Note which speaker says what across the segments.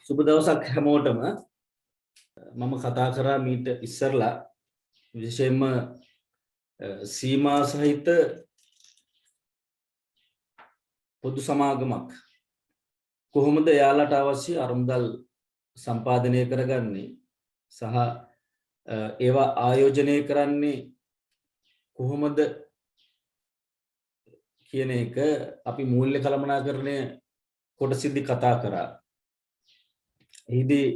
Speaker 1: සුබ දවසක් හැමෝටම මම කතා කරා මීට ඉස්සරලා විශේෂයෙන්ම සීමා සහිත පොදු සමාගමක් කොහොමද යාලට අවශ්‍ය අරමුදල් සම්පාදනය කරගන්නේ සහ ඒවා ආයෝජනය කරන්නේ කොහොමද කියන එක අපි මූල්‍ය කළමනාකරණය කොටසෙදි කතා කරා. එහිදී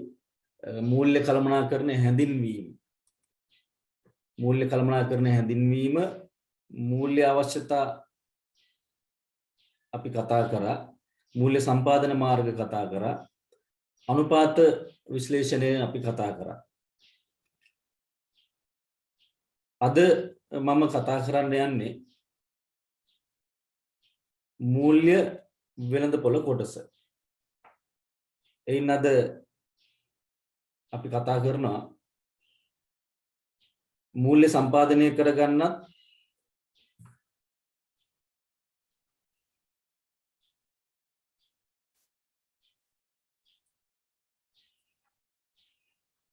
Speaker 1: මූල්‍ය කළමනාකරණය හැඳින්වීම මූල්‍ය අවශ්‍යතා අපි කතා කරා. මූල්‍ය සම්පාදන මාර්ග කතා කරා. අනුපාත විශ්ලේෂණය අපි කතා කරා. අද මම කතා කරන්න යන්නේ මූල්‍ය වෙළඳපොළ කොටස. එයින් අද අපි කතා කරනවා මූල්‍ය සම්පාදනය කරගන්නත්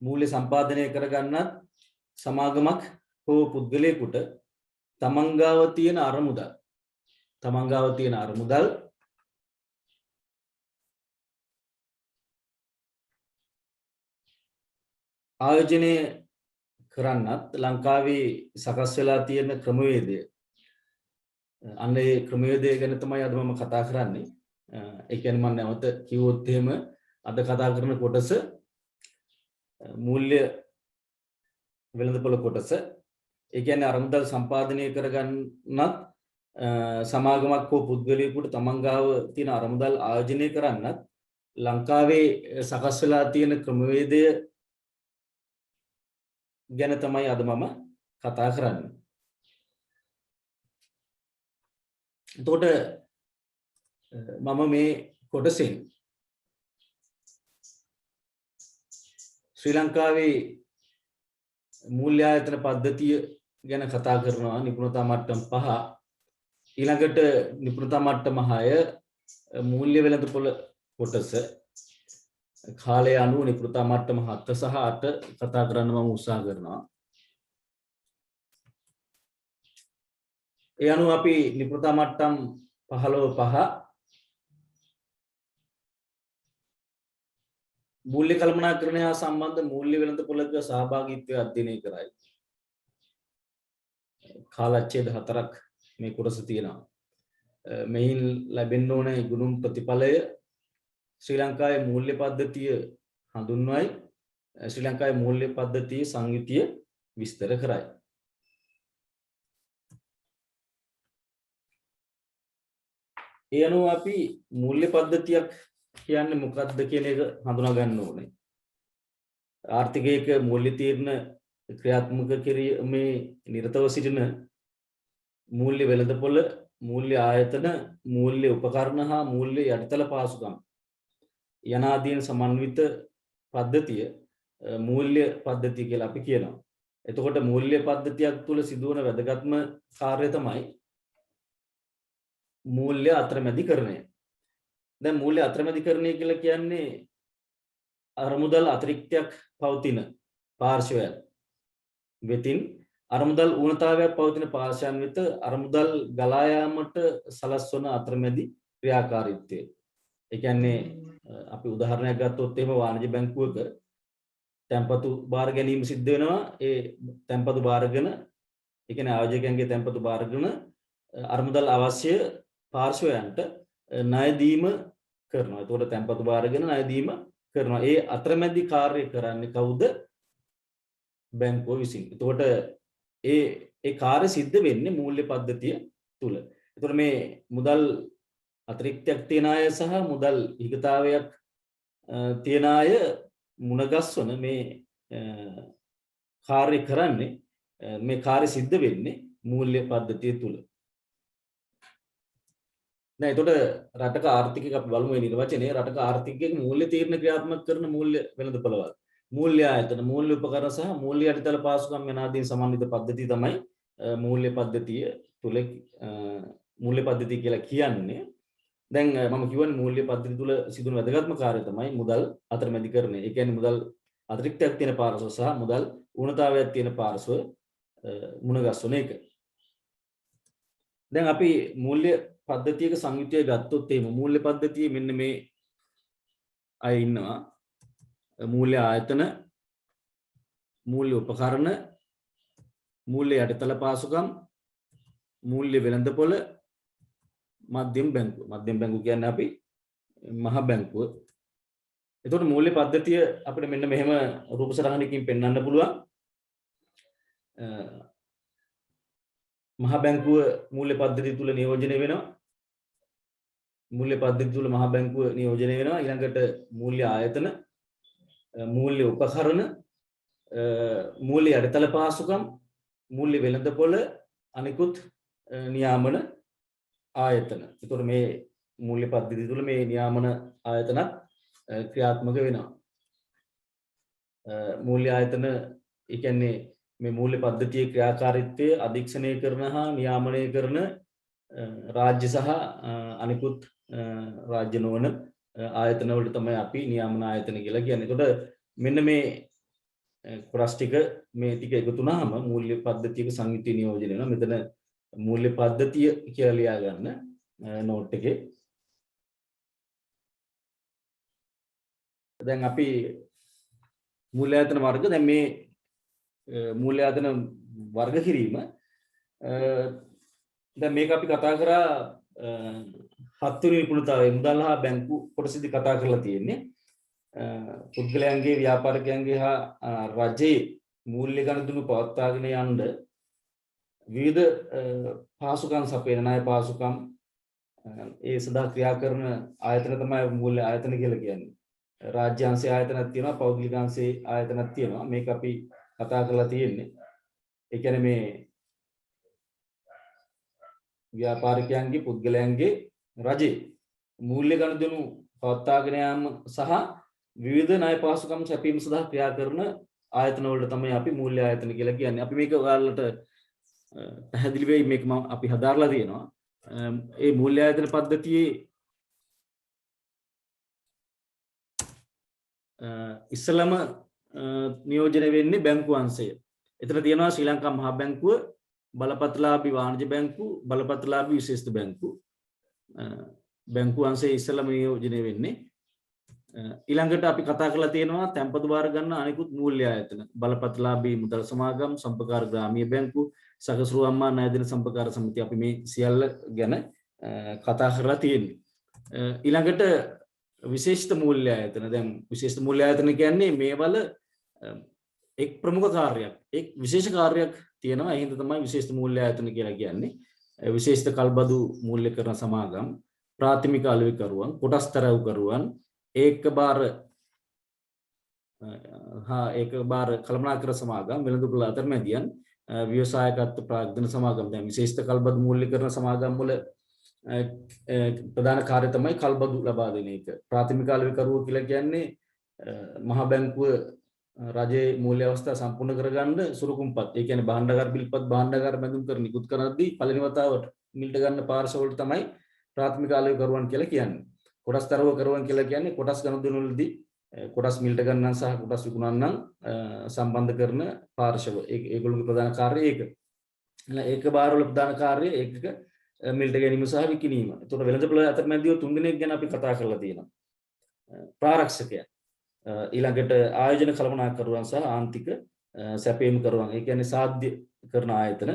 Speaker 1: මූල්‍ය සම්පාදනය කරගන්නත් සමාගමක් හෝ පුද්ගලයෙකුට තමන්ගාව තියෙන අරමුදල් ආයෝජනය කරන්නත් ලංකාවේ සකස් වෙලා තියෙන ක්‍රමවේදය. අන්න ඒ ක්‍රමවේදය ගැන තමයි අද මම කතා කරන්නේ. ඒ කියන්නේ මම නැවත කිව්වොත් එහෙම අද කතා කරන කොටස මූල්‍ය වෙළඳපොළ කොටස. ඒ කියන්නේ අරමුදල් සම්පාදනය කරගන්නත් සමාගමක් හෝ පුද්ගලයෙකුට තමන් ගාව තියෙන අරමුදල් ආයෝජනය කරන්නත් ලංකාවේ සකස් වෙලා තියෙන ක්‍රමවේදය ගැන තමයි අද මම කතා කරන්නේ. එතකොට මම මේ කොටසෙන් ශ්‍රී ලංකාවේ මූල්‍ය ආයතන පද්ධතිය ගැන කතා කරනවා. නිපුණතා මට්ටම් 5. ඊළඟට නිපුණතා මට්ටම 6 මූල්‍ය වෙළඳපොළ කොටස කාලය අනුව නිපුණතා මට්ටම 7 සහ 8 කතා කරන්න මම උත්සාහ කරනවා. ඒ අනුව අපි නිපුණතා මට්ටම් 15 මූල්‍ය කළමනාකරණය හා සම්බන්ධ මූල්‍ය වෙළඳපොළක සහභාගීත්වය අධ්‍යයනය කරයි. කාලච්ඡේද 4ක් මේ කොටස තියෙනවා. මෙයින් ලැබෙන්න ඕන ගුණ ප්‍රතිඵලය ශ්‍රී ලංකාවේ මූල්‍ය පද්ධතිය හඳුන්වයි. ශ්‍රී ලංකාවේ මූල්‍ය පද්ධතියේ සංයුතිය විස්තර කරයි. ඒ අනුව අපි මූල්‍ය පද්ධතියක් කියන්නේ මොකක්ද කියන එක හඳුනා ගන්න ඕනේ. ආර්ථිකයක මූල්‍ය තීරණ ක්‍රියාත්මක කිරීමේ නිරතව සිටින මූල්‍ය වෙළඳපොළ, මූල්‍ය ආයතන, මූල්‍ය උපකරණ හා මූල්‍ය යටිතල පහසුකම් යනාදීන් සමන්විත පද්ධතිය මූල්‍ය පද්ධතිය කියලා අපි කියනවා. එතකොට මූල්‍ය පද්ධතියක් තුළ සිදුවන වැදගත්ම කාර්යය තමයි මූල්‍ය අතරමැදිකරණය. දැන් මූල්‍ය අතරමැදිකරණය කියලා කියන්නේ අරමුදල් අතිරික්තයක් පවතින පාර්ශවයන් වෙතින් අරමුදල් ඌනතාවයක් පවතින පාර්ශවයන් වෙත අරමුදල් ගලා යාමට සලස්වන අතරමැදි ක්‍රියාකාරීත්වය. ඒ කියන්නේ අපි උදාහරණයක් ගත්තොත් එහෙම වාණිජ බැංකුවක තැන්පතු බාර ගැනීම සිද්ධ වෙනවා. ඒ තැන්පතු බාරගෙන ඒ කියන්නේ ආයෝජකයන්ගේ තැන්පතු බාරගෙන අරමුදල් අවශ්‍ය පාර්ශවයන්ට ණය දීම කරනවා. ඒතකොට තැන්පතු බාරගෙන ණය දීම කරනවා. ඒ අතරමැදි කාර්ය කරන්නේ කවුද? බැංකුව විසින්. ඒතකොට ඒ කාර්ය සිද්ධ වෙන්නේ මූල්‍ය පද්ධතිය තුල. ඒතකොට මේ මුදල් අතිරික්තයක් තියන අය සහ මුදල් හිගතාවයක් තියන අය මුණගස්වන මේ කාර්ය කරන්නේ මේ කාර්ය සිද්ධ වෙන්නේ මූල්‍ය පද්ධතිය තුල. දැන් එතකොට රටක ආර්ථිකයක අපි බලමු මේ නිර්වචනය. රටක ආර්ථිකයක මූල්‍ය තීරණ ක්‍රියාත්මක කරන මූල්‍ය වෙළඳපොළවල්, මූල්‍ය ආයතන, මූල්‍ය උපකරණ සහ මූල්‍ය යටිතල පහසුකම් යනාදීන් සමන්විත පද්ධතිය තමයි මූල්‍ය පද්ධතිය තුල මූල්‍ය පද්ධතිය කියලා කියන්නේ. දැන් මම කියවනේ මූල්‍ය පද්ධතිය තුල සිදුවන වැදගත්ම කාර්යය තමයි මුදල් අතරමැදිකරණය. ඒ කියන්නේ මුදල් අතිරික්තයක් තියෙන පාර්ශ්ව සහ මුදල් ඌනතාවයක් තියෙන පාර්ශ්ව මුණගස්වන එක. දැන් අපි මූල්‍ය පද්ධතියක සංයුතිය ගත්තොත් එහෙම මූල්‍ය පද්ධතියේ මෙන්න මේ අය ඉන්නවා. මූල්‍ය ආයතන, මූල්‍ය උපකරණ, මූල්‍ය යටිතල පාසුකම්, මූල්‍ය වෙළඳපොළ, මධ්‍යම බැංකුව. මධ්‍යම බැංකුව කියන්නේ අපි මහ බැංකුව. එතකොට මූල්‍ය පද්ධතිය අපිට මෙන්න මෙහෙම රූප සටහනකින් පෙන්වන්න පුළුවන්. මහ බැංකුව මූල්‍ය පද්ධතිය තුල නියෝජනය වෙනවා. මූල්‍ය පද්ධතිය තුල මහ බැංකුව නියෝජනය වෙනවා. ඊළඟට මූල්‍ය ආයතන, මූල්‍ය උපකරණ, මූල්‍ය යටිතල පහසුකම්, මූල්‍ය වෙළඳපොළ, අනිකුත් නියාමන ආයතන. එතකොට මේ මූල්‍ය පද්ධතිය තුල මේ නියාමන ආයතනත් ක්‍රියාත්මක වෙනවා. මූල්‍ය ආයතන ඒ කියන්නේ මේ මූල්‍ය පද්ධතියේ ක්‍රියාකාරීත්වය අධීක්ෂණය කරන හා නියාමනය කරන රාජ්‍ය සහ අනිකුත් රාජ්‍ය නොවන ආයතන වලට තමයි අපි නියාමන ආයතන කියලා කියන්නේ. එතකොට මෙන්න මේ කොටස් ටික මේ ටික එකතු වුණාම මූල්‍ය පද්ධතියක සංයුතිය නියෝජනය වෙනවා. මෙතන මූල්‍ය පද්ධතිය කියලා ලියා ගන්න නෝට් එකේ. දැන් අපි මූල්‍ය ආයතන වර්ග දැන් මේ මූල්‍ය ආයතන වර්ග කිරීම දැන් මේක අපි කතා කරා හත්වෙනි නිපුණතාවය මුදල් හා බැංකු කොටසදී කතා කරලා තියෙන්නේ. පුද්ගලයන්ගේ ව්‍යාපාරිකයන්ගේ හා රජයේ මූල්‍ය ගනුදෙනු පවත්වාගෙන යන්න විවිධ පාසුකම් සපයන ණය පාසුකම් ඒ සඳහා ක්‍රියා කරන ආයතන තමයි මූල්‍ය ආයතන කියලා කියන්නේ. රාජ්‍යාංශ ආයතනක් තියෙනවා, පෞද්ගලිකාංශ ආයතනක් තියෙනවා. මේක අපි කතා කරලා තියෙන්නේ. ඒ කියන්නේ මේ ව්‍යාපාරිකයන්ගේ පුද්ගලයන්ගේ රජයේ මූල්‍ය ගනුදෙනු පවත්වාගෙන යාම සහ විවිධ ණය පාසුකම් සැපීම සඳහා ක්‍රියා කරන ආයතන වලට තමයි අපි මූල්‍ය ආයතන කියලා කියන්නේ. අපි මේක ඔයාලට පැහැදිලි වෙයි මේක අපි හදාarලා තියෙනවා. ඒ මූල්‍ය ආයතන පද්ධතියේ ඉස්සලම නියෝජනය වෙන්නේ බැංකු අංශය. එතන තියෙනවා ශ්‍රී ලංකා මහා බැංකුව, බලපත්‍රලාභී වාණිජ බැංකු, බලපත්‍රලාභී විශේෂ බැංකු. බැංකු අංශය ඉස්සලම නියෝජනය වෙන්නේ. ඊළඟට අපි කතා කරලා තියෙනවා තැන්පතු බාර ගන්න අනිකුත් මූල්‍ය ආයතන. බලපත්‍රලාභී මුදල් සමාගම්, සම්පකාර ග්‍රාමීය බැංකු, සකසුරු අම්මා ණය දෙන සම්පකාර සමිතිය අපි මේ සියල්ල ගැන කතා කරලා තියෙන්නේ. ඊළඟට විශේෂිත මූල්‍ය ආයතන. දැන් විශේෂිත මූල්‍ය ආයතන කියන්නේ මේවල එක් ප්‍රමුඛ කාර්යයක්, එක් විශේෂ කාර්යයක් තියෙනවා. ඒ හින්දා තමයි විශේෂිත මූල්‍ය ආයතන කියලා කියන්නේ. විශේෂිත කල්බදු මූල්‍ය කරන සමාගම්, ප්‍රාථමික අලෙවිකරුවන්, කොටස් තරවුකරුවන්, ඒක බාර කළමනාකර සමාගම්, වෙළඳපොළ අතරමැදියන්, ව්‍යවසායකත්ව ප්‍රාග්ධන සමාගම්. දැන් විශේෂිත කල්බදු මූල්‍ය කරන සමාගම් වල ප්‍රධාන කාර්යය තමයි කල්බදු ලබා දෙන එක. ප්‍රාථමික අලෙවිකරුවෝ කියලා කියන්නේ මහ බැංකුව රජයේ මූල්‍ය අවස්ථා සම්පූර්ණ කරගන්න සුරුකුම්පත්. ඒ කියන්නේ භාණ්ඩාගාර බිල්පත් භාණ්ඩාගාර බැඳුම් කර නිකුත් කරද්දී පළවෙනි වතාවට මිලට ගන්න පාර්ශ්ව වලට තමයි ප්‍රාථමික අලෙවිකරුවන් කියලා කියන්නේ. කොටස් තරවකරුවන් කියලා කියන්නේ කොටස් ගනුදෙනු වලදී කොටස් මිලට ගන්නන් සහ කොටස් විකුණන්නන් සම්බන්ධ කරන පාර්ශව. ඒගොල්ලෝගේ ප්‍රධාන කාර්යය ඒක. ඒක බාරවල ප්‍රධාන කාර්යය ඒකක මිලට ගැනීම සහ විකිණීම. එතකොට වෙළඳපොළ අතරමැදියෝ තුන් දෙනෙක් ගැන අපි කතා කරලා තියෙනවා. ප්‍රාරක්ෂකයා, ඊළඟට ආයෝජන කළමනාකරුවන් සහ ආන්තික සැපයීම් කරුවන්. ඒ කියන්නේ සාධ්‍ය කරන ආයතන.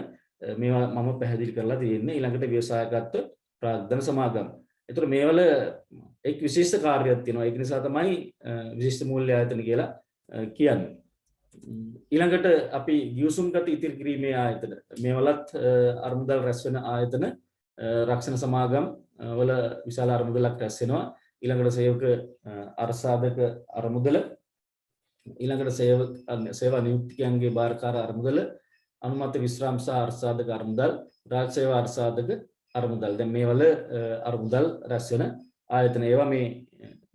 Speaker 1: මේවා මම පැහැදිලි කරලා තියෙන්නේ. ඊළඟට ව්‍යවසායකත්ව ප්‍රාග්ධන සමාගම්. එතකොට මේවල එක් විශේෂ කාර්යයක් තියෙනවා. ඒක නිසා තමයි විශිෂ්ට මූල්‍ය ආයතන කියලා කියන්නේ. ඊළඟට අපි ගිවිසුම්ගත ඉතිරි කිරීමේ ආයතන. මේවලත් අරමුදල් රැස් වෙන ආයතන, රක්ෂණ සමාගම් වල විශාල අරමුදලක් රැස් වෙනවා. ඊළඟට සේවක අර්සාදක අරමුදල, ඊළඟට සේවා නියුක්තිකයන්ගේ භාරකාර අරමුදල, අනුමත විශ්‍රාම සහ අර්සාදක අරමුදල්, රාජ්‍ය සේවා අර්සාදක අරමුදල්. දැන් මේවල අරමුදල් රැස් වෙන ආයතන. ඒවා මේ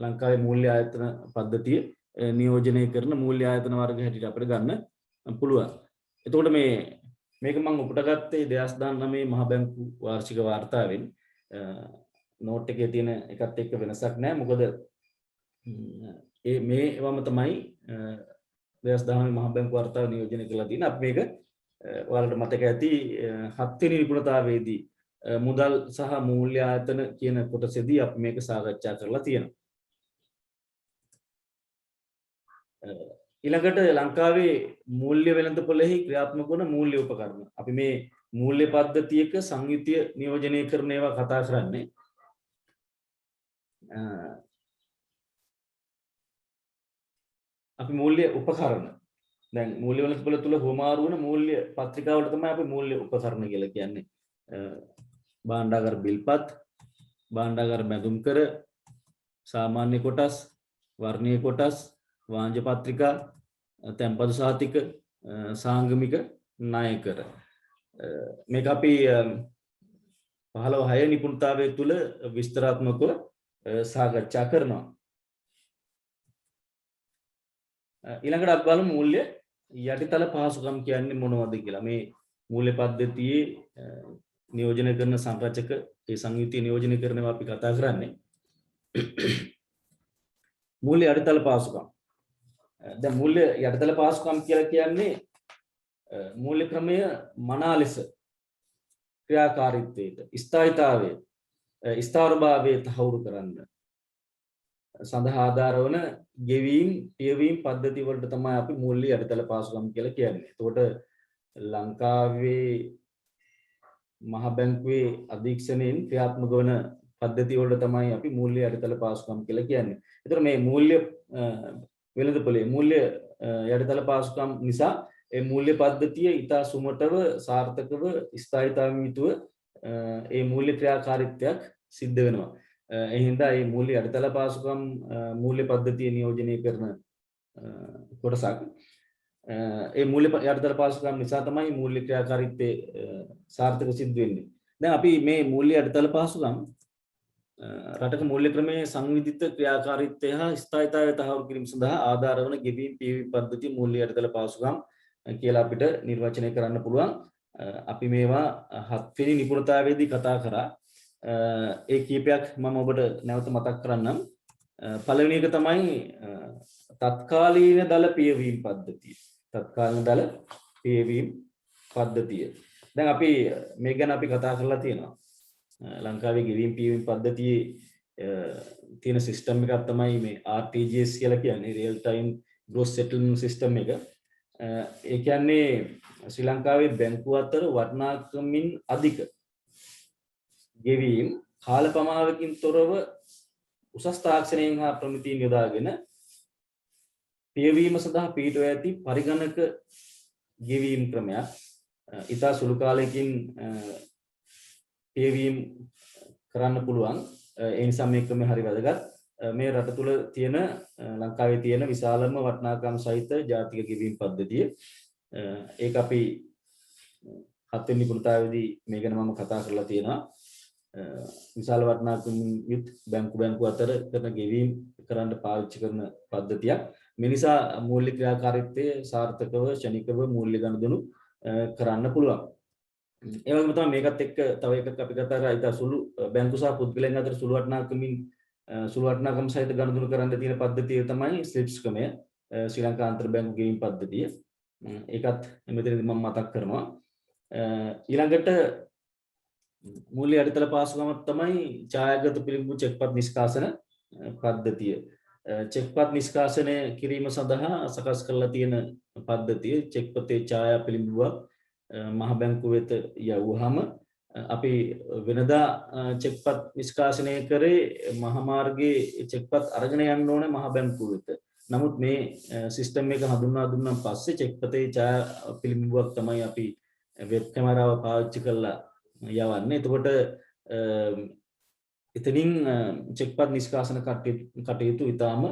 Speaker 1: ලංකාවේ මූල්‍ය ආයතන පද්ධතිය නියෝජනය කරන මූල්‍ය ආයතන වර්ග හැටියට අපිට ගන්න පුළුවන්. එතකොට මේක මම උපුටා ගත්තේ 2019 මහ බැංකු වාර්ෂික වාර්තාවෙන්. නෝට් එකේ තියෙන එකත් එක්ක වෙනසක් නැහැ. මොකද මේ වම තමයි 2019 මහ බැංකුව වර්තාව නියෝජනය කරලා තියෙන. අපි මේක ඔයාලට මතක ඇති 7 වෙනි නිපුණතාවයේදී මුදල් සහ මූල්‍ය ආයතන කියන කොටසේදී අපි මේක සාකච්ඡා කරලා තියෙනවා. ඊළඟට ලංකාවේ මූල්‍ය වෙළඳපොළෙහි ක්‍රියාත්මක වන මූල්‍ය උපකරණ. අපි මේ මූල්‍ය පද්ධතියක සංයුතිය නියෝජනය කරන ඒවා කතා කරන්නේ. අපි මූල්‍ය උපකරණ දැන් මූල්‍ය වෙළඳපොළ තුල හුවමාරු වන මූල්‍ය පත්‍රිකාවට තමයි අපි මූල්‍ය උපකරණ කියලා කියන්නේ. භාණ්ඩාගාර බිල්පත්, භාණ්ඩාගාර බැඳුම් කර, සාමාන්‍ය කොටස්, වර්ණීය කොටස්, වාණ්‍ය පත්‍රිකා, තැන්පතු සහතික, සාංගමික ණය කර. මේක අපි 15 නිපුණතාවය තුල විස්තරාත්මකව සාකච්ඡා කරනවා. ඊළඟට අපි බලමු මූල්‍ය යටිතල පහසුකම් කියන්නේ මොනවද කියලා. මේ මූල්‍ය පද්ධතියේ නියෝජනය කරන සංරචක ඒ සංයුතිය නියෝජනය කරනවා අපි කතා කරන්නේ. මූල්‍ය යටිතල පහසුකම්. දැන් මූල්‍ය යටිතල පහසුකම් කියලා කියන්නේ මූල්‍ය ක්‍රමය මනා ලෙස ක්‍රියාකාරීත්වයට ස්ථායීතාවය ස්ථාවරභාවය තහවුරු කරන්න සඳහා ආධාර වන ගෙවීම් පියවීම් පද්ධති වලට තමයි අපි මූල්‍ය යටිතල පහසුකම් කියලා කියන්නේ. එතකොට ලංකාවේ මහ බැංකුවේ අධීක්ෂණයෙන් ක්‍රියාත්මක වන පද්ධති වලට තමයි අපි මූල්‍ය යටිතල පහසුකම් කියලා කියන්නේ. එතකොට මේ මූල්‍ය වෙළඳපොලේ මූල්‍ය යටිතල පහසුකම් නිසා ඒ මූල්‍ය පද්ධතිය ඉතා සුමටව සාර්ථකව ස්ථායීතාවයෙන් යුතුව ඒ මූල්‍ය ක්‍රියාකාරීත්වයක් සිද්ධ වෙනවා. ඒ හින්දා මේ මූල්‍ය යටිතල පහසුකම් මූල්‍ය පද්ධතිය නියෝජනය කරන කොටසක්. ඒ මූල්‍ය යටිතල පහසුකම් නිසා තමයි මූල්‍ය ක්‍රියාකාරීත්වය සාර්ථකව සිද්ධ වෙන්නේ. දැන් අපි මේ මූල්‍ය යටිතල පහසුකම් රටක මූල්‍ය ක්‍රමයේ සංවිධිත ක්‍රියාකාරීත්වය හා ස්ථායීතාවය තහවුරු කිරීම සඳහා ආධාර වන ගෙවීම් පියවීම් පද්ධතිය මූල්‍ය යටිතල පහසුකම් කියලා අපිට නිර්වචනය කරන්න පුළුවන්. අපි මේවා 7 වෙනි නිපුණතාවයේදී කතා කරා. ඒ කීපයක් මම ඔබට නැවත මතක් කරන්නම්. පළවෙනි එක තමයි තත්කාලීන දල පියවීම් පද්ධතිය. තත්කාලීන දල පියවීම් පද්ධතිය. දැන් අපි මේ ගැන අපි කතා කරලා තියෙනවා. ලංකාවේ ගෙවීම් පියවීම් පද්ධතියේ තියෙන සිස්ටම් එකක් තමයි මේ RTGS කියලා කියන්නේ real time gross settlement system එක. ඒ කියන්නේ ශ්‍රී ලංකාවේ බැංකුව අතර වටිනාකමින් අධික ගෙවීම් කාල ප්‍රමාණයකින් තොරව උසස් තාක්ෂණයෙන් හා ප්‍රමිතියෙන් යොදාගෙන පියවීම සඳහා පිටව ඇති පරිගණක ගෙවීම් ක්‍රමයක් ඉතා සුළු කාලයකින් පියවීම් කරන්න පුළුවන්. ඒ නිසා මේ ක්‍රමය හරි වැදගත්. මේ රට තුල තියෙන ලංකාවේ තියෙන විශාලම වටිනාකම් සහිත ජාතික ගෙවීම් පද්ධතිය. ඒක අපි 7 වෙනි නිපුණතාවයේදී මේ ගැන මම කතා කරලා තියෙනවා. විශාල වටිනාකම් යුත් බැංකු අතර කරන ගෙවීම් කරන්න පාවිච්චි කරන පද්ධතියක්. මේ නිසා මූල්‍ය ක්‍රියාකාරීත්වය සාර්ථකව ශනිකව මූල්‍ය ගනුදෙනු කරන්න පුළුවන්. ඒ වගේම තමයි මේකත් එක්ක තව එකක් අපි කතා කරා ඉතා සුළු බැංකු සහ පුද්ගලයන් අතර සුළු වටිනාකම් සහිත ගනුදෙනු කරන්න තියෙන පද්ධතිය තමයි ස්ලිප්ස් ක්‍රමය. ශ්‍රී ලංකා අන්තර් බැංකු ගෙවීම් පද්ධතිය. ඒකත් මෙතනදී මම මතක් කරනවා. ඊළඟට මූල්‍ය යටිතල පහසුකමක් තමයි ඡායාගත පිළිබිඹු චෙක්පත් නිෂ්කාසන පද්ධතිය. චෙක්පත් නිෂ්කාසනය කිරීම සඳහා සකස් කරලා තියෙන පද්ධතිය. චෙක්පතේ ඡායා පිළිබිඹුවක් මහ බැංකුව වෙත යවුවහම අපි වෙනදා චෙක්පත් නිෂ්කාශනය කරේ මහමාර්ගයේ චෙක්පත් අරගෙන යන්න ඕනේ මහ බැංකුව වෙත. නමුත් මේ සිස්ටම් එක හඳුන්වා දුන්නාන් පස්සේ චෙක්පතේ ඡායා පිළිබිඹුවක් තමයි අපි වෙබ් කැමරාව පාවිච්චි කරලා යවන්නේ. එතකොට එතනින් චෙක්පත් නිෂ්කාශන කටයුතු ඉතාම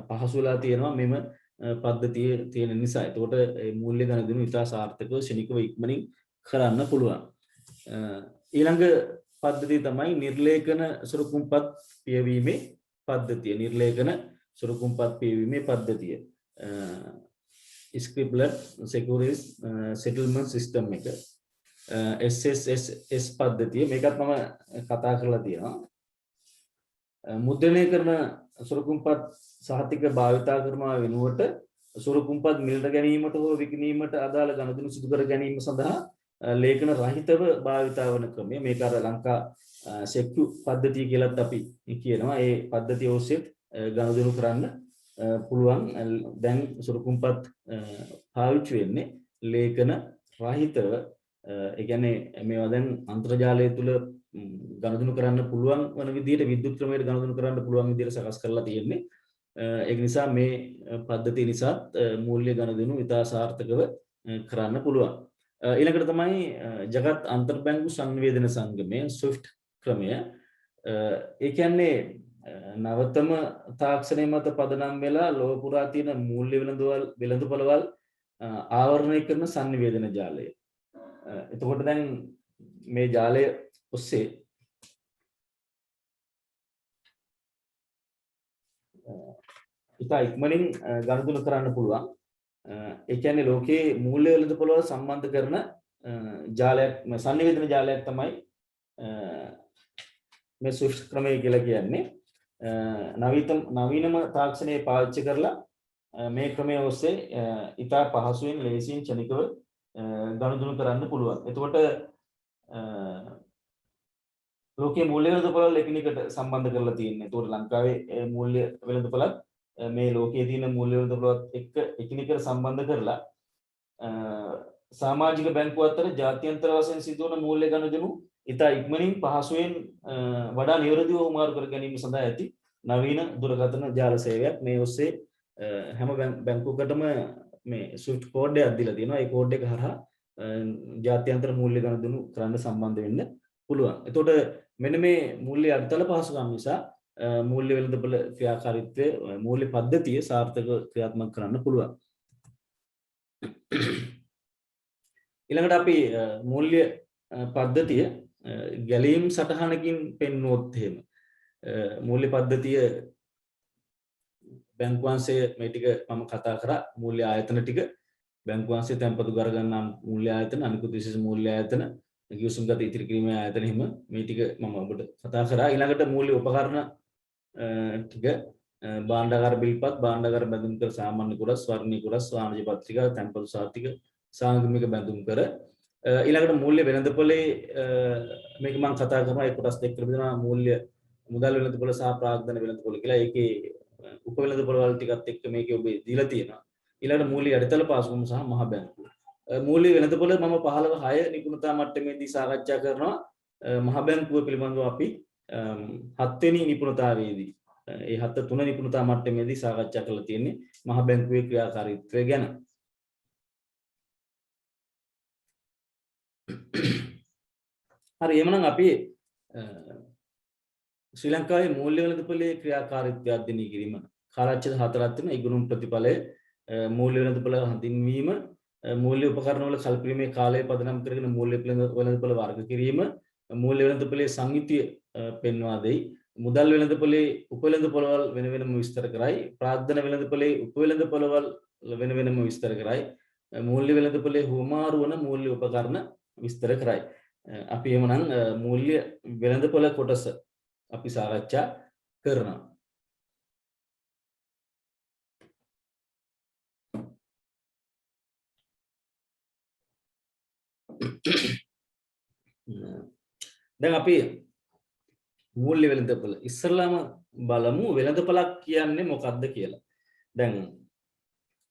Speaker 1: පහසු වෙලා තියෙනවා මෙම පද්ධතිය තියෙන නිසා. එතකොට මූල්‍ය ගනුදෙනු ඉතා සාර්ථකව ශනිකව ඉක්මනින් කරන්න පුළුවන්. ඊළඟ පද්ධතිය තමයි නිර්ලේඛන සුරුකුම්පත් පියවීමේ පද්ධතිය. නිර්ලේඛන සුරුකුම්පත් පියවීමේ පද්ධතිය. ස්ක්‍රිප්ට්ලර් සිකියුරිටීස් සෙටල්මන්ට් සිස්ටම් එක. SSS පද්ධතිය මේකත් මම කතා කරලා තියෙනවා. මුද්‍රණය කරන සුරකුම්පත් සහතික භාවිතා කරනවා වෙනුවට සුරකුම්පත් මිලට ගැනීමට හෝ විකිණීමට අදාළ ගනුදෙනු සිදු කර ගැනීම සඳහා ලේඛන රහිතව භාවිතා වන ක්‍රමය මේක අර ලංකා සෙක්කු පද්ධතිය කියලාත් අපි කියනවා. ඒ පද්ධතිය ඔස්සේ ගනුදෙනු කරන්න පුළුවන්. දැන් සුරකුම්පත් පාවිච්චි වෙන්නේ ලේඛන රහිතව. ඒ කියන්නේ මේවා දැන් අන්තර්ජාලය තුල ගනුදෙනු කරන්න පුළුවන් වන විදිහට විද්‍යුත් ක්‍රමයට ගනුදෙනු කරන්න පුළුවන් විදිහට සකස් කරලා තියෙන්නේ. ඒක නිසා මේ පද්ධතිය නිසා මූල්‍ය ගනුදෙනු ඉතා සාර්ථකව කරන්න පුළුවන්. ඊළඟට තමයි ජගත් අන්තර්බැංකු සංවේදන සංගමය ස්විෆ්ට් ක්‍රමය. ඒ කියන්නේ නවතම තාක්ෂණය මත පදනම් වෙලා ලෝක පුරා තියෙන මූල්‍ය වෙළඳපොළවල් ආවරණය කරන සංවේදන ජාලය. එතකොට දැන් මේ ජාලය ඔස්සේ ඉතා ඉක්මනින් ගනුදෙනු කරන්න පුළුවන්. ඒ කියන්නේ ලෝකයේ මූල්‍ය වෙළඳපොළවල් සම්බන්ධ කරන ජාලයක් සංවේදන ජාලයක් තමයි මේ ස්විෆ්ට් ක්‍රමය කියලා කියන්නේ. නවීනම තාක්ෂණය පාවිච්චි කරලා මේ ක්‍රමය ඔස්සේ ඉතා පහසුවෙන් ලේසියෙන් ක්ෂණිකව ගනුදෙනු කරන්න පුළුවන්. එතකොට ලෝකයේ මූල්‍ය වෙළඳපොළවල් එකිනෙකට සම්බන්ධ කරලා තියෙන්නේ. ඒතකොට ලංකාවේ මූල්‍ය වෙළඳපොළත් මේ ලෝකයේ තියෙන මූල්‍ය වෙළඳපොළවත් එක්ක එකිනෙකට සම්බන්ධ කරලා සමාජික බැංකුව අතර ජාත්‍යන්තර වශයෙන් සිදුවන මූල්‍ය ගනුදෙනු ඉතා ඉක්මනින් පහසුවෙන් වඩා නිවැරදිව උමාරු කර ගැනීම සඳහා ඇති නවීන දුරකථන ජාල සේවයක්. මේ ඔස්සේ හැම බැංකුවකටම මේ ස්විෆ්ට් කෝඩ් එකක් දීලා තියෙනවා. ඒ කෝඩ් එක හරහා ජාත්‍යන්තර මූල්‍ය ගනුදෙනු කරන්න සම්බන්ධ වෙන්න පුළුවන්. එතකොට මෙන්න මේ මූල්‍ය අඩතල පහසුකම් නිසා මූල්‍ය වෙළඳපොළ ක්‍රියාකාරීත්වය මූල්‍ය පද්ධතිය සාර්ථකව ක්‍රියාත්මක කරන්න පුළුවන්. ඊළඟට අපි මූල්‍ය පද්ධතිය ගැලීම් සටහනකින් පෙන්වුවොත් එහෙම මූල්‍ය පද්ධතිය බැංකු වංශය මේ ටික මම කතා කරා මූල්‍ය ආයතන ටික බැංකු වංශය තැන්පතු කරගන්නා මූල්‍ය ආයතන අනිකුත් විශේෂ මූල්‍ය ආයතන ගිවිසුම් ගත ඉතිරි කිරීමේ ආයතන හිම මේ ටික මම ඔබට කතා කරා. ඊළඟට මූල්‍ය උපකරණ ටික භාණ්ඩාගාර බිල්පත් භාණ්ඩාගාර බැඳුම් කර සාමාන්‍ය කුරස් වර්ණීය කුරස් වාණිජ පත්‍රිකා තැන්පතු සාතික සාංගමික බැඳුම් කර ඊළඟට මූල්‍ය වෙළඳපොලේ මේක මම කතා කරනවා ඒ කොටස් දෙකකට බෙදනවා මූල්‍ය මුදල් වෙළඳපොළ සහ ප්‍රාග්ධන වෙළඳපොළ කියලා. ඒකේ උප වෙළඳපොළ වල ටිකත් එක්ක මේකේ ඔබ දීලා තියෙනවා. ඊළඟට මූල්‍ය අඩතල පහසුකම් සහ මහ බැංකුව. මූල්‍ය වෙළඳපොළ මම 15 නිපුණතා මට්ටමේදී සාකච්ඡා කරනවා. මහ බැංකුව පිළිබඳව අපි 7 වෙනි නිපුණතාවයේදී ඒ 7 නිපුණතා මට්ටමේදී සාකච්ඡා කරලා තියෙන්නේ මහ බැංකුවේ ක්‍රියාකාරීත්වය ගැන. හරි එහෙනම් අපි ශ්‍රී ලංකාවේ මූල්‍ය වෙළඳපොලේ ක්‍රියාකාරීත්වය අධ්‍යයනය කිරීම කාලච්ඡේද 4ක් තියෙනවා. ඉගෙනුම් ප්‍රතිඵලය මූල්‍ය වෙළඳපොළ හඳුන්වීම මූල්‍ය උපකරණ වල කල්පීමේ කාලය පදනම් කරගෙන මූල්‍ය වෙළඳපොළ වර්ග කිරීම මූල්‍ය වෙළඳපොලේ සංයුතිය පෙන්වා දෙයි. මුදල් වෙළඳපොලේ උප වෙළඳපොළවල් වෙන වෙනම විස්තර කරයි. ප්‍රාග්ධන වෙළඳපොලේ උප වෙළඳපොළවල් වෙන වෙනම විස්තර කරයි. මූල්‍ය වෙළඳපොලේ හුවමාරු වන මූල්‍ය උපකරණ විස්තර කරයි. අපි එමනම් මූල්‍ය වෙළඳපොළ කොටස අපි සාකච්ඡා කරනවා. දැන් අපි මූල්‍ය වෙළඳපොළ ඉස්සරලාම බලමු වෙළඳපොළක් කියන්නේ මොකක්ද කියලා. දැන්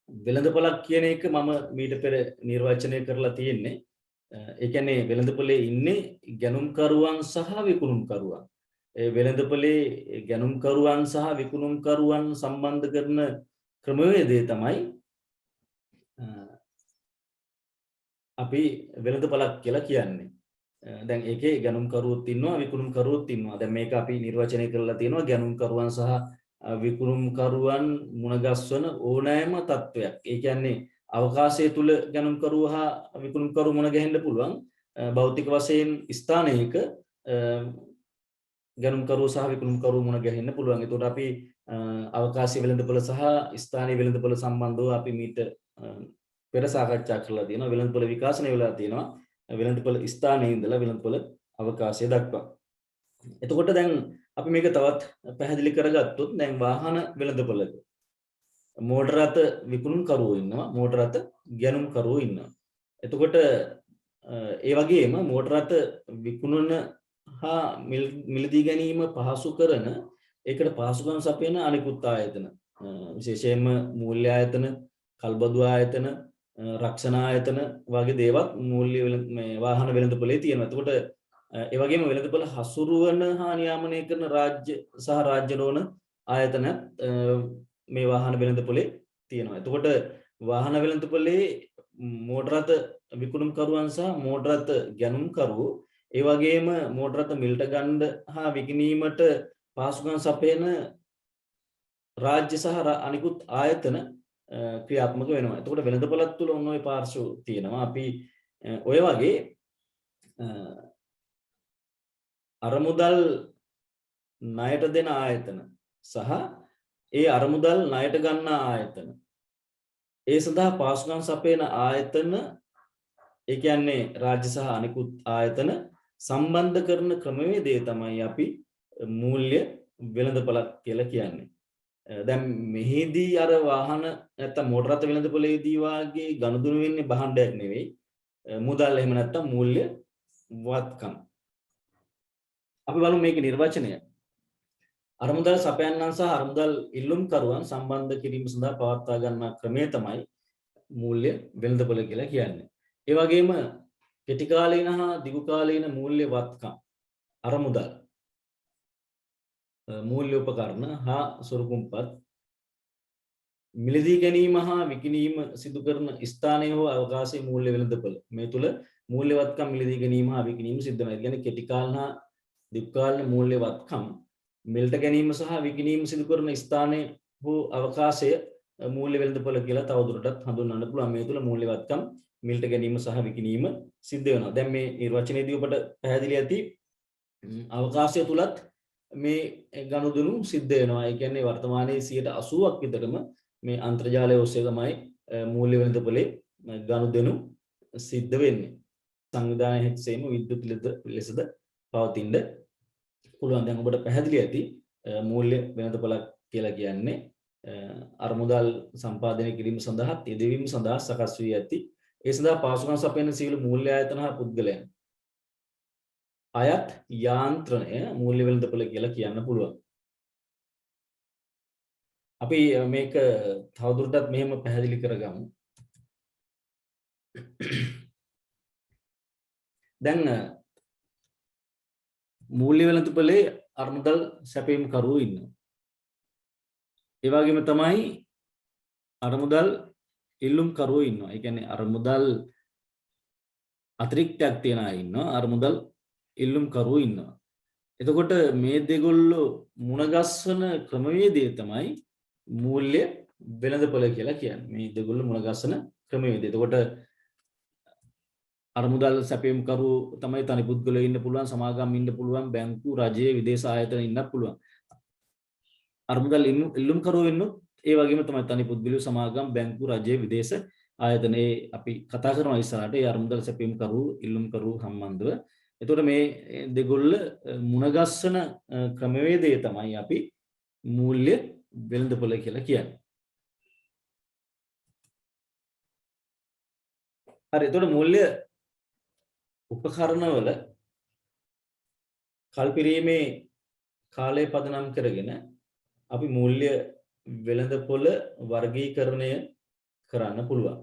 Speaker 1: වෙළඳපොළක් කියන එක මම මීට පෙර නිර්වචනය කරලා තියෙන්නේ. ඒ කියන්නේ වෙළඳපොලේ ඉන්නේ ගැනුම්කරුවන් සහ විකුණුම්කරුවන්. ඒ වෙළඳපොලේ ගැනුම්කරුවන් සහ විකුණුම්කරුවන් සම්බන්ධ කරන ක්‍රමවේදය තමයි අපි වෙළඳපොලක් කියලා කියන්නේ. දැන් ඒකේ ගැනුම්කරුවොත් ඉන්නවා විකුණුම්කරුවොත් ඉන්නවා. දැන් මේක අපි නිර්වචනය කරලා තියෙනවා ගැනුම්කරුවන් සහ විකුණුම්කරුවන් මුණගස්වන ඕනෑම තත්වයක්. ඒ කියන්නේ අවකාශය තුල ගැනුම්කරුව හා විකුණුම්කරුව මුණ ගැහෙන්න පුළුවන්. භෞතික වශයෙන් ස්ථානයක ගැනුම්කරුව සහ විකුණුම්කරුව මුණ ගැහෙන්න පුළුවන්. ඒකට අපි අවකාශීය වෙළඳපොළ සහ ස්ථානීය වෙළඳපොළ සම්බන්ධව අපි මීට පෙර සාකච්ඡා කරලා තියෙනවා. වෙළඳපොළ විකාශනය වෙලා තියෙනවා. වෙළඳපොළ ස්ථානයේ ඉඳලා වෙළඳපොළ අවකාශය දක්වා. එතකොට දැන් අපි මේක තවත් පැහැදිලි කරගත්තොත් දැන් වාහන වෙළඳපොළක මෝටර රථ විකුණුම් කරුවෝ ඉන්නවා, මෝටර රථ ගැනුම් කරුවෝ ඉන්නවා. එතකොට ඒ වගේම මෝටර රථ විකුණන හා මිලදී ගැනීම පහසු කරන ඒකට පහසුකම් සපයන අනිකුත් ආයතන, විශේෂයෙන්ම මූල්‍ය ආයතන, කල්බදු ආයතන, රක්ෂණ ආයතන වගේ දේවල් මූල්‍ය මේ වාහන වෙළඳපොලේ තියෙනවා. එතකොට ඒ වගේම වෙළඳපොළ හසුරුවන හා නියාමනය කරන රාජ්‍ය සහ රාජ්‍ය නොවන ආයතන මේ වාහන වෙළඳපොලේ තියෙනවා. එතකොට වාහන වෙළඳපොලේ මෝටර රථ විකුණුම් කරුවන් සහ මෝටර රථ ගැනුම් කරුවෝ, ඒ වගේම මෝටර රථ මිලට ගන්න හා විකිණීමට පහසුකම් සපයන රාජ්‍ය සහ අනිකුත් ආයතන ක්‍රියාත්මක වෙනවා. එතකොට වෙළඳපොළත් තුල ඔන්න ඔය පාර්ශ්ව තියෙනවා. අපි ඔය වගේ අරමුදල් ණයට දෙන ආයතන සහ ඒ අරමුදල් ණයට ගන්න ආයතන, ඒ සඳහා පහසුකම් සපයන ආයතන, ඒ කියන්නේ රාජ්‍ය සහ අනිකුත් ආයතන සම්බන්ධ කරන ක්‍රමවේදය තමයි අපි මූල්‍ය වෙළඳපොළක් කියලා කියන්නේ. දැන් මෙහිදී අර වාහන නැත්තම් මෝටර රථ වෙළඳපොළේදී වාගේ ගනුදෙනු වෙන්නේ භාණ්ඩයක් නෙවෙයි, මුදල් එහෙම නැත්තම් මූල්‍ය වත්කම්. අපි බලමු මේකේ නිර්වචනය. අරමුදල් සපයන්නන් සහ අරමුදල් ඉල්ලුම් කරුවන් සම්බන්ධ කිරීම සඳහා පවත්වා ගන්නා ක්‍රමය තමයි මූල්‍ය වෙළඳපොළ කියලා කියන්නේ. ඒ වගේම කෙටි කාලීන හා දිගු කාලීන මූල්‍ය වත්කම්, අරමුදල්, මූල්‍ය උපකරණ හා සොරකුම්පත්, මිලදී ගැනීම හා විකිණීම සිදු කරන ස්ථානයේ හෝ අවකාශයේ මූල්‍ය වෙළඳපොළ. මේ තුල මූල්‍ය වත්කම් මිලදී ගැනීම හා විකිණීම සිද්ධ වෙනවා. ඒ කියන්නේ කෙටි කාලීන හා දිගු කාලීන මූල්‍ය වත්කම් මිලට ගැනීම සහ විකිණීම සිදු කරන ස්ථානයේ හෝ අවකාශය මූල්‍ය වෙළඳපොළ කියලා තවදුරටත් හඳුන්වන්න පුළුවන්. මේ තුල මූල්‍ය වත්කම් මිලට ගැනීම සහ විකිණීම සිද්ධ වෙනවා. දැන් මේ නිර්වචනයේදී ඔබට පැහැදිලි ඇති අවකාශය තුලත් මේ ගනුදෙනු සිද්ධ වෙනවා. ඒ කියන්නේ වර්තමානයේ 80%ක් විතරම මේ අන්තර්ජාලය ඔස්සේ තමයි මූල්‍ය වෙළඳපොලේ ගනුදෙනු සිද්ධ වෙන්නේ. සංවිධානය හැක්සේම විද්‍යුත් ලෙසද පවතින්න පුළුවන්. දැන් ඔබට පැහැදිලි ඇති මූල්‍ය වෙළඳපොළක් කියලා කියන්නේ අරමුදල් සම්පාදනය කිරීම සඳහා යෙදවීම සඳහා සකස් වී ඇති, ඒ සඳහා පහසුකම් සපයන සියලු මූල්‍ය ආයතන හා පුද්ගලයන් අයත් යාන්ත්‍රණය මූල්‍ය වෙළඳපොළ කියලා කියන්න පුළුවන්. අපි මේක තවදුරටත් මෙහෙම පැහැදිලි කරගමු. දැන් මූල්‍ය වෙළඳපොලේ අරමුදල් සැපයීම් කරුවෝ ඉන්නවා. ඒ වගේම තමයි අරමුදල් ඉල්ලුම් කරුවෝ ඉන්නවා. ඒ කියන්නේ අරමුදල් අතිරික්තයක් තියන අය ඉන්නවා, අරමුදල් ඉල්ලුම් කරුවෝ ඉන්නවා. එතකොට මේ දෙගොල්ලෝ මුණගස්සන ක්‍රමවේදය තමයි මූල්‍ය වෙළඳපොළ කියලා කියන්නේ. මේ දෙගොල්ලෝ මුණගස්සන ක්‍රමවේදය. එතකොට අරමුදල් සැපයීම් කරුවෝ තමයි තනි පුද්ගලයෝ ඉන්න පුළුවන්, සමාගම් ඉන්න පුළුවන්, බැංකු, රජයේ විදේශ ආයතන ඉන්නත් පුළුවන්. අරමුදල් ඉල්ලුම් කරුවෝ වෙන්නොත් ඒ වගේම තමයි තනි පුද්ගලයෝ, සමාගම්, බැංකු, රජයේ විදේශ ආයතන. ඒ අපි කතා කරනවා ඉස්සරහට ඒ අරමුදල් සැපයීම් කරුවෝ, ඉල්ලුම් කරුවෝ සම්බන්ධව. එතකොට මේ දෙගොල්ල මුණගස්සන ක්‍රමවේදය තමයි අපි මූල්‍ය වෙළඳපොළ කියලා කියන්නේ. හරි. එතකොට මූල්‍ය උපකරණවල කල්පිරීමේ කාලය පදනම් කරගෙන අපි මූල්‍ය වෙළඳපොළ වර්ගීකරණය කරන්න පුළුවන්.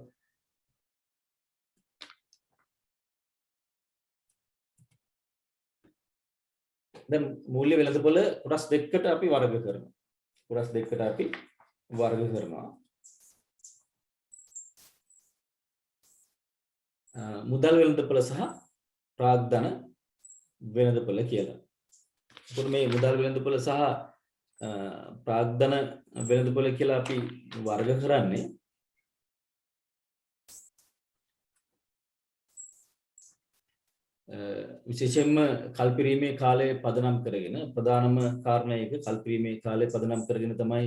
Speaker 1: දැන් මූල්‍ය වෙළඳපොළ කොටස් දෙකකට අපි වර්ග කරනවා. කොටස් දෙකකට අපි වර්ග කරනවා. මුදල් වෙළඳපොළ සහ ප්‍රාග්ධන වෙළඳපොළ කියලා. එතකොට මේ මුදල් වෙළඳපොළ සහ ප්‍රාග්ධන වෙළඳපොළ කියලා අපි වර්ග කරන්නේ විශේෂයෙන්ම කල්පිරීමේ කාලය පදනම් කරගෙන, ප්‍රධානම කාරණා එක කල්පිරීමේ කාලය පදනම් කරගෙන තමයි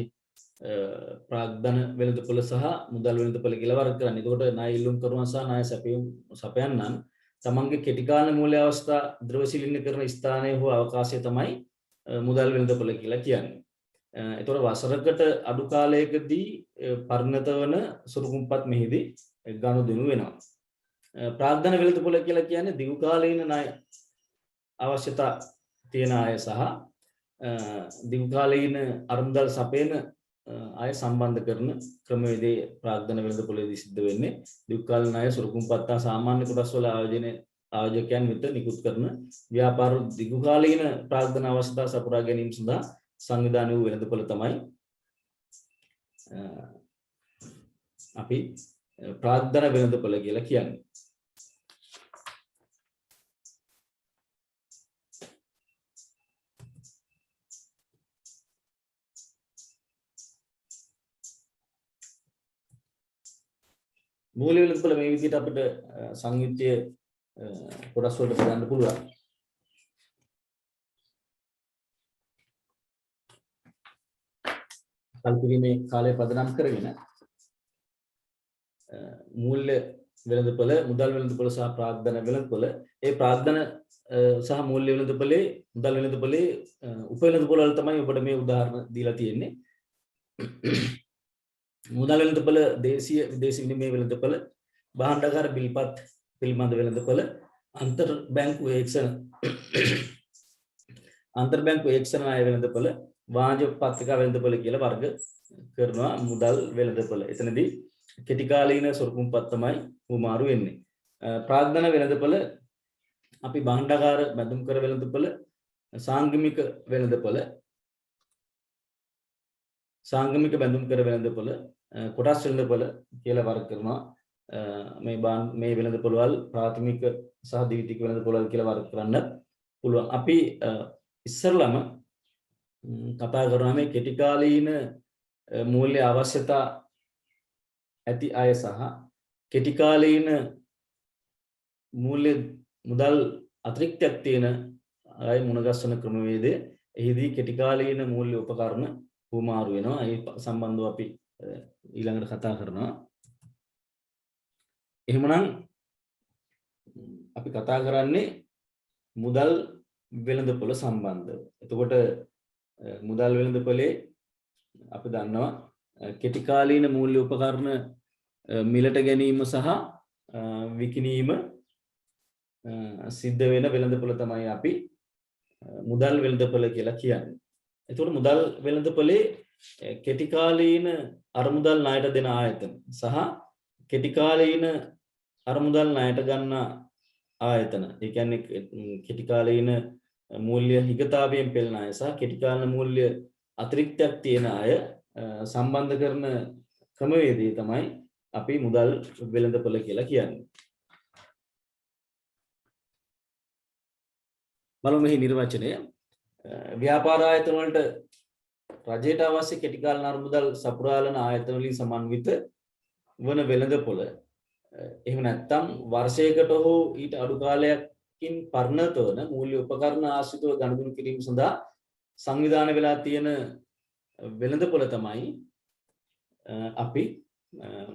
Speaker 1: ප්‍රාග්ධන වෙළඳපොළ සහ මුදල් වෙළඳපොළ කියලා වර්ග කරන්නේ. එතකොට ණය ඉල්ලුම් කරුවන් සහ ණය සපයන්නන් තමන්ගේ කෙටි කාල මූල්‍ය අවස්ථා ද්‍රවශීලීකරණ ස්ථානය හෝ අවකාශය තමයි මුදල් වෙළඳපොළ කියලා කියන්නේ. ඒතකොට වසරකට අඩු කාලයකදී පරිණත වන සුරුකුම්පත් මෙහිදී ගනුදෙනු වෙනවා. ප්‍රාග්ධන වෙළඳපොළ කියලා කියන්නේ දිගු කාලීන ණය අවශ්‍යතා තියෙන අය සහ දිගු කාලීන අරමුදල් සපයන අය සම්බන්ධ කරන ක්‍රමවේදයේ ප්‍රාග්ධන වෙළඳපොළේදී සිද්ධ වෙන්නේ දිගු කාලීන ණය සුරුකුම්පත් සාමාන්‍ය කොටස් වල ආයෝජකයන් වෙත නිකුත් කරන ව්‍යාපාර දිගු කාලීන ප්‍රාග්ධන අවශ්‍යතා සපුරා ගැනීම සඳහා සංවිධානය වූ වෙළඳපොළ තමයි අපි ප්‍රාග්ධන වෙළඳපොළ කියලා කියන්නේ. මූල්‍ය වෙළඳපොළ මේ විදිහට අපිට සංයුක්තයේ කොටස් වලට බෙදන්න පුළුවන්. කල්පිරීමේ කාලය පදනම් කරගෙන මූල්‍ය වෙළඳපොළ, මුදල් වෙළඳපොළ සහ ප්‍රාග්ධන වෙළඳපොළ, ඒ ප්‍රාග්ධන සහ මූල්‍ය වෙළඳපොළේ මුදල් වෙළඳපොළේ උප වෙළඳපොළ වල තමයි ඔබට මේ උදාහරණ දීලා තියෙන්නේ. මුදල් වෙළඳපොළ දේශීය විදේශ විනිමය වෙළඳපොළ, භාණ්ඩාගාර බිල්පත් පිළිබඳ වෙළඳපොළ, අන්තර් බැංකු ඒක්ෂණ ණය වෙළඳපොළ, වාණිජ පත්‍රිකා වෙළඳපොළ කියලා වර්ග කරනවා මුදල් වෙළඳපොළ. එතනදී කෙටි කාලීන සුරුකුම්පත් තමයි උමාරු වෙන්නේ. ප්‍රාග්ධන වෙළඳපොළ අපි භාණ්ඩාගාර බැඳුම් කර වෙළඳපොළ, සාංගමික වෙළඳපොළ, සාංගමික බැඳුම් කර වෙළඳපොළ, කොටස් වෙළඳපොළ කියලා වර්ග කරනවා. මේ වෙළඳපොළ වල ප්‍රාථමික සහ ද්විතීයික වෙළඳපොළ කියලා වර්ග කරන්න පුළුවන්. අපි ඉස්සරළම කතා කරනවා මේ කෙටි කාලීන මූල්‍ය අවශ්‍යතා ඇති අය සහ කෙටි කාලීන මූල්‍ය මුදල් අතිරික්තයක් තියෙන අය මුණගස්වන ක්‍රමවේදය. එහිදී කෙටි කාලීන මූල්‍ය උපකරණ උමාරු වෙනවා. ඒ සම්බන්ධව අපි ඊළඟට කතා කරනවා. එහෙමනම් අපි කතා කරන්නේ මුදල් වෙළඳපොළ සම්බන්ධව. එතකොට මුදල් වෙළඳපොළේ අපි දන්නවා කෙටි කාලීන මූල්‍ය උපකරණ මිලට ගැනීම සහ විකිණීම සිද්ධ වෙන වෙළඳපොළ තමයි අපි මුදල් වෙළඳපොළ කියලා කියන්නේ. එතකොට මුදල් වෙළඳපොළේ කෙටි කාලීන අරමුදල් ණයට දෙන ආයතන සහ කෙටි කාලීන අරමුදල් ණයට ගන්න ආයතන, ඒ කියන්නේ කෙටි කාලීන මූල්‍ය හිගතාවයෙන් පෙළෙන අය සහ කෙටි කාලීන මූල්‍ය අතිරික්තයක් තියෙන අය සම්බන්ධ කරන ක්‍රමවේදය තමයි අපි මුදල් වෙළඳපොළ කියලා කියන්නේ. බලමු මෙහි නිර්වචනය. ව්‍යාපාර ආයතන වලට රජයට අවශ්‍ය කෙටි කාලීන අරමුදල් සපුරාලන ආයතන වලින් සමන්විත වන වෙළඳපොළ, එහෙම නැත්නම් වර්ෂයකට හෝ ඊට අඩු කාලයකින් පරිණත වන මූල්‍ය උපකරණ ආශ්‍රිතව ගනුදෙනු කිරීම සඳහා සංවිධානය වෙලා තියෙන වෙළඳපොළ තමයි අපි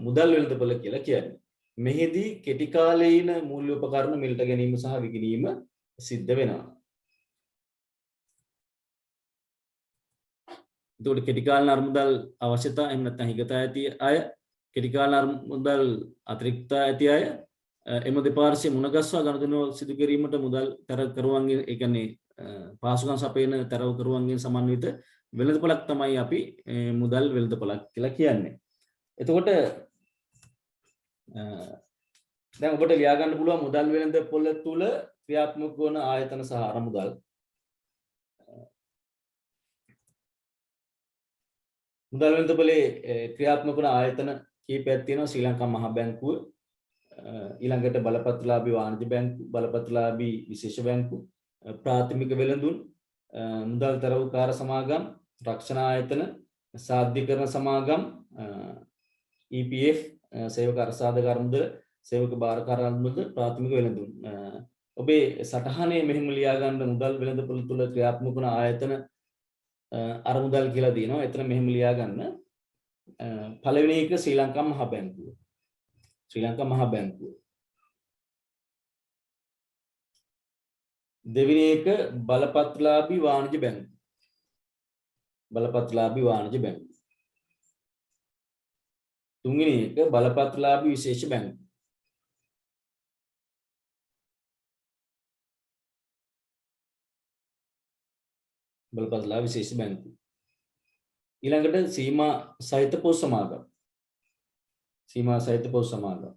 Speaker 1: මුදල් වෙළඳපොළ කියලා කියන්නේ. මෙහිදී කෙටි කාලීන මූල්‍ය උපකරණ මිලට ගැනීම සහ විකිණීම සිද්ධ වෙනවා. එතකොට කෙටි කාලීන අරමුදල් අවශ්‍යතා එහෙම නැත්නම් හිගතා ඇති අය, කෙටි කාලීන අරමුදල් අතිරික්ත ඇති අය එම දෙපාර්ශ්වයේ මුණගස්වා ගනුදෙනු සිදු කිරීමට මුදල් තරකරුවන්ගේ, ඒ කියන්නේ පාසුකම් සපයන තරකරුවන්ගෙන් සමන්විත වෙළඳපොළක් තමයි අපි මුදල් වෙළඳපොළක් කියලා කියන්නේ. එතකොට දැන් ඔබට ලියා ගන්න පුළුවන් මුදල් වෙළඳපොළ තුල ක්‍රියාත්මක වන ආයතන සහ අරමුදල්. මුදල් වෙළඳපොලේ ක්‍රියාත්මක වන ආයතන කීපයක් තියෙනවා. ශ්‍රී ලංකා මහා බැංකුව, ඊළඟට බලපත්‍රලාභී වාණිජ බැංකු, බලපත්‍රලාභී විශේෂ බැංකු, ප්‍රාථමික වෙළඳුන්, මුදල් තරවුකාර සමාගම්, රක්ෂණ ආයතන, සාධ්‍යකරණ සමාගම්, EPF, සේවක අර්ථසාධක අරමුදල, සේවක භාරකාර අරමුදල, ප්‍රාථමික වෙළඳුන්. ඔබේ සටහනේ මෙහෙම ලියා ගන්න මුදල් වෙළඳපොළ තුල ක්‍රියාත්මක වන ආයතන අරමුදල් කියලා දිනවා. එතන මෙහෙම ලියා ගන්න. පළවෙනි එක ශ්‍රී ලංකා මහා බැංකුව. ශ්‍රී ලංකා මහා බැංකුව. දෙවෙනි එක බලපත්‍රලාභී වාණිජ බැංකුව. බලපත්‍රලාභී වාණිජ බැංකු. තුන්වෙනි එක බලපත්‍රලාභී විශේෂ බැංකු. බලපත්‍රලාභී විශේෂ බැංකු. ඊළඟට සීමා සහිත පොත් සමාගම්. සීමා සහිත පොත් සමාගම්.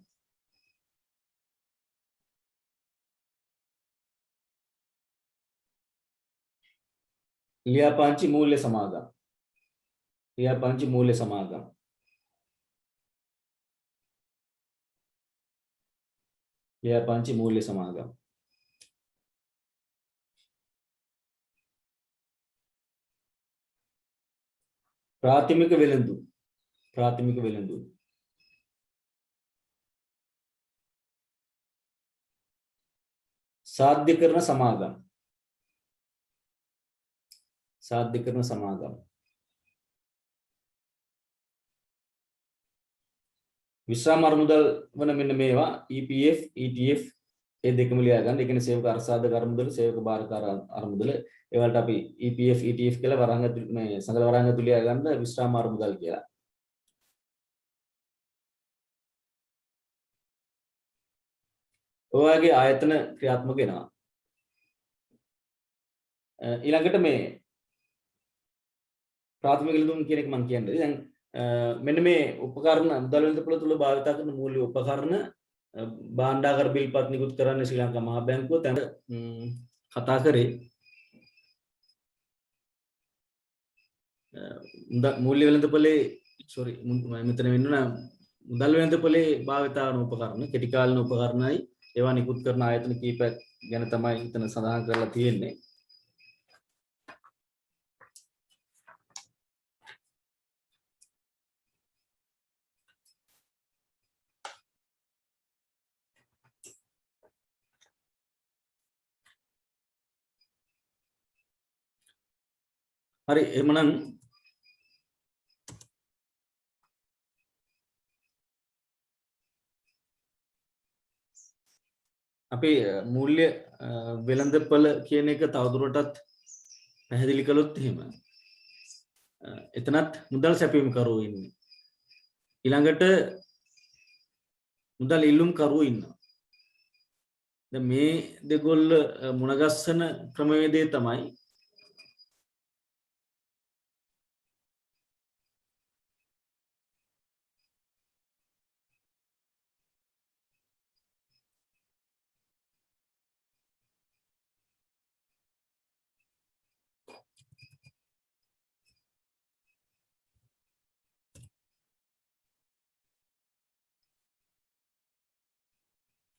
Speaker 1: ලියාපදිංචි මූල්‍ය සමාගම්. ලියාපදිංචි මූල්‍ය සමාගම්. ලියාපදිංචි මූල්‍ය සමාගම්. ප්‍රාථමික වෙළඳු. ප්‍රාථමික වෙළඳු. සාධ්‍යකරණ සමාගම්. සාධ්‍යකරණ සමාගම්. විශ්‍රාම අරමුදල් වන මෙන්න මේවා EPF ETF ඒ දෙකම ලියා ගන්න. ඒ කියන්නේ සේවක අර්ථසාධක අරමුදල, සේවක බාරකාර අරමුදල. ඒවලට අපි EPF ETF කියලා වරහන් ඇතුළේ මේ සංගල වරහන් ඇතුළේ ලියා ගන්න විශ්‍රාම අරමුදල් කියලා. ඔයගේ ආයතන ක්‍රියාත්මක වෙනවා. ඊළඟට මේ ප්‍රාථමික වෙළඳුම් කියන එක මම කියන්නේ. දැන් මෙන්න මේ උපකරණ මුදල් වෙළඳපොළ තුල භාවිත කරන මූල්‍ය උපකරණ භාණ්ඩාගාර බිල්පත් නිකුත් කරන්නේ ශ්‍රී ලංකා මහා බැංකුව තැන කතා කරේ මූල්‍ය වෙළඳපොලේ මෙතන වෙන්නුනා මුදල් වෙළඳපොලේ භාවිත කරන උපකරණ කෙටි කාලින උපකරණයි ඒවා නිකුත් කරන ආයතන කීපයක් ගැන තමයි එතන සඳහන් කරලා තියෙන්නේ. හරි එහෙමනම් අපි මූල්‍ය වෙළඳපොළ කියන එක තවදුරටත් පැහැදිලි කළොත් එහෙම එතනත් මුදල් සැපයීම් කරුවෝ ඉන්නේ. ඊළඟට මුදල් ඉල්ලුම් කරුවෝ ඉන්නවා. දැන් මේ දෙගොල්ල මුණගස්සන ක්‍රමවේදය තමයි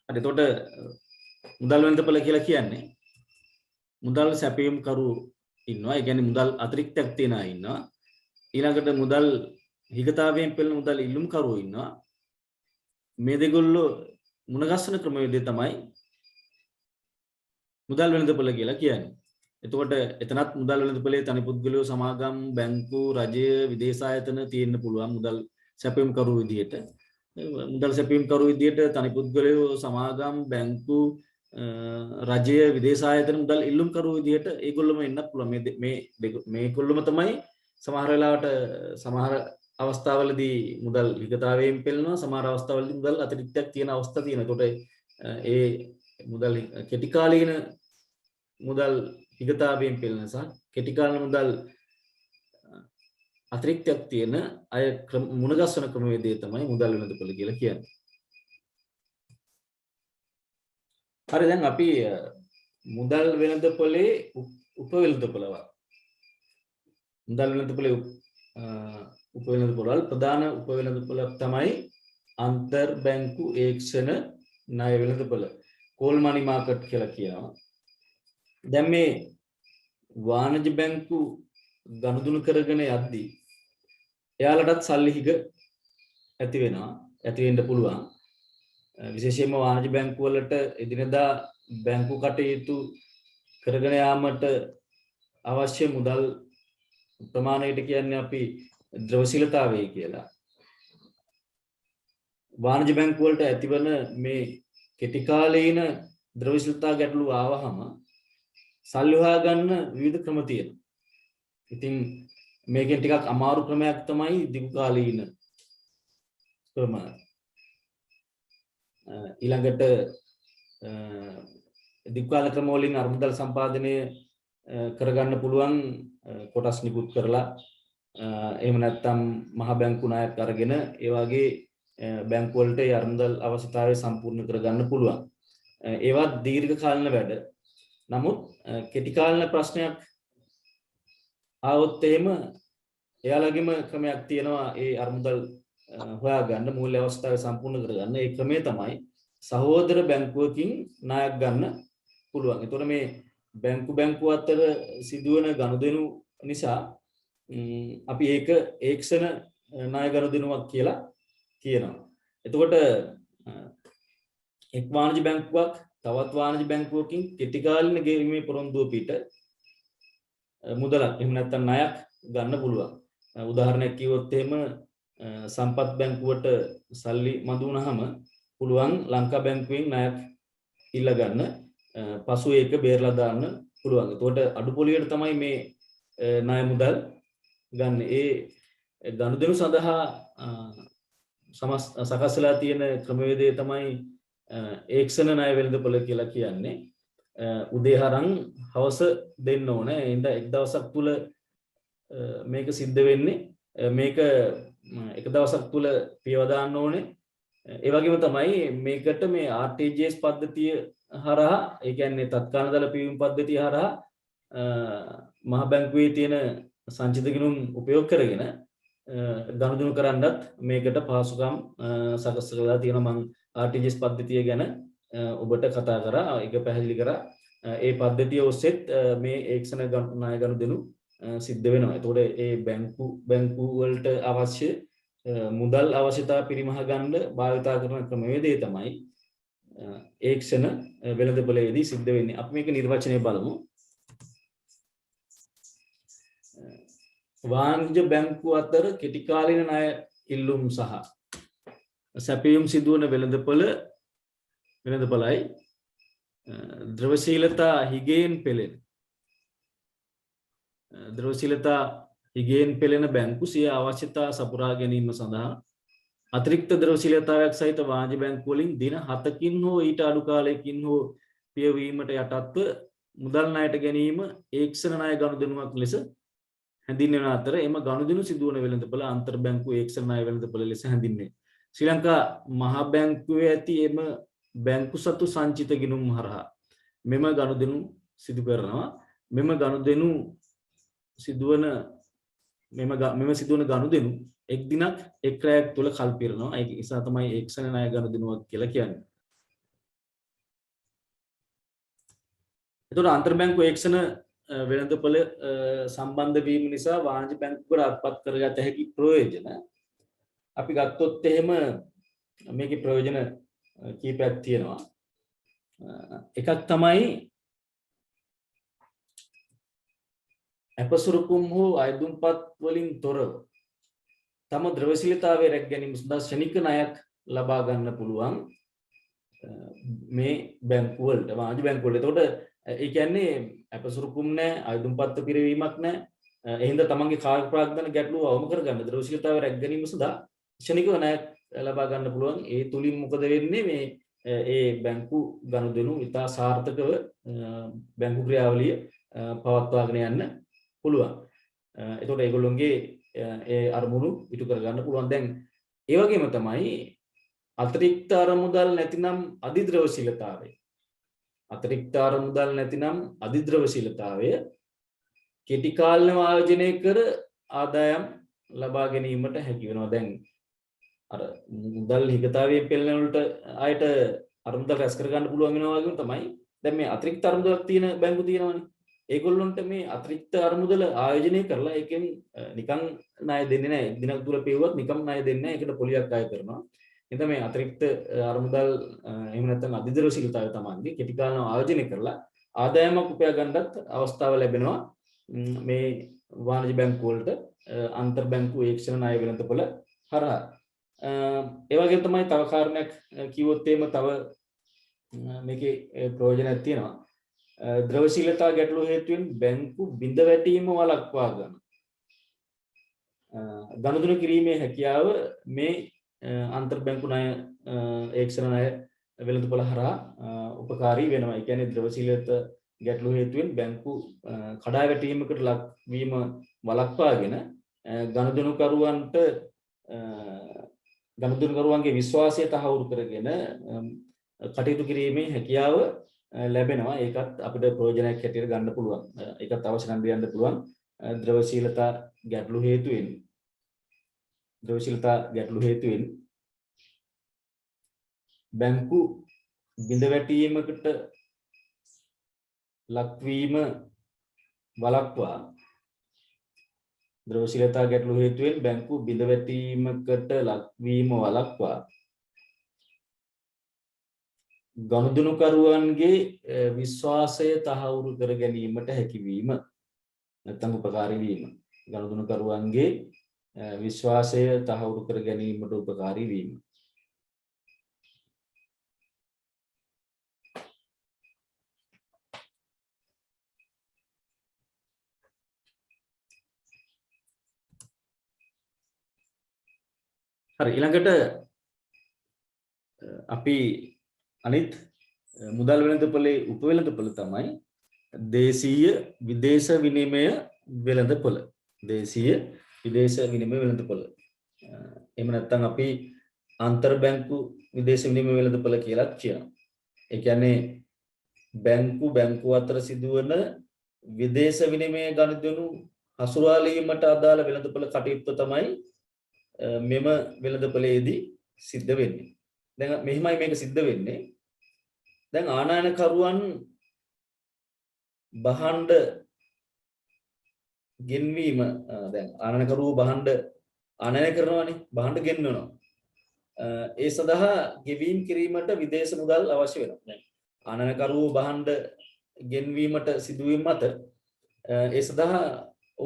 Speaker 1: හරි එතකොට මුදල් වෙළඳපොළ කියලා කියන්නේ මුදල් සැපයීම් කරු ඉන්නවා. ඒ කියන්නේ මුදල් අතිරික්තයක් තියන අය ඉන්නවා. ඊළඟට මුදල් හිගතාවයෙන් පෙළෙන මුදල් ඉල්ලුම් කරුවෝ ඉන්නවා. මේ දෙගොල්ලෝ මුණගස්සන ක්‍රමවේදය තමයි මුදල් වෙළඳපොළ කියලා කියන්නේ. එතකොට එතනත් මුදල් වෙළඳපොළේ තනි පුද්ගලයෝ සමාගම් බැංකු රජය විදේශ ආයතන තියෙන්න පුළුවන් මුදල් සැපයීම් කරු විදියට. මුදල් සැපයීම් කරු විදියට තනි පුද්ගලයෝ සමාගම් බැංකු රජය විදේශ ආයතන මුදල් ඉල්ලුම් කරු විදියට ඒගොල්ලොම ඉන්නත් පුළුවන්. මේගොල්ලොම තමයි සමහර වෙලාවට සමහර අවස්ථාවලදී මුදල් විගතාවයෙන් පෙළෙනවා. සමහර අවස්ථාවලදී මුදල් අතිරික්තයක් තියෙන අවස්ථා තියෙනවා. ඒකට ඒ මුදල් කෙටි කාලීන මුදල් විගතාවයෙන් පෙළෙන සහ කෙටි කාලීන මුදල් අතිරික්තයක් තියෙන අය මුණගස්සන ක්‍රමවේදය තමයි මුදල් වෙළඳපොළ කියලා කියන්නේ. හරි දැන් අපි මුදල් වෙළඳපොළේ උපවෙළඳපොළව මුදල් වෙළඳපොළේ උපවෙළඳපොළවල් ප්‍රධාන උපවෙළඳපොළ තමයි අන්තර් බැංකු ඒක්ෂණ ණය වෙළඳපොළ කෝල් මනි මාකට් කියලා කියනවා. දැන් මේ වාණිජ බැංකු ගනුදෙනු කරගෙන යද්දී එයාලටත් සල්ලි හිග ඇති වෙනවා. ඇති වෙන්න පුළුවන්. විශේෂයෙන්ම වාණිජ බැංකු වලට එදිනෙදා බැංකු කටයුතු කරගෙන යාමට අවශ්‍ය මුදල් ප්‍රමාණයට කියන්නේ අපි ද්‍රවශීලතාවය කියලා. වාණිජ බැංකු වලට ඇතිවන මේ කෙටි කාලීන ද්‍රවශීලතා ගැටලු ආවහම සල්ලි හොයා ගන්න විවිධ ක්‍රම තියෙනවා. ඉතින් මේකෙන් ටිකක් අමාරු ක්‍රමයක් තමයි දිගු කාලීන ක්‍රම. ඊළඟට දිගු කාල ක්‍රම වලින් අරමුදල් සම්පාදනය කරගන්න පුළුවන් කොටස් නිකුත් කරලා එහෙම නැත්නම් මහ බැංකු ණයක් අරගෙන ඒ වගේ බැංකු වලට ඒ අරමුදල් අවශ්‍යතාවය සම්පූර්ණ කරගන්න පුළුවන්. ඒවත් දීර්ඝ කාලින වැඩ. නමුත් කෙටි කාලින ප්‍රශ්නයක් ආවොත් එහෙම එයාලගෙම ක්‍රමයක් තියෙනවා ඒ අරමුදල් හොයාගන්න මූල්‍ය අවස්ථාව සම්පූර්ණ කරගන්න. ඒ ක්‍රමය තමයි සහෝදර බැංකුවකින් ණයක් ගන්න පුළුවන්. ඒතකොට මේ බැංකු අතර සිදුවන ගනුදෙනු නිසා අපි ඒක ඒක්ෂණ ණය ගනුදෙනුවක් කියලා කියනවා. එතකොට එක් වාණිජ බැංකුවක් තවත් වාණිජ බැංකුවකින් කෙටි කාලින ගෙවීමේ පොරොන්දුව පිට මුදලක් එහෙම නැත්නම් ණයක් ගන්න පුළුවන්. උදාහරණයක් කිව්වොත් එහෙම සම්පත් බැංකුවට සල්ලි මදු වුණාම පුළුවන් ලංකා බැංකුවෙන් ණයක් ඉල්ල ගන්න. පසු ඒක බේරලා දාන්න පුළුවන්. එතකොට අඩු පොලියට තමයි මේ ණය මුදල් ගන්න. ඒ ගනුදෙනු සඳහා සකස්ලා තියෙන ක්‍රමවේදය තමයි ඒක්ෂණ ණය වෙළඳපොළ කියලා කියන්නේ. උදේ හරන් හවස දෙන්න ඕනේ. එහෙනම් එක් දවසක් තුල මේක සිද්ධ වෙන්නේ. මේක එක දවසක් තුල පියව දාන්න ඕනේ. ඒ වගේම තමයි මේකට මේ RTGS පද්ධතිය හරහා ඒ කියන්නේ තත්කාල දල පියවීම පද්ධතිය හරහා මහ බැංකුවේ තියෙන සංචිත ගිණුම් උපයෝග කරගෙන ගනුදෙනු කරන්නත් මේකට පහසුකම් සකස් කරලා තියෙනවා. මම RTGS පද්ධතිය ගැන ඔබට කතා කරා. ඒක පැහැදිලි කරා. ඒ පද්ධතිය ඔස්සේත් මේ ඒක්ෂණ ණය ගනුදෙනු සිද්ධ වෙනවා. එතකොට ඒ බැංකු වලට අවශ්‍ය මුදල් අවශ්‍යතා පිරිමහ ගන්න භාවිතා කරන ක්‍රමවේදය තමයි ඒක්ෂණ වෙළඳපොළේදී සිද්ධ වෙන්නේ. අපි මේක නිර්වචනය බලමු. වාණිජ බැංකු අතර කෙටි කාලීන ණය ඉල්ලුම් සහ සැපයුම් සිදුවන වෙළඳපොළයි ද්‍රවශීලතා හිගේන් පෙළෙන බැංකු සිය අවශ්‍යතා සපුරා ගැනීම සඳහා අතිරික්ත ද්‍රවශීලතාවයක් සහිත වාණිජ බැංකු වලින් දින 7කින් හෝ ඊට අඩු කාලයකින් හෝ පියවීමට යටත්ව මුදල් ණයට ගැනීම ඒක්ෂණ ණය ගනුදෙනුවක් ලෙස හැඳින්වෙන අතර එම ගනුදෙනු සිදුවන වෙළඳපොළ අන්තර් බැංකු ඒක්ෂණ ණය වෙළඳපොළ ලෙස හැඳින්වේ. ශ්‍රී ලංකා මහා බැංකුවේ ඇති එම බැංකු සතු සංචිත ගිණුම් හරහා මෙම ගනුදෙනු සිදු කරනවා. මෙම සිදුවන ගනුදෙනු එක් දිනක් එක් රැයක් තුල කල් පිරෙනවා. ඒක නිසා තමයි ඒක්ෂණ ණය ගනුදෙනුවක් කියලා කියන්නේ. එතකොට අන්තර් බැංකු ඒක්ෂණ වෙළඳපොළ සම්බන්ධ වීම නිසා වාණිජ බැංකුවකට අත්පත් කරගත හැකි ප්‍රයෝජන අපි ගත්තොත් එහෙම මේකේ ප්‍රයෝජන කීපයක් තියෙනවා. එකක් තමයි අපසුරුකුම් හෝ අයදුම්පත් වලින් තොරව තම ද්‍රවශීලතාවය රැක ගැනීම සඳහා ශනික ණයක් ලබා ගන්න පුළුවන් මේ බැංකු වලට වාණිජ බැංකු වලට. එතකොට ඒ කියන්නේ අපසුරුකුම් නැහැ, අයදුම්පත් පිරවීමක් නැහැ. එහෙනම් තමන්ගේ කාර්ය ප්‍රාග්ධන ගැටලුව අවම කරගන්න ද්‍රවශීලතාවය රැක ගැනීම සඳහා ශනිකව ණයක් ලබා ගන්න පුළුවන්. ඒ තුලින් මොකද වෙන්නේ? මේ ඒ බැංකු ගනුදෙනු ඉතා සාර්ථකව බැංකු ක්‍රියාවලිය පවත්වාගෙන යන්න පුළුවන්. එතකොට ඒගොල්ලොන්ගේ ඒ අරමුණු ඉටු කර ගන්න පුළුවන්. දැන් ඒ වගේම තමයි අතිරික්ත අරමුදල් නැතිනම් අධිද්‍රවශීලතාවය කෙටි කාලීනව ආයෝජනය කර ආදායම් ලබා ගැනීමට හැකි වෙනවා. දැන් අර මුදල් හිගතාවයේ පෙළෙන වලට ආයත අරමුදල් රැස් කර ගන්න පුළුවන් වෙනවා වගේම තමයි දැන් මේ අතිරික්ත අරමුදලක් තියෙන බැංකු තියෙනවනේ. ඒගොල්ලොන්ට මේ අතිරික්ත අරමුදල ආයෝජනය කරලා ඒකෙන් නිකන් ණය දෙන්නේ නැහැ. එක් දිනක් තුල පෙවුවත් නිකම් ණය දෙන්නේ නැහැ. ඒකට පොලියක් අය කරනවා. එතන මේ අතිරික්ත අරමුදල් එහෙම නැත්නම් අධිද්‍රවශීලතාවය තමයි කෙටි කාලීනව ආයෝජනය කරලා ආදායමක් උපයා ගන්නත් අවස්ථාව ලැබෙනවා මේ වාණිජ බැංකු වලට අන්තර් බැංකු ඒක්ෂණ ණය වෙළඳපොළ හරහා. ඒ වගේම තමයි තව කාරණයක් කිව්වොත් එහෙම තව මේකේ ප්‍රයෝජනයක් තියෙනවා. ද්‍රවශීලතා ගැටලුව හේතුවෙන් බැංකු බිඳ වැටීම වළක්වා ගන්න. ගනුදෙනු කිරීමේ හැකියාව මේ අන්තර් බැංකු ණය ඒකසන ණය වෙළඳපොළ හරහා උපකාරී වෙනවා. ඒ කියන්නේ ද්‍රවශීලත ගැටලු හේතුවෙන් බැංකු කඩා වැටීමකට ලක්වීම වළක්වාගෙන ගනුදෙනුකරුවන්ට ගනුදෙනුකරුවන්ගේ විශ්වාසය තහවුරු කරගෙන කටයුතු කිරීමේ හැකියාව ලැබෙනවා. ඒකත් අපිට ප්‍රයෝජනයක් හැටියට ගන්න පුළුවන්. ඒකත් අවශ්‍ය නම් කියන්න පුළුවන්. ද්‍රවශීලතා ගැටලු හේතුවෙන් බැංකු බිඳ වැටීමකට ලක්වීම වළක්වා ද්‍රවශීලතා ගැටලු හේතුවෙන් බැංකු බිඳ වැටීමකට ලක්වීම වළක්වා ගනුදෙනුකරුවන්ගේ විශ්වාසය තහවුරු කර ගැනීමට හැකිවීම නැත්නම් උපකාරී වීම. ගනුදෙනුකරුවන්ගේ විශ්වාසය තහවුරු කර ගැනීමට උපකාරී වීම. හරි, ඊළඟට අපි අනිත් මුදල් වෙළඳපොලේ උපවෙළඳපොළ තමයි දේශීය විදේශ විනිමය වෙළඳපොළ. දේශීය විදේශ විනිමය වෙළඳපොළ. එහෙම නැත්නම් අපි අන්තර් බැංකු විදේශ විනිමය වෙළඳපොළ කියලා කියනවා. ඒ කියන්නේ බැංකු අතර සිදුවන විදේශ විනිමය ගනුදෙනු හසුරුවාලීමට අදාළ වෙළඳපොළ කටයුත්ත තමයි මෙම වෙළඳපොළේදී සිද්ධ වෙන්නේ. දැන් මෙහිමයි මේක සිද්ධ වෙන්නේ. දැන් ආනයනකරුවන් බහඬ ගෙන්වීම දැන් ආනයනකරුවෝ බහඬ ආනයනය කරනවානේ, බහඬ ගෙන්වනවා. ඒ සඳහා ගෙවීම් කිරීමට විදේශ මුදල් අවශ්‍ය වෙනවා. දැන් ආනයනකරුවෝ බහඬ ගෙන්වීමට සිදුවීම මත ඒ සඳහා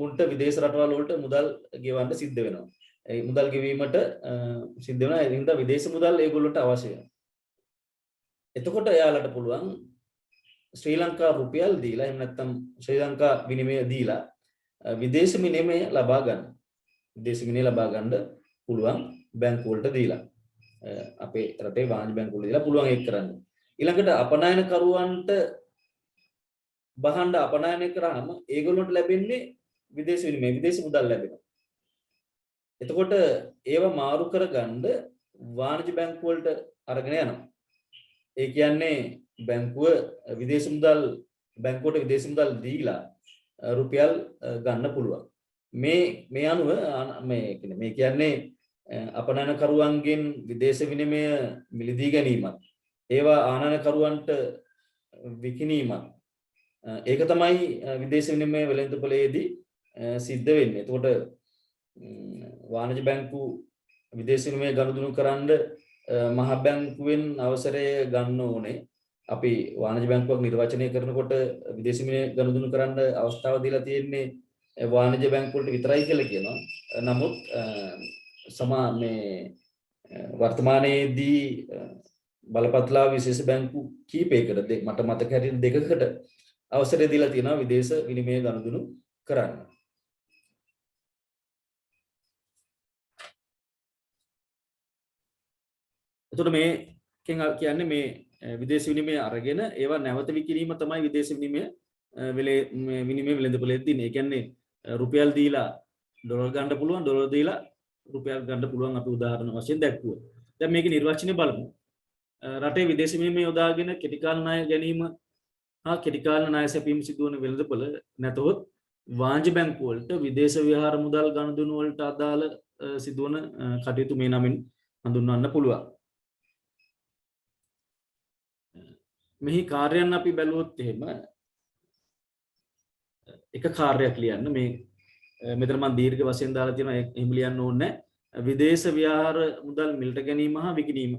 Speaker 1: උන්ට විදේශ රටවල් වලට මුදල් ගෙවන්න සිද්ධ වෙනවා. ඒ මුදල් ගෙවීමට සිද්ධ වෙනවා. ඒ හින්දා විදේශ මුදල් ඒගොල්ලන්ට අවශ්‍ය වෙනවා. එතකොට එයාලට පුළුවන් ශ්‍රී ලංකා රුපියල් දීලා එහෙම නැත්නම් ශ්‍රී ලංකා විනිමය දීලා විදේශ විනිමය ලබා ගන්න. විදේශ විනිමය ලබා ගන්න පුළුවන් බැංකු වලට දීලා. අපේ රටේ වාණිජ බැංකු වල දීලා පුළුවන් ඒක කරන්න. ඊළඟට අපනයනකරුවන්ට බහඬ අපනයනය කරාම ඒගොල්ලන්ට ලැබෙන්නේ විදේශ විනිමය, විදේශ මුදල් ලැබෙනවා. එතකොට ඒව මාරු කරගන්න වාණිජ බැංකු වලට අරගෙන යනවා. ඒ කියන්නේ බැංකුවට විදේශ මුදල් දීලා රුපියල් ගන්න පුළුවන්. මේ අනුව මේ කියන්නේ අපනයනකරුවන්ගෙන් විදේශ විනිමය මිලදී ගැනීමත් ඒවා ආනයනකරුවන්ට විකිණීමත් ඒක තමයි විදේශ විනිමය වෙළඳපොළේදී සිද්ධ වෙන්නේ. එතකොට වාණිජ බැංකු විදේශ විනිමය ගනුදෙනු කරන්න මහ බැංකුවෙන් අවසරය ගන්න ඕනේ. අපි වාණිජ බැංකුවක් නිර්වචනය කරනකොට විදේශ විනිමය ගනුදෙනු කරන්න අවස්ථාව දීලා තියෙන්නේ වාණිජ බැංකු වලට විතරයි කියලා කියනවා. නමුත් වර්තමානයේදී බලපත්ලා විශේෂ බැංකු කීපයකට මට මතක හැටියට දෙකකට අවසරය දීලා තියෙනවා විදේශ විනිමය ගනුදෙනු කරන්න. එතකොට මේකෙන් කියන්නේ මේ විදේශ විනිමය අරගෙන ඒවා නැවත විකිණීම තමයි විදේශ විනිමය වෙළඳපොළේදී තියෙන්නේ. ඒ කියන්නේ රුපියල් දීලා ඩොලර් ගන්න පුළුවන්, ඩොලර් දීලා රුපියල් ගන්න පුළුවන් අපි උදාහරණ වශයෙන් දැක්කුවා. දැන් මේකේ නිර්වචනය බලමු. රටේ විදේශ විනිමය යොදාගෙන කෙටි කාල ණය ගැනීම හා කෙටි කාල ණය සැපීම සිදුවන වෙළඳපොළ නැතහොත් වාණිජ බැංකු වලට විදේශ විහාර මුදල් ගනුදෙනු වලට අදාළ සිදුවන කටයුතු මේ නමින් හඳුන්වන්න පුළුවන්. මෙහි කාර්යයන් අපි බැලුවොත් එහෙම එක කාර්යයක් ලියන්න මේ මෙතන මම දීර්ඝ වශයෙන් දාලා තියෙනවා එහෙම ලියන්න ඕනේ නැහැ. විදේශ විහාර මුදල් මිලට ගැනීම හා විකිණීම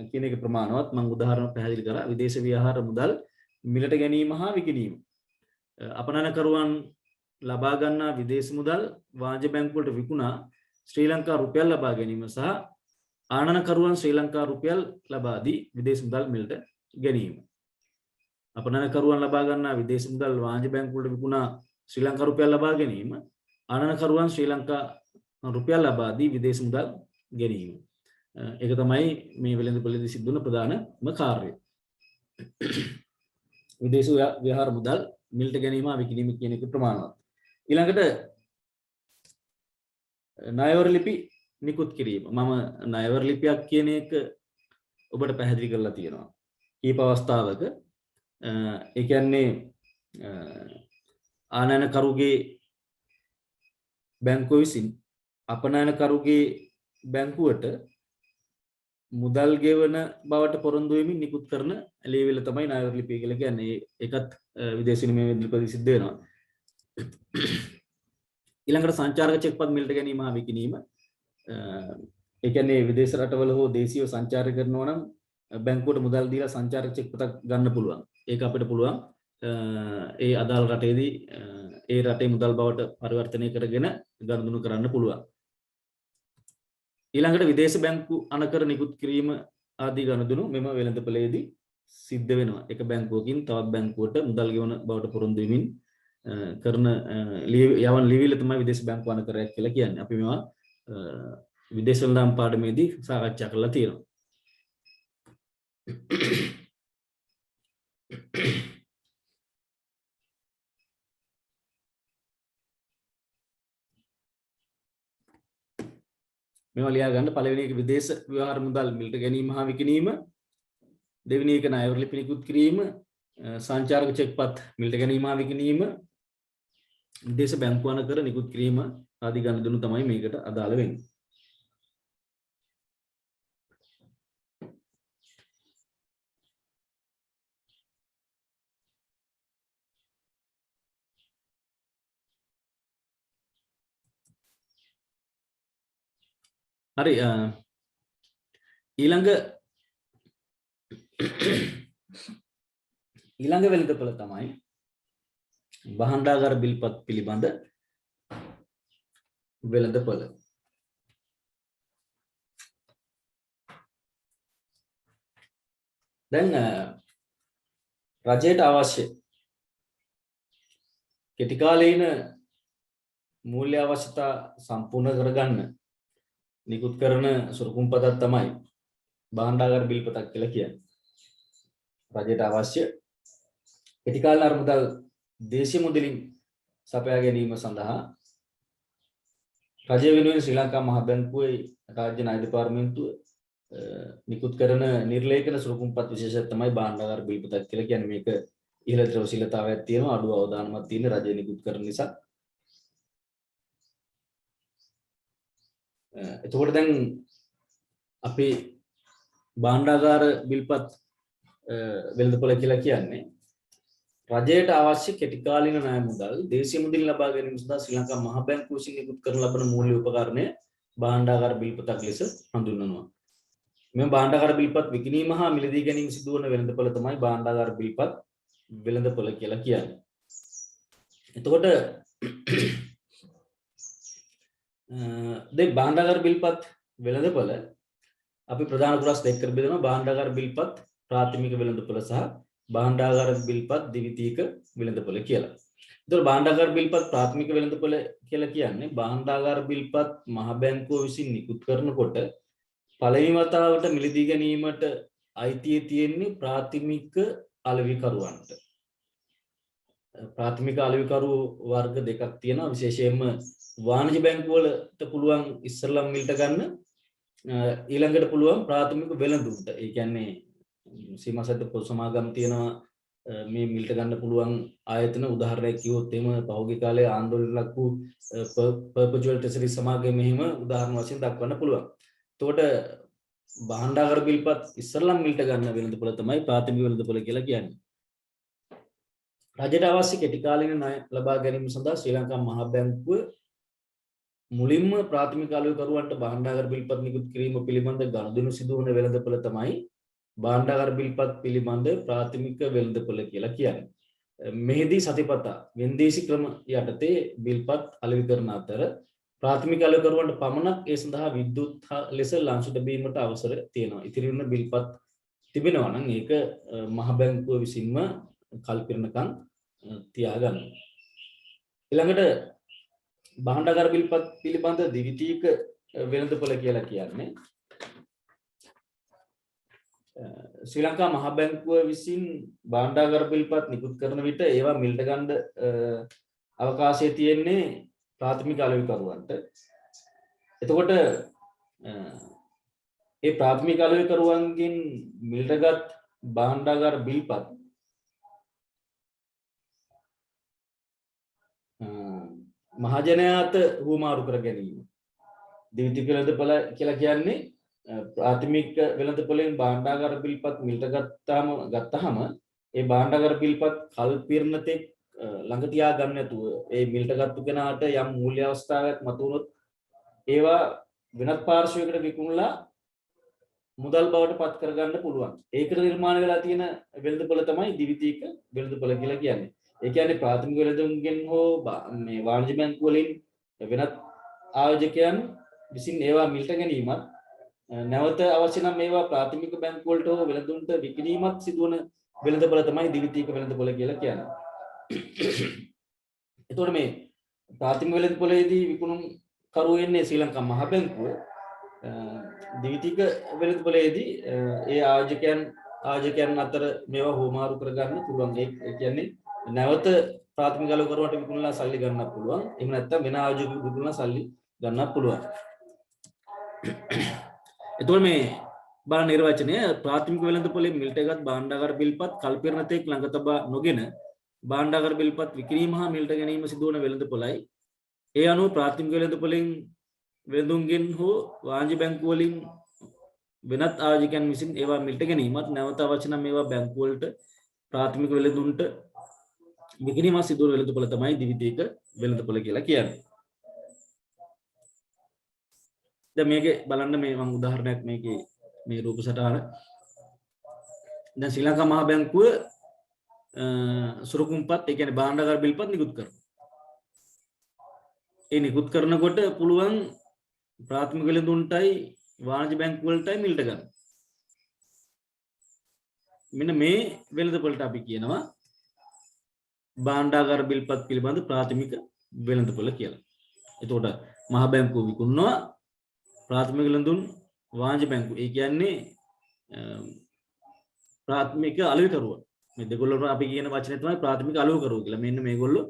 Speaker 1: කියන එක ප්‍රමාණවත් මම උදාහරණ පැහැදිලි කරා. විදේශ විහාර මුදල් මිලට ගැනීම හා විකිණීම. අපනයනකරුවන් ලබා ගන්නා විදේශ මුදල් වාණිජ බැංකු වලට විකුණා ශ්‍රී ලංකා රුපියල් ලබා ගැනීම සහ ආනයනකරුවන් ශ්‍රී ලංකා රුපියල් ලබා දී විදේශ මුදල් මිලට ගැනීම. අපනයනකරුවන් ලබා ගන්නා විදේශ මුදල් වාණිජ බැංකු වලට විකුණා ශ්‍රී ලංකා රුපියල් ලබා ගැනීම. ආනයනකරුවන් ශ්‍රී ලංකා රුපියල් ලබා දී විදේශ මුදල් ගැනීම. ඒක තමයි මේ වෙළඳපොළේදී සිද්ධ වන ප්‍රධානම කාර්යය. විදේශ ව්‍යවහාර මුදල් මිලට ගැනීම විකිණීම කියන එක ප්‍රමාණවත්. ඊළඟට ණයවර ලිපි නිකුත් කිරීම. මම ණයවර ලිපියක් කියන එක ඔබට පැහැදිලි කරලා තියෙනවා. කීප අවස්ථාවක ඒ කියන්නේ ආනයනකරුගේ බැංකුව විසින් අපනයනකරුගේ බැංකුවට මුදල් ගෙවන බවට පොරොන්දු වෙමින් නිකුත් කරන ලියවිල්ල තමයි ණයවර ලිපිය කියලා කියන්නේ. ඒකත් විදේශ විනිමය වෙළඳපොළේ සිද්ධ වෙනවා. ඊළඟට සංචාරක චෙක්පත් මිලට ගැනීම හා විකිණීම. ඒ කියන්නේ විදේශ රටවල හෝ දේශීයව සංචාරය කරනවා නම් බැංකුවට මුදල් දීලා සංචාරක චෙක්පතක් ගන්න පුළුවන්. ඒක අපිට පුළුවන් ඒ අදාළ රටේදී ඒ රටේ මුදල් බවට පරිවර්තනය කරගෙන ගනුදෙනු කරන්න පුළුවන්. ඊළඟට විදේශ බැංකු අනකර නිකුත් කිරීම ආදී ගනුදෙනු මෙම වෙළඳපොළේදී සිද්ධ වෙනවා. එක බැංකුවකින් තවත් බැංකුවට මුදල් ගෙවන බවට පොරොන්දු වෙමින් කරන යවන ලියවිල්ල තමයි විදේශ බැංකු අනකරයක් කියලා කියන්නේ. අපි මේවා විදේශ වෙළඳාම් පාඩමේදී සාකච්ඡා කරලා තියෙනවා. මේවා ලියා ගන්න. පළවෙනි එක විදේශ ව්‍යවහාර මුදල් මිලට ගැනීම හා විකිණීම, දෙවෙනි එක ණයවර ලිපි නිකුත් කිරීම, සංචාරක චෙක්පත් මිලට ගැනීම හා විකිණීම, විදේශ බැංකු අනකර නිකුත් කිරීම ආදී ගනුදෙනු තමයි මේකට අදාළ වෙන්නේ. හරි, ඊළඟ වෙළඳපොළ තමයි භාණ්ඩාගාර බිල්පත් පිළිබඳ වෙළඳපොළ. දැන් රජයට අවශ්‍ය කෙටි කාලීන මූල්‍ය අවශ්‍යතා සම්පූර්ණ කරගන්න නිකුත් කරන සුරුකුම්පතක් තමයි භාණ්ඩාගාර බිල්පතක් කියලා කියන්නේ. රජයට අවශ්‍ය කෙටි කාල අරමුදල් දේශීය මුදලින් සපයා ගැනීම සඳහා රජය වෙනුවෙන් ශ්‍රී ලංකා මහ බැංකුවේ රාජ්‍ය ණය දෙපාර්තමේන්තුව නිකුත් කරන නිර්ලේඛන සුරුකුම්පත් විශේෂයක් තමයි භාණ්ඩාගාර බිල්පතක් කියලා කියන්නේ. මේක ඉහළ ද්‍රවශීලතාවයක් තියෙනවා, අඩු අවදානමක් තියෙන රජය නිකුත් කරන නිසා. එතකොට දැන් අපි භාණ්ඩාගාර බිල්පත් වෙළඳපොළ කියලා කියන්නේ රජයට අවශ්‍ය කෙටි කාලීන ණය මුදල් දේශීය මුදලින් ලබා ගැනීම සඳහා ශ්‍රී ලංකා මහ බැංකුව විසින් නිකුත් කරන ලබන මූල්‍ය උපකරණය භාණ්ඩාගාර බිල්පතක් ලෙස හඳුන්වනවා. මේ භාණ්ඩාගාර බිල්පත් විකිණීම හා මිලදී ගැනීම සිදු වන වෙළඳපොළ තමයි භාණ්ඩාගාර බිල්පත් වෙළඳපොළ කියලා කියන්නේ. එතකොට දැන් භාණ්ඩාගාර බිල්පත් වෙළඳපොළ අපි ප්‍රධාන කොටස් දෙකකට බෙදනවා. භාණ්ඩාගාර බිල්පත් ප්‍රාථමික වෙළඳපොළ සහ භාණ්ඩාගාර බිල්පත් ද්විතීයික වෙළඳපොළ කියලා. ඒතකොට භාණ්ඩාගාර බිල්පත් ප්‍රාථමික වෙළඳපොළ කියලා කියන්නේ භාණ්ඩාගාර බිල්පත් මහ බැංකුව විසින් නිකුත් කරනකොට පළවෙනි වතාවට මිලදී ගැනීමට අයිතිය තියෙන්නේ ප්‍රාථමික අලෙවිකරුවන්ට. ප්‍රාථමික අලෙවිකරු වර්ග දෙකක් තියෙනවා. විශේෂයෙන්ම වාණිජ බැංකුවලට පුළුවන් ඉස්සරලම් මිලට ගන්න, ඊළඟට පුළුවන් ප්‍රාථමික වෙළඳුන්ට. ඒ කියන්නේ සීමාසද්ද පොදු සමාගම් තියෙනවා මේ මිලට ගන්න පුළුවන් ආයතන. උදාහරණයක් කිව්වොත් එහෙම පහුගිය කාලේ ආందోලන ලක් වූ පර්පචුවල් ට්‍රෙසරි සමාගම මෙහිම උදාහරණ වශයෙන් දක්වන්න පුළුවන්. එතකොට භාණ්ඩාගාර බිල්පත් ඉස්සරලම් මිලට ගන්න වෙළඳපොළ තමයි ප්‍රාථමික වෙළඳපොළ කියලා කියන්නේ. රජයට අවශ්‍ය කෙටි කාලීන ණය ලබා ගැනීම සඳහා ශ්‍රී ලංකා මහ බැංකුව මුලින්ම ප්‍රාථමික අලෙවිකරුවන්ට භාණ්ඩාගාර බිල්පත් නිකුත් කිරීම පිළිබඳ ගනුදෙනු සිදු වන වෙළඳපොළ තමයි භාණ්ඩාගාර බිල්පත් පිළිබඳ ප්‍රාථමික වෙළඳපොළ කියලා කියන්නේ. මෙහිදී සතිපතා වෙන්දේසි ක්‍රම යටතේ බිල්පත් අලෙවි කරන අතර ප්‍රාථමික අලෙවිකරුවන්ට පමණක් ඒ සඳහා විද්‍යුත් ලෙස ලංසු ලැබීමට අවසර තියෙනවා. ඉතිරි වෙන බිල්පත් තිබෙනවා නම් ඒක මහ බැංකුව විසින්ම කල්පිරණකම් තියාගන්න. ඊළඟට භාණ්ඩාගාර බිල්පත් පිළිබඳ ද්විතීයික වෙළඳපොළ කියලා කියන්නේ ශ්‍රී ලංකා මහ බැංකුව විසින් භාණ්ඩාගාර බිල්පත් නිකුත් කරන විට ඒවා මිලට ගන්න අවකාශය තියෙන්නේ ප්‍රාථමික අලෙවිකරුවන්ට. එතකොට ඒ ප්‍රාථමික අලෙවිකරුවන්ගෙන් මිලටගත් භාණ්ඩාගාර බිල්පත් මහජනයාට හුවමාරු කර ගැනීම. ද්විතීයික වෙළඳපොළ කියලා කියන්නේ ප්‍රාථමික වෙළඳපොළෙන් භාණ්ඩාගාර බිල්පත් මිලට ගත්තාම ඒ භාණ්ඩාගාර බිල්පත් කල්පිරණ තෙක් ළඟ තියා ගන්න නැතුව ඒ මිලට ගත්තු කෙනාට යම් මූල්‍ය අවස්ථාවක් මතුවනොත් ඒවා වෙනත් පාර්ශවයකට විකුණලා මුදල් බවට පත් කරගන්න පුළුවන්. ඒකට නිර්මාණය වෙලා තියෙන වෙළඳපොළ තමයි ද්විතීයික වෙළඳපොළ කියලා කියන්නේ. ඒ කියන්නේ ප්‍රාථමික වෙළඳුන්ගෙන් හෝ මේ වාණිජ බැංකු වලින් වෙනත් ආයෝජකයන් විසින් ඒවා මිලට ගැනීමත් නැවත අවශ්‍ය නම් මේවා ප්‍රාථමික බැංකු වලට හෝ වෙළඳුන්ට විකිණීමත් සිදුවන වෙළඳපොළ තමයි ද්විතීයික වෙළඳපොළ කියලා කියන්නේ. එතකොට මේ ප්‍රාථමික වෙළඳපොළේදී විකුණුම් කරුවෝ වෙන්නේ ශ්‍රී ලංකා මහ බැංකුව. ද්විතීයික වෙළඳපොළේදී ඒ ආයෝජකයන් අතර මේවා හුවමාරු කරගන්න පුළුවන්. ඒ කියන්නේ නැවත ප්‍රාථමික අලෙවිකරුවන්ට විකුණලා සල්ලි ගන්නත් පුළුවන්. එහෙම නැත්නම් වෙන ආයෝජකයෙකුට විකුණලා සල්ලි ගන්නත් පුළුවන්. එතකොට මේ බලන නිර්වචනය ප්‍රාථමික වෙළඳපොළේ මිලටගත් භාණ්ඩාගාර බිල්පත් කල්පිරණ තෙක් ළඟ තබා නොගෙන භාණ්ඩාගාර බිල්පත් විකිණීම හා මිලට ගැනීම සිදුවන වෙළඳපොළයි. ඒ අනුව ප්‍රාථමික වෙළඳපොළෙන් වෙළඳුන්ගෙන් හෝ වාණිජ බැංකු වලින් වෙනත් ආයෝජකයන් විසින් ඒවා මිලට ගැනීමත් නැවත අවශ්‍ය නම් ඒවා බැංකු වලට ප්‍රාථමික වෙළඳුන්ට විකිණීම සිදුවන වෙළඳපොළ තමයි ද්විතීයික වෙළඳපොළ කියලා කියන්නේ. දැන් මේකේ බලන්න මේ මම උදාහරණයක් මේකේ මේ රූප සටහන. දැන් ශ්‍රී ලංකා මහ බැංකුව සුරුකුම්පත් ඒ කියන්නේ භාණ්ඩාගාර බිල්පත් නිකුත් කරනවා. ඒ නිකුත් කරනකොට පුළුවන් ප්‍රාථමික වෙළඳුන්ටයි වාණිජ බැංකු වලටයි මිලට ගන්න. මෙන්න මේ වෙළඳපොළට අපි කියනවා භාණ්ඩාගාර බිල්පත් පිළිබඳ ප්‍රාථමික වෙළඳපොළ කියලා. එතකොට මහ බැංකුව විකුණනවා ප්‍රාථමික වෙළඳුන් වාණිජ බැංකු. ඒ කියන්නේ ප්‍රාථමික අලෙවිකරුවා. මේ දෙගොල්ලෝ අපි කියන වචනේ තමයි ප්‍රාථමික අලෙවිකරුවා කියලා. මෙන්න මේගොල්ලෝ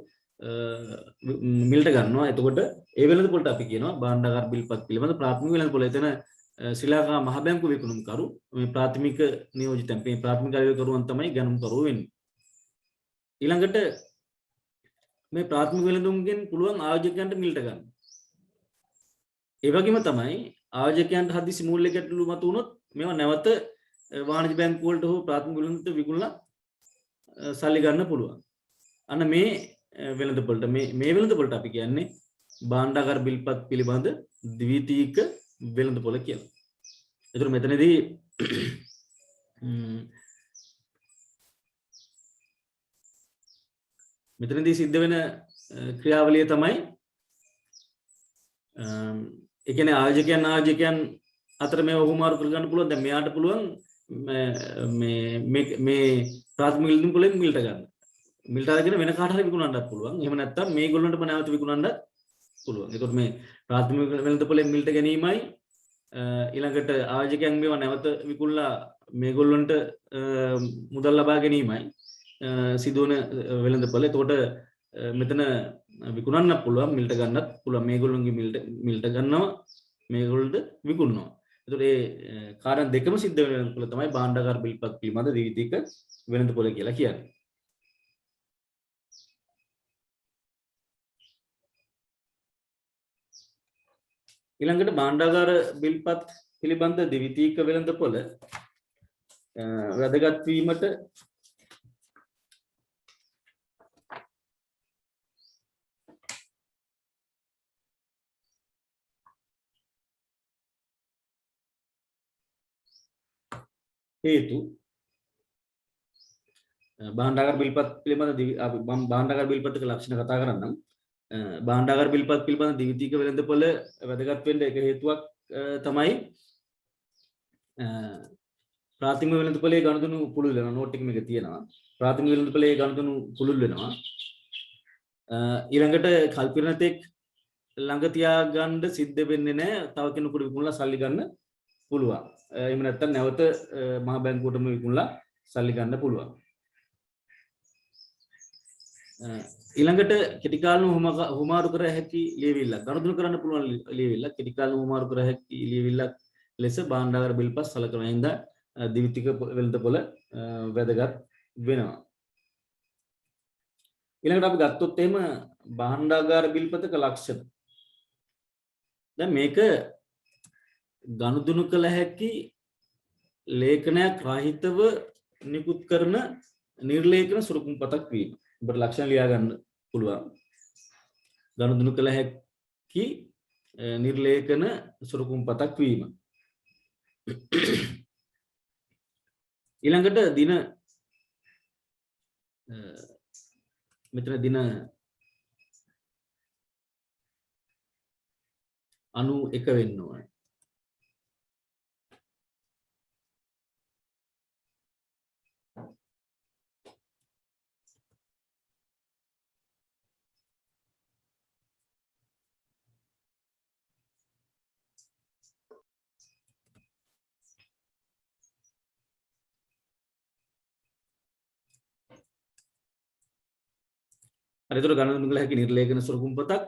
Speaker 1: මිලට ගන්නවා. එතකොට ඒ වෙළඳපොළට අපි කියනවා භාණ්ඩාගාර බිල්පත් පිළිබඳ ප්‍රාථමික වෙළඳපොළ. එතන ශ්‍රී ලංකා මහ බැංකුව විකුණුම් කරු මේ ප්‍රාථමික නියෝජිතයන් මේ ප්‍රාථමික අලෙවිකරුවන් තමයි ගණන් කරුවෝ වෙන්නේ. ඊළඟට මේ ප්‍රාථමික වෙළඳුන්ගෙන් පුළුවන් ආයෝජකයන්ට මිලට ගන්න. ඒ වගේම තමයි ආයෝජකයන්ට හදිසි මූල්‍ය ගැටලු මතුවුනොත් මේවා නැවත වාණිජ බැංකු වලට හෝ ප්‍රාථමික වෙළඳුන්ට විකුණලා සල්ලි ගන්න පුළුවන්. අන්න මේ වෙළඳපොළට මේ වෙළඳපොළට අපි කියන්නේ භාණ්ඩාගාර බිල්පත් පිළිබඳ ද්විතීයික වෙළඳපොළ කියලා. ඒතර මෙතනදී සිද්ධ වෙන ක්‍රියාවලිය තමයි ඒ කියන්නේ ආයෝජකයන් අතර මේව හුවමාරු කරගන්න පුළුවන්. දැන් මෙයාට පුළුවන් මේ ප්‍රාථමික වෙළඳපොළෙන් මිලට ගන්න. මිලට අරගෙන වෙන කාට හරි විකුණන්නත් පුළුවන්. එහෙම නැත්නම් මේගොල්ලන්ටම නැවත විකුණන්නත් පුළුවන්. ඒකට මේ ප්‍රාථමික වෙළඳපොළෙන් මිලට ගැනීමයි ඊළඟට ආයෝජකයන් මේවා නැවත විකුණලා මේගොල්ලන්ට මුදල් ලබා ගැනීමයි සිදුවන වෙළඳපොළ. එතකොට මෙතන විකුණන්න පුළුවන්, මිලට ගන්නත් පුළුවන්. මේගොල්ලන්ගේ මිලට ගන්නවා, මේගොල්ලන්ට විකුණනවා. එතකොට මේ කාරණා දෙකම සිද්ධ වෙන වෙළඳපොළ තමයි භාණ්ඩාගාර බිල්පත් පිළිබඳ ද්විතීයික වෙළඳපොළ කියලා කියන්නේ. ඊළඟට භාණ්ඩාගාර බිල්පත් පිළිබඳ ද්විතීයික වෙළඳපොළ වැදගත් වීමට හේතු භාණ්ඩාගාර බිල්පත් පිළිබඳ අපි භාණ්ඩාගාර බිල්පත්ක ලක්ෂණ කතා කරන්නම්. භාණ්ඩාගාර බිල්පත් පිළිබඳ ද්විතීයික වෙළඳපොළ වැදගත් වෙන්න එක හේතුවක් තමයි ප්‍රාථමික වෙළඳපොළේ ගනුදෙනු පුළුල් වෙනවා. නෝට් එක මේක තියෙනවා. ප්‍රාථමික වෙළඳපොළේ ගනුදෙනු පුළුල් වෙනවා. ඊළඟට කල්පිරණ තෙක් ළඟ තියාගන්න සිද්ධ වෙන්නේ නැහැ. තව කෙනෙකුට විකුණලා සල්ලි ගන්න පුළුවන්. එහෙම නැත්නම් නැවත මහා බැංකුවටම විකුණලා සල්ලි ගන්න පුළුවන්. ඊළඟට කෙටි කාලින හුමාරු කර හැකි ලියවිල්ලක් ගනුදෙනු කරන්න පුළුවන් ලියවිල්ලක් කෙටි කාලින හුමාරු කර හැකි ලියවිල්ලක් ලෙස භාණ්ඩාගාර බිල්පත් සලකන හින්දා දිවිතික වෙළඳපොළ වැදගත් වෙනවා. ඊළඟට අපි ගත්තොත් එහෙම භාණ්ඩාගාර බිල්පතක ලක්ෂණ. දැන් මේක ගනුදෙනු කළ හැකි ලේඛනයක් රහිතව නිකුත් කරන නිර්ලේඛන සුරුකුම් පතක් වීම. ඔබට ලක්ෂණ ලියා ගන්න පුළුවන්. ගනුදෙනු කළ හැකි නිර්ලේඛන සුරුකුම් පතක් වීම. ඊළඟට දින මෙතන දින 91 වෙන්න ඕනේ. හරි ඒතර ගණන් කළ හැකි නිර්ලේඛන සුරුකුම් පතක්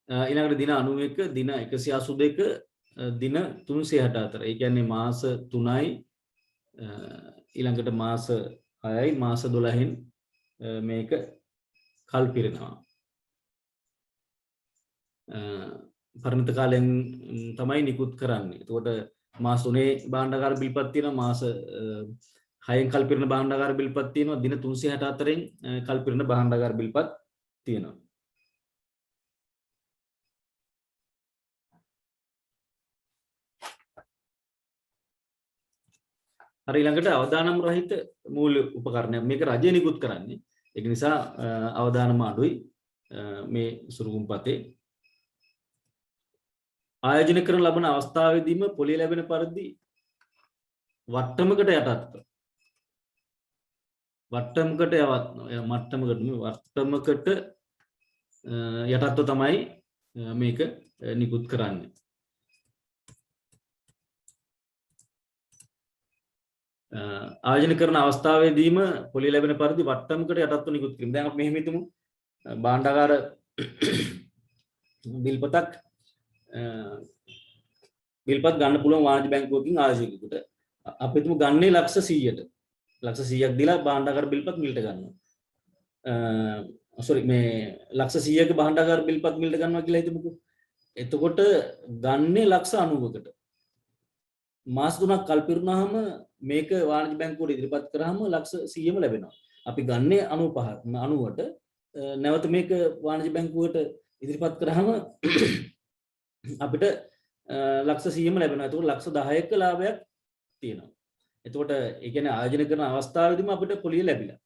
Speaker 1: ඊළඟට දින 91 දින 182 දින 364 ඒ කියන්නේ මාස 3යි ඊළඟට මාස 6යි මාස 12න් මේක කල් පිරෙනවා පරිණත කාලයෙන් තමයි නිකුත් කරන්නේ. එතකොට මාස 3 භාණ්ඩාගාර බිල්පත් තියෙනවා මාස 6න් කල් පිරෙන භාණ්ඩාගාර බිල්පත් තියෙනවා දින 364න් කල් පිරෙන භාණ්ඩාගාර බිල්පත් තියෙනවා. හරි ඊළඟට අවදානම් රහිත මූල්‍ය උපකරණයක් මේක රජය නිකුත් කරන්නේ. ඒක නිසා අවදානම අඩුයි මේ සුරුකුම් පතේ. ආයෝජනය කරන ලබන අවස්ථාවේදීම පොලිය ලැබෙන පරිදි වට්ටමකට යටත්ව තමයි මේක නිකුත් කරන්නේ. ආයෝජනය කරන අවස්ථාවේදීම පොලිය ලැබෙන පරිදි වට්ටමකට යටත්ව නිකුත් කිරීම. දැන් අපි මෙහෙම හිතමු භාණ්ඩාගාර බිල්පතක් බිල්පත් ගන්න පුළුවන් වාණිජ බැංකුවකින් ආයෝජකයෙකුට. අපි හිතමු ගන්නේ ලක්ෂ 100ට. ලක්ෂ 100ක් දීලා භාණ්ඩාගාර බිල්පත් මිලට ගන්නවා. මේ ලක්ෂ 100ක භාණ්ඩාගාර බිල්පත් මිලට ගන්නවා කියලා හිතමුකෝ. එතකොට ගන්නේ ලක්ෂ 90කට. මාස 3ක් කල් පිරුණාම මේක වාණිජ බැංකුවට ඉදිරිපත් කරාම ලක්ෂ 100ම ලැබෙනවා. අපි ගන්නේ 90ට නැවත මේක වාණිජ බැංකුවට ඉදිරිපත් කරාම අපිට ලක්ෂ 100ම ලැබෙනවා. එතකොට ලක්ෂ 10ක ලාභයක් තියෙනවා. එතකොට ඒ කියන්නේ ආයෝජනය කරන අවස්ථාවේදීම අපිට පොලිය ලැබිලා.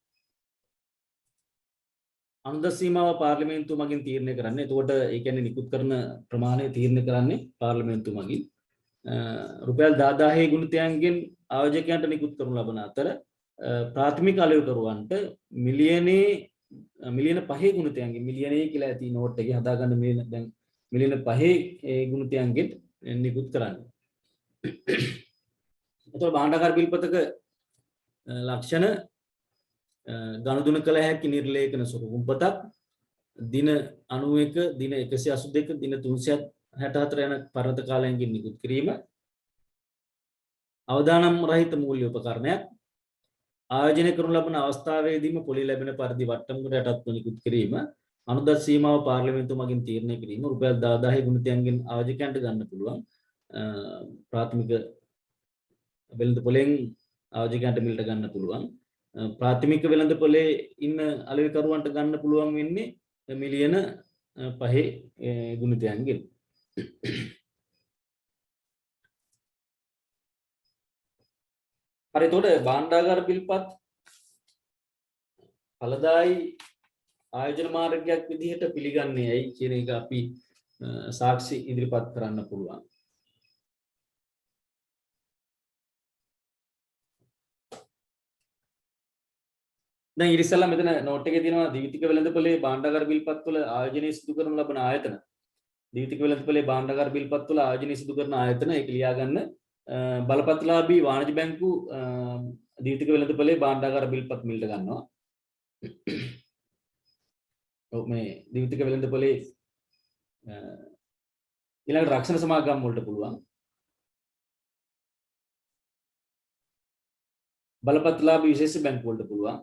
Speaker 1: අනුදත් සීමාව පාර්ලිමේන්තුව මගින් තීරණය කරන්නේ. එතකොට ඒ කියන්නේ නිකුත් කරන ප්‍රමාණය තීරණය කරන්නේ පාර්ලිමේන්තුව මගින්. රුපියල් 10000 ගුණිතයන්ගෙන් ආයෝජකයන්ට නිකුත් කරනු ලබන අතර ප්‍රාථමික අලෙවිකරුවන්ට මිලියන 5 ගුණිතයන්ගෙන් මිලියනේ කියලා ඇති නෝට් එකේ හදාගන්න මිලියන 5 ගුණිතයන්ගෙන් නිකුත් කරන්නේ. එතකොට භාණ්ඩාගාර බිල්පතක ලක්ෂණ ගනුදෙනු කළ හැකි නිර්ලේඛන සුරුකුම් පතක් දින 91 දින 182 දින 364 යන පරත කාලයන්ගෙන් නිකුත් කිරීම අවදානම් රහිත මූල්‍ය උපකරණයක් ආයෝජනය කරනු ලබන අවස්ථාවේදීම පොලිය ලැබෙන පරිදි වට්ටමකට යටත්ව නිකුත් කිරීම අනුදත් සීමාව පාර්ලිමේන්තුව මගින් තීරණය කිරීම රුපියල් 10000 ගුණිතයන්ගෙන් ආයෝජකයන්ට ගන්න පුළුවන් ප්‍රාථමික වෙළඳ පොලෙන් ආයෝජකයන්ට මිලට ගන්න පුළුවන් ප්‍රාථමික වෙළඳ පොලේ ඉන්න අලෙවිකරුවන්ට ගන්න පුළුවන් වෙන්නේ මිලියන 5 ගුණිතයන්ගෙන්. හරි එතකොට භාණ්ඩාගාර බිල්පත් ඵලදායි ආයෝජන මාර්ගයක් විදිහට පිළිගන්නේ ඇයි කියන එක අපි සාක්ෂි ඉදිරිපත් කරන්න පුළුවන්. දැන් ඉතින් මෙතන නෝට් එකේ තියෙනවා දිවිතික වෙළඳපොලේ භාණ්ඩාගාර බිල්පත් වල ආයෝජනයේ සිදු කරන ලබන ආයතන දීප්තික වෙළඳපොලේ භාණ්ඩාගාර බිල්පත් වල ආයෝජනය සිදු කරන ආයතන ඒක ලියා ගන්න බලපත්ලාභී වාණිජ බැංකු දීප්තික වෙළඳපොලේ භාණ්ඩාගාර බිල්පත් මිලට ගන්නවා. ඔව් මේ දීප්තික වෙළඳපොලේ ඊළඟ රක්ෂණ සමාගම් වලට පුළුවන්. බලපත්ලාභී විශේෂ බැංකු වලට පුළුවන්.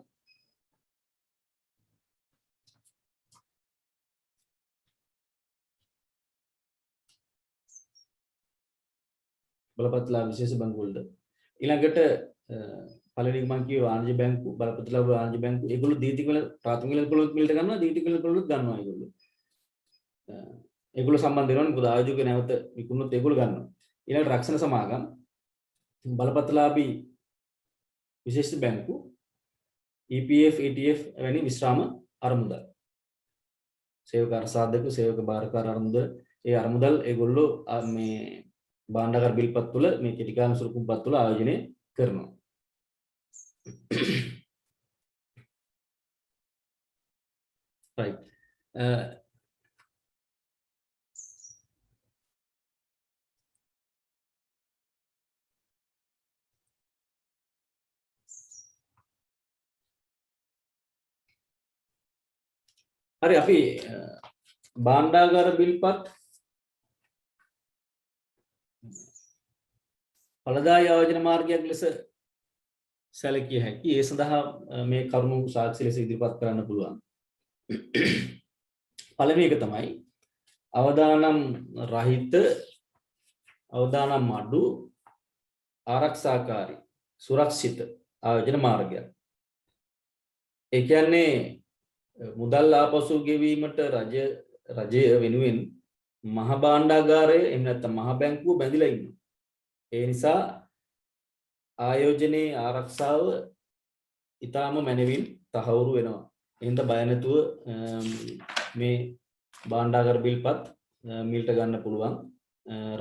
Speaker 1: බලපත්ලාභී විශේෂ බැංකු වලට ඊළඟට පළවෙනි මම කිව්ව වාණිජ බැංකු බලපත්ලාභී වාණිජ බැංකු ඒගොල්ලෝ දීප්තික වල ප්‍රාථමික වෙළඳපොළ මිලට ගන්නවා දීප්තික වෙළඳපොළට ගන්නවා ඒගොල්ලෝ සම්බන්ධ වෙනවා මොකද ආයෝජක නැවත විකුණුනොත් ඒගොල්ලෝ ගන්නවා. ඊළඟට රක්ෂණ සමාගම් බලපත්ලාභී විශේෂ බැංකු EPF ETF වැනි විශ්‍රාම අරමුදල් සේවක අර්ථසාධක සේවක භාරකාර අරමුදල් ඒ අරමුදල් ඒගොල්ලෝ මේ භාණ්ඩාගාර බිල්පත් තුළ මේ කෙටි කාල සුරුකුම්පත් තුළ ආයෝජනය කරනවා. right හරි අපි භාණ්ඩාගාර බිල්පත් ඵලදායී ආයෝජන මාර්ගයක් ලෙස සැලකිය හැකි. ඒ සඳහා මේ කරුණු සාක්ෂි ලෙස ඉදිරිපත් කරන්න පුළුවන්. පළවෙනි එක තමයි අවදානම් රහිත අවදානම් අඩු ආරක්ෂාකාරී සුරක්ෂිත ආයෝජන මාර්ගයක්. ඒ කියන්නේ මුදල් ආපසු ගෙවීමට රජය වෙනුවෙන් මහ භාණ්ඩාගාරය එහෙම නැත්නම් මහ බැංකුව බැඳිලා ඉන්නවා. ඒ නිසා ආයෝජනයේ ආරක්ෂාව ඊටාම මැනවින් තහවුරු වෙනවා. එහෙනම් බය නැතුව මේ භාණ්ඩාගාර බිල්පත් මිලට ගන්න පුළුවන්.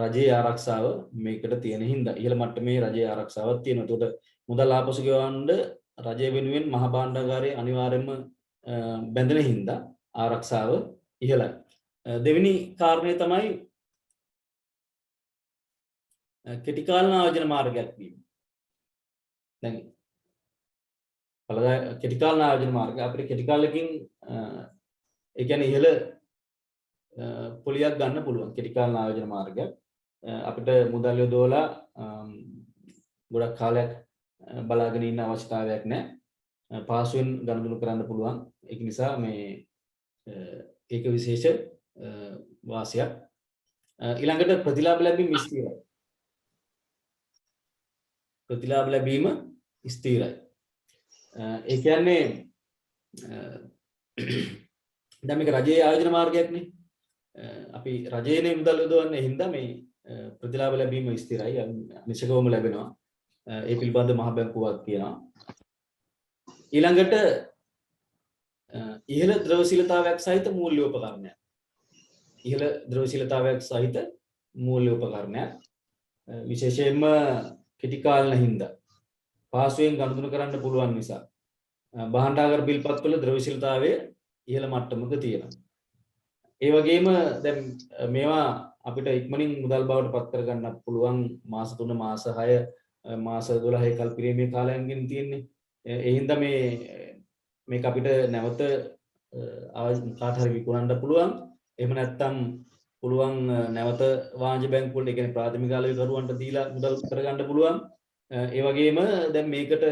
Speaker 1: රජයේ ආරක්ෂාව මේකට තියෙන හින්දා ඉහළ මට්ටමේ රජයේ ආරක්ෂාවක් තියෙනවා. ඒකට මුදල් ආපසු ගෙවන්න රජය වෙනුවෙන් මහ භාණ්ඩාගාරයේ අනිවාර්යයෙන්ම බැඳෙන හින්දා ආරක්ෂාව ඉහළයි. දෙවෙනි කාරණය තමයි කෙටි කාලන ආයෝජන මාර්ගයක් වීම. දැන් කෙටි කාලන ආයෝජන මාර්ගය අපිට කෙටි කාලෙකින් ඒ කියන්නේ ඉහළ පොලියක් ගන්න පුළුවන් කෙටි කාලන ආයෝජන මාර්ගයක්. අපිට මුදල් යොදවලා ගොඩක් කාලයක් බලාගෙන ඉන්න අවශ්‍යතාවයක් නැහැ. පාසුවෙන් ගනුදෙනු කරන්න පුළුවන්. ඒක නිසා මේ ඒක විශේෂ වාසියක්. ඊළඟට ප්‍රතිලාභ ලැබීම ස්ථිරයි. ප්‍රතිලාභ ලැබීම ස්ථිරයි. ඒ කියන්නේ දැන් මේක රජයේ ආයෝජන මාර්ගයක්නේ. අපි රජයේනේ මුදල් යොදවන්නේ හින්දා මේ ප්‍රතිලාභ ලැබීම ස්ථිරයි. නිශ්චකවම ලැබෙනවා. ඒ පිළිබඳ මහ බැංකුවක් කියනවා. ඊළඟට ඉහළ ද්‍රවශීලතාවයක් සහිත මූල්‍යෝපකරණයක්. ඉහළ ද්‍රවශීලතාවයක් සහිත මූල්‍යෝපකරණයක්. විශේෂයෙන්ම කෙටි කාලන හින්දා පාසුවෙන් ගනුදෙනු කරන්න පුළුවන් නිසා භාණ්ඩාගාර බිල්පත් වල ද්‍රවශීලතාවය ඉහළ මට්ටමක තියෙනවා. ඒ වගේම දැන් මේවා අපිට ඉක්මනින් මුදල් බවට පත් කරගන්න පුළුවන් මාස 3 මාස 6 මාස 12 කල්පිරීමේ කාලයන්ගෙන් තියෙන්නේ. ඒ හින්දා මේක අපිට නැවත කාට හරි විකුණන්න පුළුවන්. එහෙම නැත්නම් පුළුවන් නැවත වාණිජ බැංකු වල ඒ කියන්නේ ප්‍රාථමික ආලෝකකරුවන්ට දීලා මුදල් කරගන්න පුළුවන්. ඒ වගේම දැන් මේකට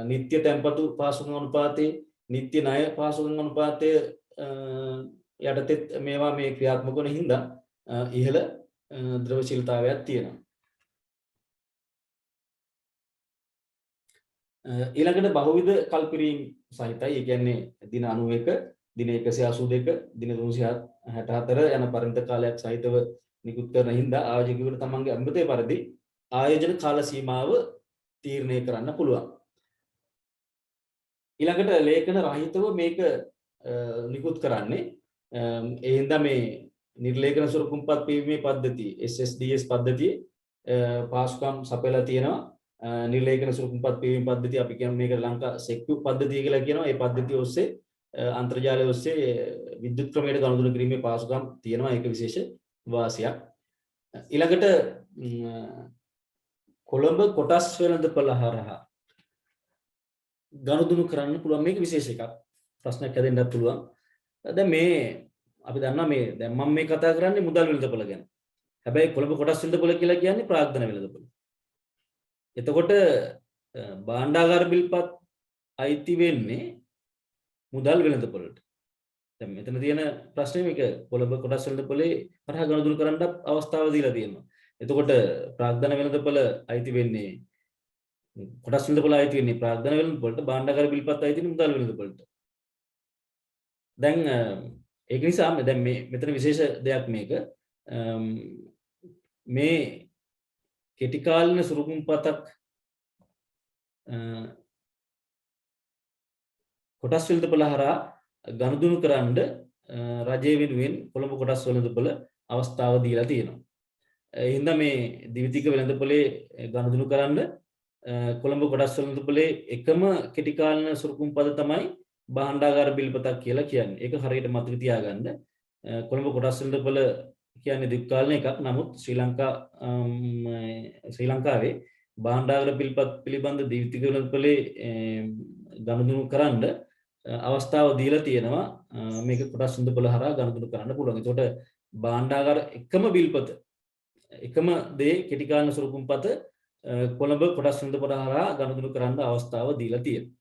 Speaker 1: නිත්‍ය තැන්පතු පාසුකම් අනුපාතයේ නිත්‍ය ණය පාසුකම් අනුපාතය යටතේ මේවා මේ ක්‍රියාත්මක වෙන හින්දා ඉහළ ද්‍රවශීලතාවයක් තියෙනවා. ඊළඟට බහුවිධ කල්පිරීම් සහිතයි. ඒ කියන්නේ දින 91 දින 182 දින 364 යන පරිමිත කාලයක් සහිතව නිකුත් කරන හින්දා ආයෝජකයෙකුට තමන්ගේ අභිමතය පරිදි ආයෝජන කාල සීමාව තීරණය කරන්න පුළුවන්. ඊළඟට ලේඛන රහිතව මේක නිකුත් කරන්නේ ඒ හින්දා මේ නිර්ලේඛන ස්වරූපුම්පත් පීමේ පද්ධතිය SSDS පද්ධතියේ පාසුකම් සපයලා තියෙනවා. නිර්ලේඛන ස්වරූපුම්පත් පීමේ පද්ධතිය අපි කියන මේක ලංකා සෙක්යු පද්ධතිය කියලා කියනවා. ඒ පද්ධතිය ඔස්සේ අන්තර්ජාලය ඔස්සේ විද්‍යුත් ක්‍රමයට ගනුදෙනු කිරීමේ පහසුකම් තියෙනවා ඒක විශේෂ වාසියක්. ඊළඟට කොළඹ කොටස් වෙළඳපළ හරහා ගනුදෙනු කරන්න පුළුවන් මේක විශේෂ එකක්. ප්‍රශ්නයක් හැදෙන්නත් පුළුවන්. දැන් මේ අපි දන්නවා මේ දැන් මම මේ කතා කරන්නේ මුදල් වෙළඳපළ ගැන. හැබැයි කොළඹ කොටස් වෙළඳපළ කියලා කියන්නේ ප්‍රාග්ධන වෙළඳපළ. එතකොට භාණ්ඩාගාර බිල්පත් අයිති වෙන්නේ මුදල් වෙළඳපළට. දැන් මෙතන තියෙන ප්‍රශ්නේ මේක කොළඹ කොටස් වෙළඳපොලේ හරහා ගනුදෙනු කරන්න අවස්ථාව දීලා තියෙනවා. එතකොට ප්‍රාග්ධන වෙළඳපොළ අයිති වෙන්නේ කොටස් වෙළඳපොළ අයිති වෙන්නේ ප්‍රාග්ධන වෙළඳපොළට, භාණ්ඩාගාර බිල්පත් අයිති වෙන්නේ මුදල් වෙළඳපොළට. දැන් ඒක නිසා දැන් මේ මෙතන විශේෂ දෙයක් මේක මේ කෙටි කාලින සුරුකුම්පතක් කොටස් වෙළඳපොළ හරහා ගනුදෙනු කරන්න රජය වෙනුවෙන් කොළඹ කොටස් වෙළඳපොළ අවස්ථාව දීලා තියෙනවා. ඒ හින්දා මේ ද්විතීයික වෙළඳපොලේ ගනුදෙනු කරන්න කොළඹ කොටස් වෙළඳපොලේ එකම කෙටි කාලින සුරුකුම්පත තමයි භාණ්ඩාගාර බිල්පතක් කියලා කියන්නේ. ඒක හරියට මතක තියාගන්න. කොළඹ කොටස් වෙළඳපොළ කියන්නේ දීර්ඝකාලීන එකක්. නමුත් ශ්‍රී ලංකාවේ භාණ්ඩාගාර බිල්පත් පිළිබඳ ද්විතීයික වෙළඳපොලේ ගනුදෙනු කරන්න අවස්ථාව දීලා තියෙනවා. මේක කොටස් වෙළඳපොළ හරහා ගනුදෙනු කරන්න පුළුවන්. ඒකට භාණ්ඩාගාර එකම බිල්පත එකම දේ කෙටි කාලින සුරුකුම්පත කොළඹ කොටස් වෙළඳපොළ හරහා ගනුදෙනු කරන්න අවස්ථාව දීලා තියෙනවා.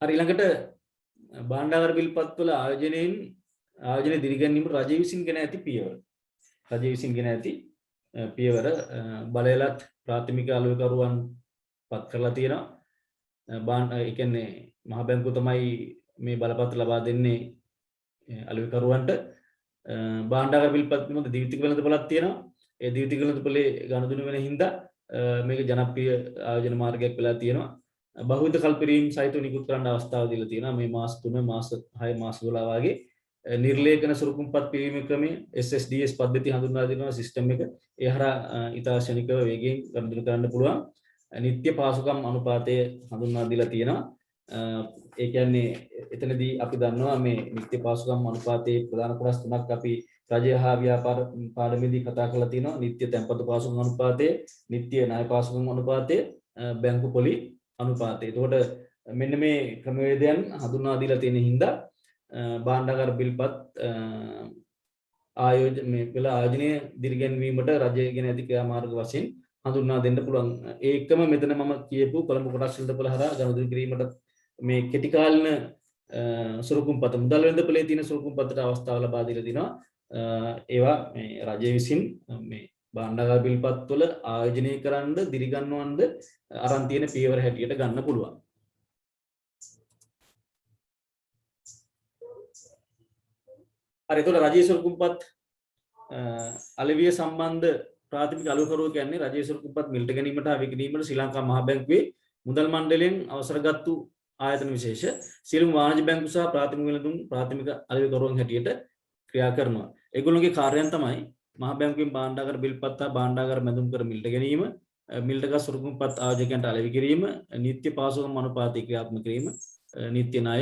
Speaker 1: හරි ඊළඟට භාණ්ඩාගාර බිල්පත් වල ආයෝජනයේ දිරිගැන්වීමට රජය විසින් ගෙන ඇති පියවර. රජය විසින් ගෙන ඇති පියවර බලයලත් ප්‍රාථමික අලෙවිකරුවන් පත් කරලා තියෙනවා. ඒ කියන්නේ මහ බැංකුව තමයි මේ බලපත්‍ර ලබා දෙන්නේ අලෙවිකරුවන්ට. භාණ්ඩාගාර බිල්පත් පිළිබඳ ද්විතීයික වෙළඳපොළක් තියෙනවා. ඒ ද්විතීයික වෙළඳපොලේ ගනුදෙනු වෙන හින්දා මේක ජනප්‍රිය ආයෝජන මාර්ගයක් වෙලා තියෙනවා. බහුවිධ කල්පිරීම් සහිතව නිකුත් කරන්න අවස්ථාව දීලා තියෙනවා. මේ මාස 3 මාස 6 මාස 12 වගේ නිර්ලේඛන සුරුකුම්පත් පිරීමේ ක්‍රමය SSDS පද්ධතිය හඳුන්වා දෙනවා සිස්ටම් එක. ඒ හරහා ඉතාලි වේගයෙන් ගනුදෙනු කරන්න පුළුවන්. නිත්‍ය පාසුකම් අනුපාතය හඳුන්වා දීලා තියෙනවා. ඒ කියන්නේ එතනදී අපි දන්නවා මේ නිත්‍ය පාසුකම් අනුපාතයේ ප්‍රධාන කොටස් තුනක් අපි රජය හා ව්‍යාපාර පාඩමේදී කතා කරලා තියෙනවා. නිත්‍ය තැන්පතු පාසුකම් අනුපාතය, නිත්‍ය ණය පාසුකම් අනුපාතය, බැංකු පොලි අනුපාතය. එතකොට මෙන්න මේ ක්‍රමවේදයන් හඳුන්වා දීලා තියෙන හින්දා භාණ්ඩාගාර බිල්පත් ආයෝජනය දිරිගැන්වීමට රජය ගෙන ඇති ක්‍රියාමාර්ග වශයෙන් හඳුන්වා දෙන්න පුළුවන්. ඒකම මෙතන මම කියපු කොළඹ කොටස් වෙළඳපොළ හරහා ගනුදෙනු කිරීමට මේ කෙටි කාලින සුරුකුම්පත මුදල් වෙළඳපොලේ තියෙන සුරුකුම්පතට අවස්ථාව ලබා දීලා තිනවා. ඒවා මේ රජය විසින් මේ භාණ්ඩාගාර බිල්පත් වල ආයෝජනය කරන්න දිරිගන්වන්න අරන් තියෙන පියවර හැටියට ගන්න පුළුවන්. හරි එතකොට රජයේ සුරුකුම්පත් අලෙවිය සම්බන්ධ ප්‍රාථමික අලෙවිකරුවෝ කියන්නේ රජයේ සුරුකුම්පත් මිලට ගැනීමට හා විකිණීමට ශ්‍රී ලංකා මහ බැංකුවේ මුදල් මණ්ඩලයෙන් අවසරගත්තු ආයතන විශේෂ සියලුම වාණිජ බැංකු සහ ප්‍රාථමික වෙළඳුන් ප්‍රාථමික අලෙවිකරුවන් හැටියට ක්‍රියා කරනවා. ඒගොල්ලෝගේ කාර්යයන් තමයි මහ බැංකුවෙන් භාණ්ඩාගාර බිල්පත් හා භාණ්ඩාගාර මැදුම් කර මිලට ගැනීම, මිලටගත් සුරුකුම්පත් ආයෝජකයන්ට අලෙවි කිරීම, නිත්‍ය පාසුකම් අනුපාතය ක්‍රියාත්මක කිරීම, නිත්‍ය ණය,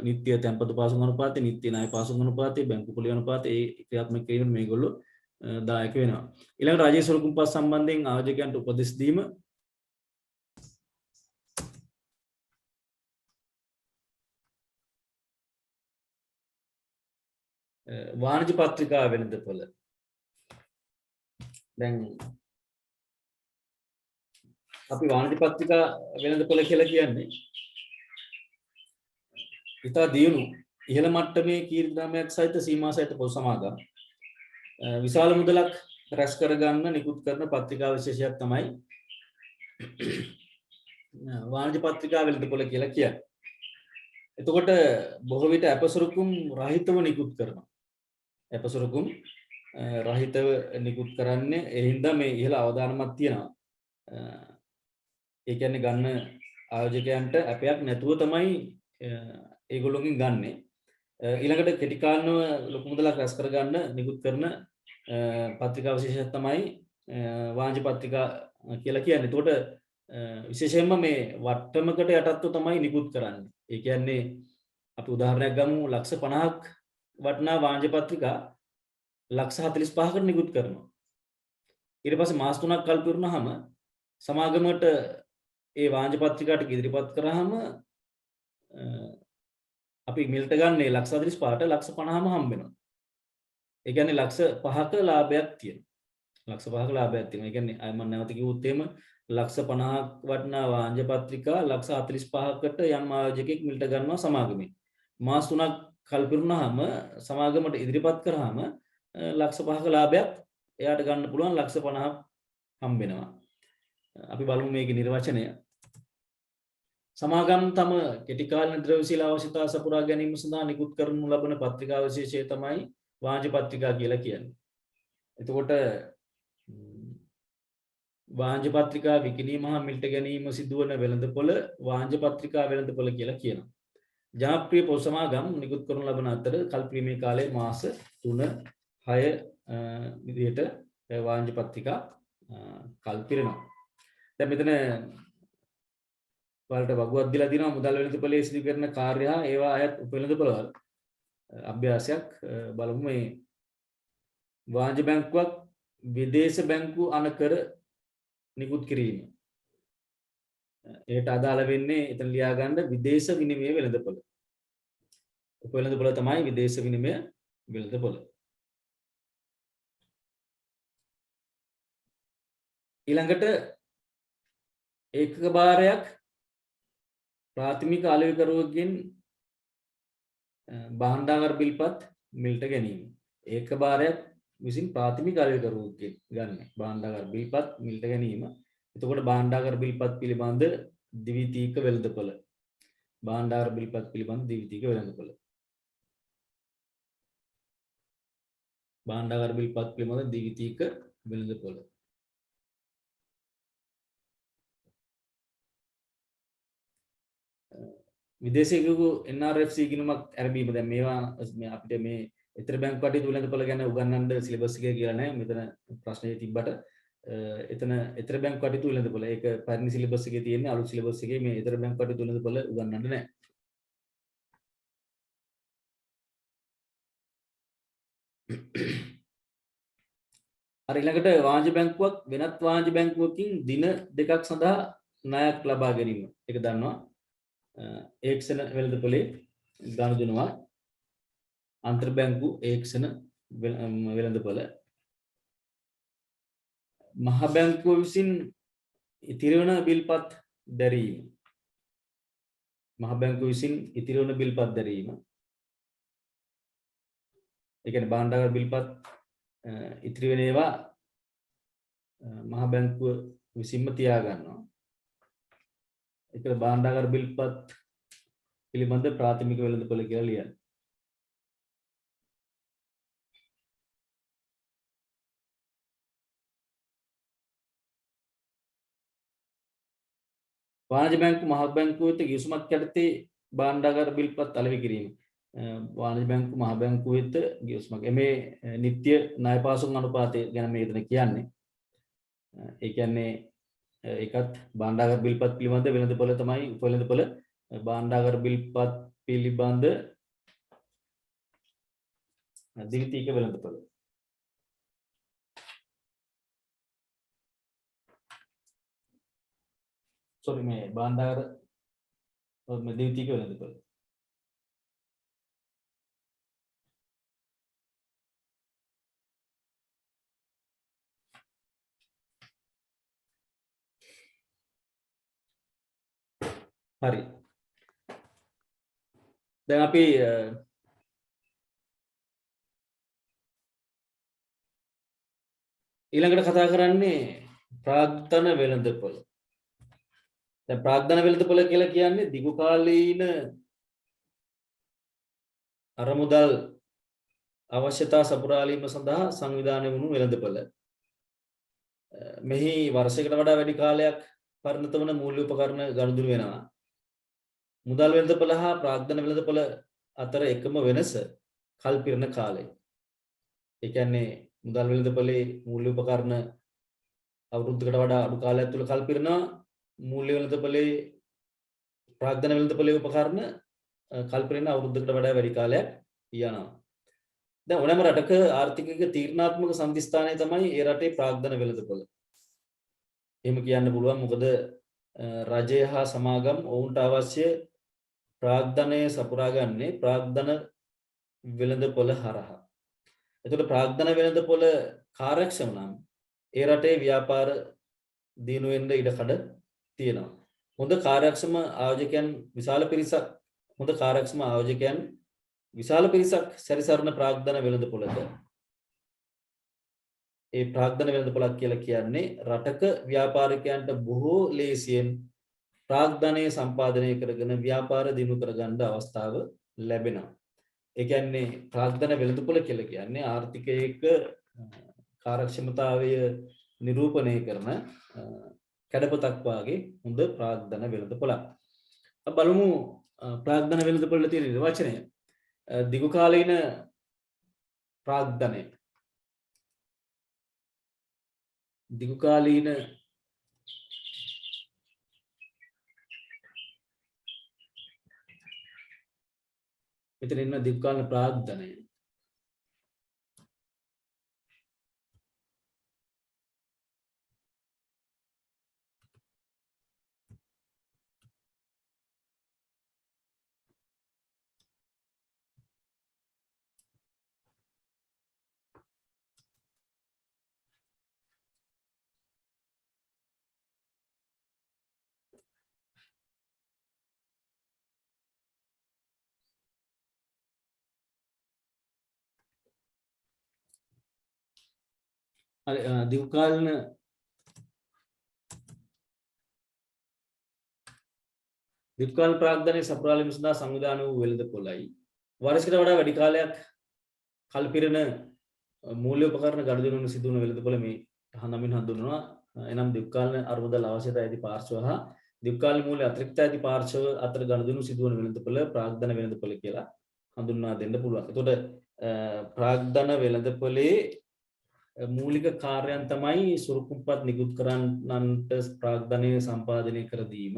Speaker 1: නිත්‍ය තැන්පතු පාසුකම් අනුපාතය, නිත්‍ය ණය පාසුකම් අනුපාතය, බැංකු පොලි අනුපාතය ඒ ක්‍රියාත්මක කිරීම මේගොල්ලෝ දායක වෙනවා. ඊළඟට රජයේ සුරුකුම්පත් සම්බන්ධයෙන් ආයෝජකයන්ට උපදෙස් දීම, වාණිජ පත්‍රිකා වෙළඳපොළ. දැන් අපි වාණිජ පත්‍රිකා වෙළඳපොළ කියලා කියන්නේ ඉතා දියුණු ඉහළ මට්ටමේ කීර්තිනාමයක් සහිත සීමා සහිත පොත් සමාගම් විශාල මුදලක් රැස් කරගන්න නිකුත් කරන පත්‍රිකා විශේෂයක් තමයි වාණිජ පත්‍රිකා වෙළඳපොළ කියලා කියන්නේ. එතකොට බොහෝ විට අපසුරුකුම් රහිතව නිකුත් කරනවා. අපසුරුකුම් රහිතව නිකුත් කරන්නේ ඒ හින්දා මේ ඉහළ අවදානමක් තියෙනවා. ඒ කියන්නේ ගන්න ආයෝජකයන්ට අපයක් නැතුව තමයි ඒගොල්ලෝගෙන් ගන්නෙ. ඊළඟට කෙටි කාලීනව ලොකු මුදලක් රැස් කරගන්න නිකුත් කරන පත්‍රිකා විශේෂයක් තමයි වාණිජ පත්‍රිකා කියලා කියන්නේ. එතකොට විශේෂයෙන්ම මේ වට්ටමකට යටත්ව තමයි නිකුත් කරන්නේ. ඒ කියන්නේ අපි උදාහරණයක් ගමු ලක්ෂ 50ක් වටනා වාණ්‍ය පත්‍රිකා ලක්ෂ 45කට නිකුත් කරනවා. ඊට පස්සේ මාස 3ක් කල් පුරනහම සමාගමට ඒ වාණ්‍ය පත්‍රිකාට ඉදිරිපත් කරාම අපි මිලට ගන්නේ ලක්ෂ 45ට ලක්ෂ 50ම හම්බ වෙනවා. ඒ කියන්නේ ලක්ෂ 5ක ලාභයක් තියෙනවා. ලක්ෂ 5ක ලාභයක් තියෙනවා. ඒ කියන්නේ මම නැවත කිව්වොත් එහෙම ලක්ෂ 50ක් වටනා වාණ්‍ය පත්‍රිකා ලක්ෂ 45කට යම් ආයෝජකෙක් මිලට ගන්නවා සමාගමෙන්. මාස 3ක් කල් පුරනහම සමාගමට ඉදිරිපත් කරාම ලක්ෂ 5ක ලාභයක් එයාට ගන්න පුළුවන් ලක්ෂ 50ක් හම්බ වෙනවා. අපි බලමු මේකේ නිර්වචනය. සමාගම් තම කෙටි කාලීන ද්‍රව්‍යශීල අවශ්‍යතා සපුරා ගැනීම සඳහා නිකුත් කරනු ලබන පත්‍රිකා විශේෂය තමයි වාණ්‍ය පත්‍රිකා කියලා කියන්නේ. එතකොට වාණ්‍ය පත්‍රිකා විකිණීම හා මිලට ගැනීම සිදුවන වෙළඳපොළ වාණ්‍ය පත්‍රිකා වෙළඳපොළ කියලා කියනවා. ජනප්‍රිය පොත් සමාගම් නිකුත් කරනු ලබන අතර කල්පීමේ කාලයේ මාස 3 6 විදිහට වාණ්‍ය පත්‍රිකා කල් පිරෙනවා. දැන් මෙතන වලට වගුවක් දීලා දිනවා මුදල් වෙළඳපොලේ සිදු කරන කාර්ය හා ඒවා අයත් වෙළඳපොළවල අභ්‍යාසයක් බලමු. මේ වාණ්‍ය බැංකුවක් විදේශ බැංකු අනකර නිකුත් කිරීම. ඒට අදාළ වෙන්නේ එතන ලියා ගන්න විදේශ විනිමය වෙළඳපොළ. වෙළඳපොළ තමයි විදේශ විනිමය වෙළඳපොළ. ඊළඟට ඒකක භාරයක් ප්‍රාථමික අලෙවිකරුවකින් භාණ්ඩාගාර බිල්පත් මිලට ගැනීම. ඒකක භාරයක් විසින් ප්‍රාථමික අලෙවිකරුවකින් ගන්න භාණ්ඩාගාර බිල්පත් මිලට ගැනීම. එතකොට භාණ්ඩාගාර බිල්පත් පිළිබඳ ද්විතීක වෙළඳපොළ. භාණ්ඩාගාර බිල්පත් පිළිබඳ ද්විතීක වෙළඳපොළ. භාණ්ඩාගාර බිල්පත් පිළිබඳ ද්විතීක වෙළඳපොළ. විදේශිකයෙකු NRFC ගිණුමක් ඇරඹීම. දැන් මේවා අපිට මේ ඊතර බැංකු කටයුතු වෙළඳපොළ ගැන උගන්වන්න සිලබස් එකේ කියලා නැහැ. මෙතන ප්‍රශ්නේ තිබ්බට එතන ඊතර බැංකු කටයුතු වෙළඳපොළ ඒක පරිණි සිලබස් එකේ තියෙන්නේ. අලුත් සිලබස් එකේ මේ ඊතර බැංකු කටයුතු වෙළඳපොළ උගන්වන්න නැහැ. අර ඊළඟට වාණ්‍ය බැංකුවක් වෙනත් වාණ්‍ය බැංකුවකින් දින දෙකක් සඳහා ණයක් ලබා ගැනීම. ඒක දන්නවා. ඒක්ෂණ වෙළඳපොලේ ගනුදෙනුවා අන්තර් බැංකු ඒක්ෂණ වෙළඳපොළ. මහ බැංකුව විසින් ඉතිරි වන බිල්පත් දැරීම. මහ බැංකුව විසින් ඉතිරි වන බිල්පත් දැරීම. ඒ කියන්නේ භාණ්ඩාගාර බිල්පත් ඉතිරි වෙන ඒවා මහ බැංකුව විසින්ම තියා ගන්නවා. ඒක භාණ්ඩාගාර බිල්පත් පිළිබඳ ප්‍රාථමික වෙළඳපොළ කියලා ලියන්න. වාණිජ බැංකු මහ බැංකුව වෙත ගිවිසුමක් යටතේ භාණ්ඩාගාර බිල්පත් අලෙවි කිරීම. වාණිජ බැංකු මහ බැංකුව වෙත ගිවිසුමක්. මේ නිත්‍ය ණය පාසුම් අනුපාතය ගැන මේ එතන කියන්නේ. ඒ කියන්නේ ඒකත් භාණ්ඩාගාර බිල්පත් පිළිබඳ වෙළඳපොළ තමයි උපවෙළඳපොළ. භාණ්ඩාගාර බිල්පත් පිළිබඳ ද්විතීක වෙළඳපොළ. sorry මේ භාණ්ඩාගාර ද්විතීක වෙළඳපොළ. හරි. දැන් අපි ඊළඟට කතා කරන්නේ ප්‍රාග්ධන වෙළඳපොළ. දැන් ප්‍රාග්ධන වෙළඳපොළ කියලා කියන්නේ දිගු කාලීන අරමුදල් අවශ්‍යතා සපුරාලීම සඳහා සංවිධානය වුණු වෙළඳපොළ. මෙහි වර්ෂයකට වඩා වැඩි කාලයක් පරිණත වන මූල්‍ය උපකරණ ගනුදෙනු වෙනවා. මුදල් වෙළඳපොළ හා ප්‍රාග්ධන වෙළඳපොළ අතර එකම වෙනස කල් පිරෙන කාලය. ඒ කියන්නේ මුදල් වෙළඳපොලේ මූල්‍ය උපකරණ අවුරුද්දකට වඩා අඩු කාලයක් තුල කල් පිරෙනවා. මූල්‍ය වෙළඳපොලේ ප්‍රාග්ධන වෙළඳපොලේ උපකරණ කල්පිරෙන අවුරුද්දකට වඩා වැඩි කාලයක් යනවා. දැන් ඕනෑම රටක ආර්ථිකයක තීරණාත්මක සම්දිස්ථානය තමයි ඒ රටේ ප්‍රාග්ධන වෙළඳපොළ. එහෙම කියන්න පුළුවන් මොකද රජය හා සමාගම් ඔවුන්ට අවශ්‍ය ප්‍රාග්ධනය සපුරා ගන්නේ ප්‍රාග්ධන වෙළඳපොළ හරහා. එතකොට ප්‍රාග්ධන වෙළඳපොළ කාර්යක්ෂම නම් ඒ රටේ ව්‍යාපාර දියුණු වෙන්න ඉඩකඩ තියෙනවා. හොඳ කාර්යක්ෂම ආයෝජකයන් විශාල පිරිසක් සැරිසරන ප්‍රාග්ධන වෙළඳපොළක ඒ ප්‍රාග්ධන වෙළඳපොළක් කියලා කියන්නේ රටක ව්‍යාපාරිකයන්ට බොහෝ ලේසියෙන් ප්‍රාග්ධනය සම්පාදනය කරගෙන ව්‍යාපාර දියුණු කරගන්න අවස්ථාව ලැබෙනවා. ඒ කියන්නේ ප්‍රාග්ධන වෙළඳපොළ කියලා කියන්නේ ආර්ථිකයක කාර්යක්ෂමතාවය නිරූපණය කරන කැඩපතක් වාගේ හොඳ ප්‍රාග්ධන වෙළඳපොළක්. අපි බලමු ප්‍රාග්ධන වෙළඳපොළ තියෙන නිර්වචනය. දිගුකාලීන ප්‍රාග්ධනය. දිගුකාලීන මෙතන ඉන්න දිගුකාලීන ප්‍රාග්ධනය. දිගුකාලීන ප්‍රාග්ධනය සපුරාලීම සඳහා සංවිධානය වූ වෙළඳපොළයි වර්ෂයකට වඩා වැඩි කාලයක් කල්පිරෙන මූල්‍ය උපකරණ ගනුදෙනුවන සිදු වන වෙළඳපොළ මේ නමින් හඳුන්වනවා. එනම් දිගුකාලීන අරමුදල් අවශ්‍යතා ඇති පාර්ශ්ව හා දිගුකාලීන මූල්‍ය අතිරික්ත ඇති පාර්ශ්ව අතර ගනුදෙනු සිදු වන වෙළඳපොළ ප්‍රාග්ධන වෙළඳපොළ කියලා හඳුන්වා දෙන්න පුළුවන්. එතකොට ප්‍රාග්ධන වෙළඳපොලේ මූලික කාර්යයන් තමයි සුරුකුම්පත් නිකුත් කරන්නන්ට ප්‍රාග්ධනය සම්පාදනය කර දීම.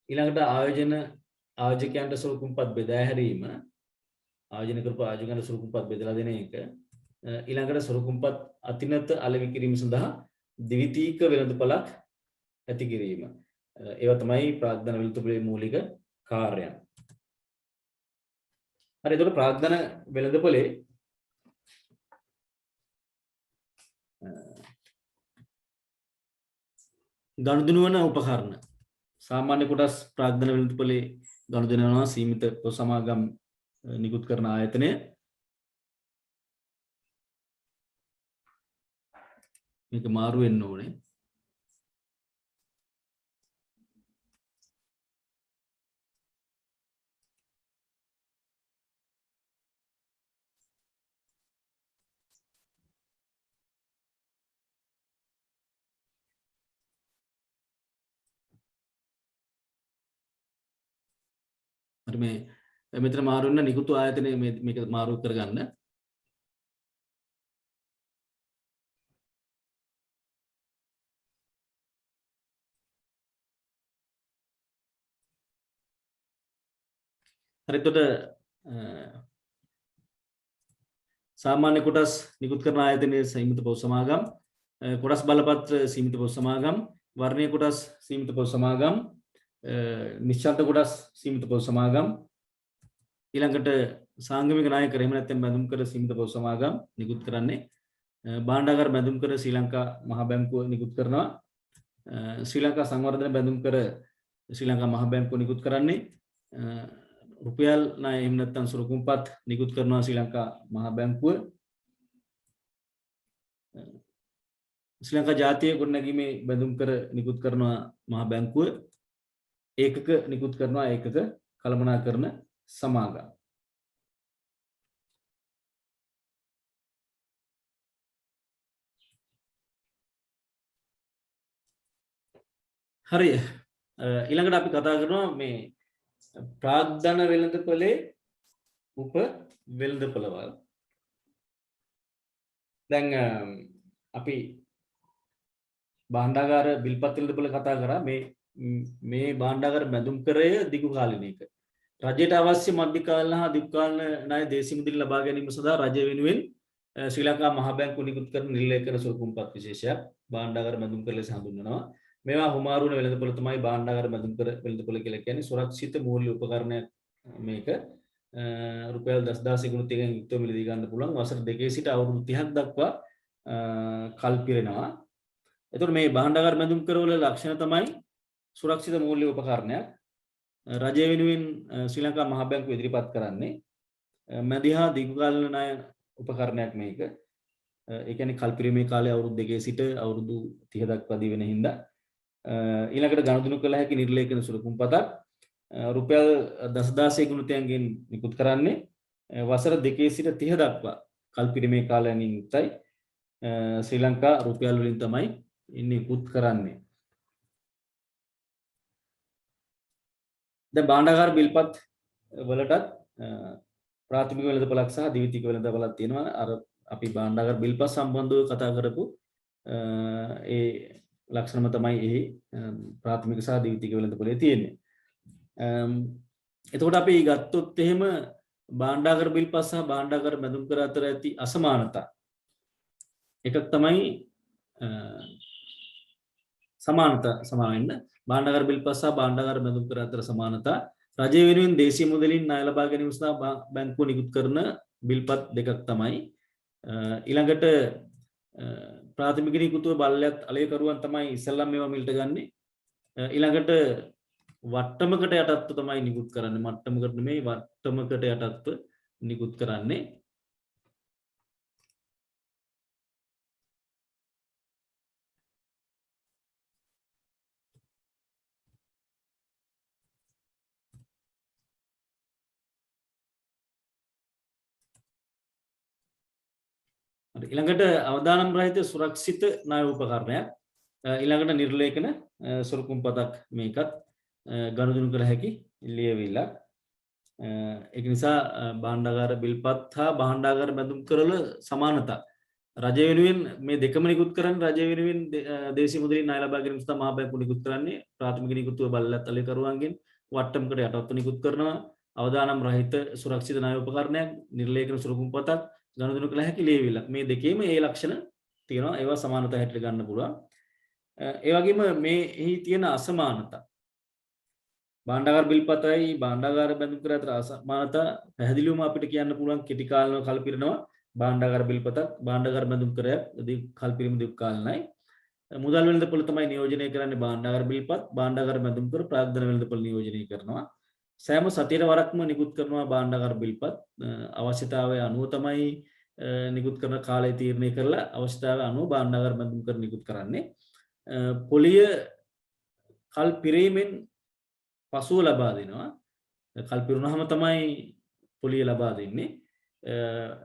Speaker 1: ඊළඟට ආයෝජකයන්ට සුරුකුම්පත් බෙදා හැරීම. ආයෝජන කරපු ආයෝජකයන්ට සුරුකුම්පත් බෙදලා දෙන එක. ඊළඟට සුරුකුම්පත් අතිනත අලෙවි කිරීම සඳහා ද්විතීක වෙළඳපළක් ඇති කිරීම. ඒවා තමයි ප්‍රාග්ධන වෙළඳපොලේ මූලික කාර්යයන්. හරි, එතකොට ප්‍රාග්ධන වෙළඳපොලේ ගනුදෙනු වන උපකරණ සාමාන්‍ය කොටස් ප්‍රාග්ධන වෙළඳපොලේ ගනුදෙනු වන සීමිත පොත් සමාගම් නිකුත් කරන ආයතනය. මේක මාරු වෙන්න ඕනේ. මේ මෙතන මාරු වෙන නිකුතු ආයතනය මේක මාරු කරගන්න. හරි, එතකොට සාමාන්‍ය කොටස් නිකුත් කරන ආයතනයේ සීමිත පොත් සමාගම්, කොටස් බලපත්‍ර සීමිත පොත් සමාගම්, වර්ණීය කොටස් සීමිත පොත් සමාගම්, නිශ්චල්ත කොටස් සීමිත පොත් සමාගම්, ඊළඟට සාංගමික නායක එහෙම නැත්නම් බැඳුම් කර සීමිත පොත් සමාගම් නිකුත් කරන්නේ. භාණ්ඩාගාර බැඳුම් කර ශ්‍රී ලංකා මහ බැංකුව නිකුත් කරනවා. ශ්‍රී ලංකා සංවර්ධන බැඳුම් කර ශ්‍රී ලංකා මහ බැංකුව නිකුත් කරන්නේ. රුපියල් ණය එහෙම නැත්නම් සුරුකුම්පත් නිකුත් කරනවා ශ්‍රී ලංකා මහ බැංකුව. ශ්‍රී ලංකා ජාතිය ගොඩනැගීමේ බැඳුම් කර නිකුත් කරනවා මහ බැංකුව. ඒකක නිකුත් කරනවා ඒකක කළමනාකරන සමාගම්. හරි, ඊළඟට අපි කතා කරනවා මේ ප්‍රාග්ධන වෙළඳපොලේ උප වෙළඳපොළවල්. දැන් අපි භාණ්ඩාගාර බිල්පත් වෙළඳපොළ කතා කරා මේ භාණ්ඩාගාර බැඳුම් කරය දිගු කාලින එක. රජයට අවශ්‍ය මධ්‍ය කාලීන හා දීර්ඝ කාලීන ණය දේශීය මුදල් ලබා ගැනීම සඳහා රජය වෙනුවෙන් ශ්‍රී ලංකා මහා බැංකුව නිකුත් කරන නිර්ලේඛන සුළුකුම්පත් විශේෂයක් භාණ්ඩාගාර බැඳුම් කර ලෙස හඳුන්වනවා. මේවා හුමාරුවන වෙළඳපොළ තමයි භාණ්ඩාගාර බැඳුම් කර වෙළඳපොළ කියලා කියන්නේ. සුරක්ෂිත මූල්‍ය උපකරණයක් මේක. රුපියල් 10000 ගුණිතයෙන් යුක්තව මිලදී ගන්න පුළුවන්. වසර 2 සිට අවුරුදු 30ක් දක්වා කල් පිරෙනවා. එතකොට මේ භාණ්ඩාගාර බැඳුම් කරවල ලක්ෂණ තමයි සුරක්ෂිත මූල්‍ය උපකරණයක්. රජය වෙනුවෙන් ශ්‍රී ලංකා මහා බැංකුව ඉදිරිපත් කරන්නේ මැදි හා දීර්ඝකාලීන ණය උපකරණයක් මේක. ඒ කියන්නේ කල්පිරීමේ කාලය අවුරුදු 2 සිට අවුරුදු 30 දක්වා දී වෙන හින්දා ඊළඟට ගනුදෙනු කළ හැකි නිර්ලේඛන සුළුකුම්පතක් රුපියල් 10000 ගුණිතයන්ගෙන් නිකුත් කරන්නේ වසර 2 සිට 30 දක්වා කල්පිරීමේ කාලයන් යුක්තයි. ශ්‍රී ලංකා රුපියල් වලින් තමයි නිකුත් කරන්නේ. දැන් භාණ්ඩාගාර බිල්පත් වලටත් ප්‍රාථමික වෙළඳපොළක් සහ ද්විතීයික වෙළඳපොළක් තියෙනවා. අර අපි භාණ්ඩාගාර බිල්පත් සම්බන්ධව කතා කරපු ඒ ලක්ෂණම තමයි එහි ප්‍රාථමික සහ ද්විතීයික වෙළඳපොලේ තියෙන්නේ. එතකොට අපි ගත්තොත් එහෙම භාණ්ඩාගාර බිල්පත් සහ භාණ්ඩාගාර බැඳුම් කර අතර ඇති අසමානතා එකක් තමයි සමානතා සමාවෙන්න භාණ්ඩාගාර බිල්පත් සහ භාණ්ඩාගාර බැඳුම් කර අතර සමානතා රජය වෙනුවෙන් දේශීය මුදලින් ණය ලබා ගැනීම සඳහා බැංකුව නිකුත් කරන බිල්පත් දෙකක් තමයි. ඊළඟට ප්‍රාථමික නිකුතුව බලයත් අලෙකරුවන් තමයි ඉස්සෙල්ලාම මේවා මිලට ගන්නෙ. ඊළඟට වට්ටමකට යටත්ව තමයි නිකුත් කරන්නේ. මට්ටමකට නෙමෙයි වට්ටමකට යටත්ව නිකුත් කරන්නේ. ඊළඟට අවදානම් රහිත සුරක්ෂිත ණය උපකරණයක්. ඊළඟට නිර්ලේඛන සුළුකුම්පතක් මේකත් ගනුදෙනු කළ හැකි ලියවිල්ලක්. ඒක නිසා භාණ්ඩාගාර බිල්පත් හා භාණ්ඩාගාර බැඳුම් කරවල සමානතා රජය වෙනුවෙන් මේ දෙකම නිකුත් කරන්නේ රජය වෙනුවෙන් දේශීය මුදලින් ණය ලබා ගැනීම සඳහා මහා බැංකුව නිකුත් කරන්නේ ප්‍රාථමික නිකුතුව බලලත් අලෙකරුවන්ගෙන් වට්ටමකට යටත්ව නිකුත් කරනවා. අවදානම් රහිත සුරක්ෂිත ණය උපකරණයක් නිර්ලේඛන සුළුකුම්පතක් ගනුදෙනු කළ හැකි ලියවිල්ලක්. මේ දෙකේම ඒ ලක්ෂණ තියෙනවා. ඒවා සමානතා හැටියට ගන්න පුළුවන්. ඒ වගේම මේෙහි තියෙන අසමානතා භාණ්ඩාගාර බිල්පතයි භාණ්ඩාගාර බැඳුම් කර අතර අසමානතා පැහැදිලිවම අපිට කියන්න පුළුවන් කෙටි කාලීනව කල්පිරෙනවා භාණ්ඩාගාර බිල්පතක් භාණ්ඩාගාර බැඳුම් කරයක් කල්පිරීම දීර්ඝ කාලීනයි. මුදල් වෙළඳපොළ තමයි නියෝජනය කරන්නේ භාණ්ඩාගාර බිල්පත් භාණ්ඩාගාර බැඳුම් කර ප්‍රාග්ධන වෙළඳපොළ නියෝජනය කරනවා. සෑම සතියට වරක්ම නිකුත් කරනවා භාණ්ඩාගාර බිල්පත්. අවශ්‍යතාවය අනුව තමයි නිකුත් කරන කාලය තීරණය කරලා අවශ්‍යතාවය අනුව භාණ්ඩාගාර බැඳුම් කර නිකුත් කරන්නේ. පොලිය කල් පිරීමෙන් පසුව ලබා දෙනවා. කල් පිරුණාම තමයි පොලිය ලබා දෙන්නේ.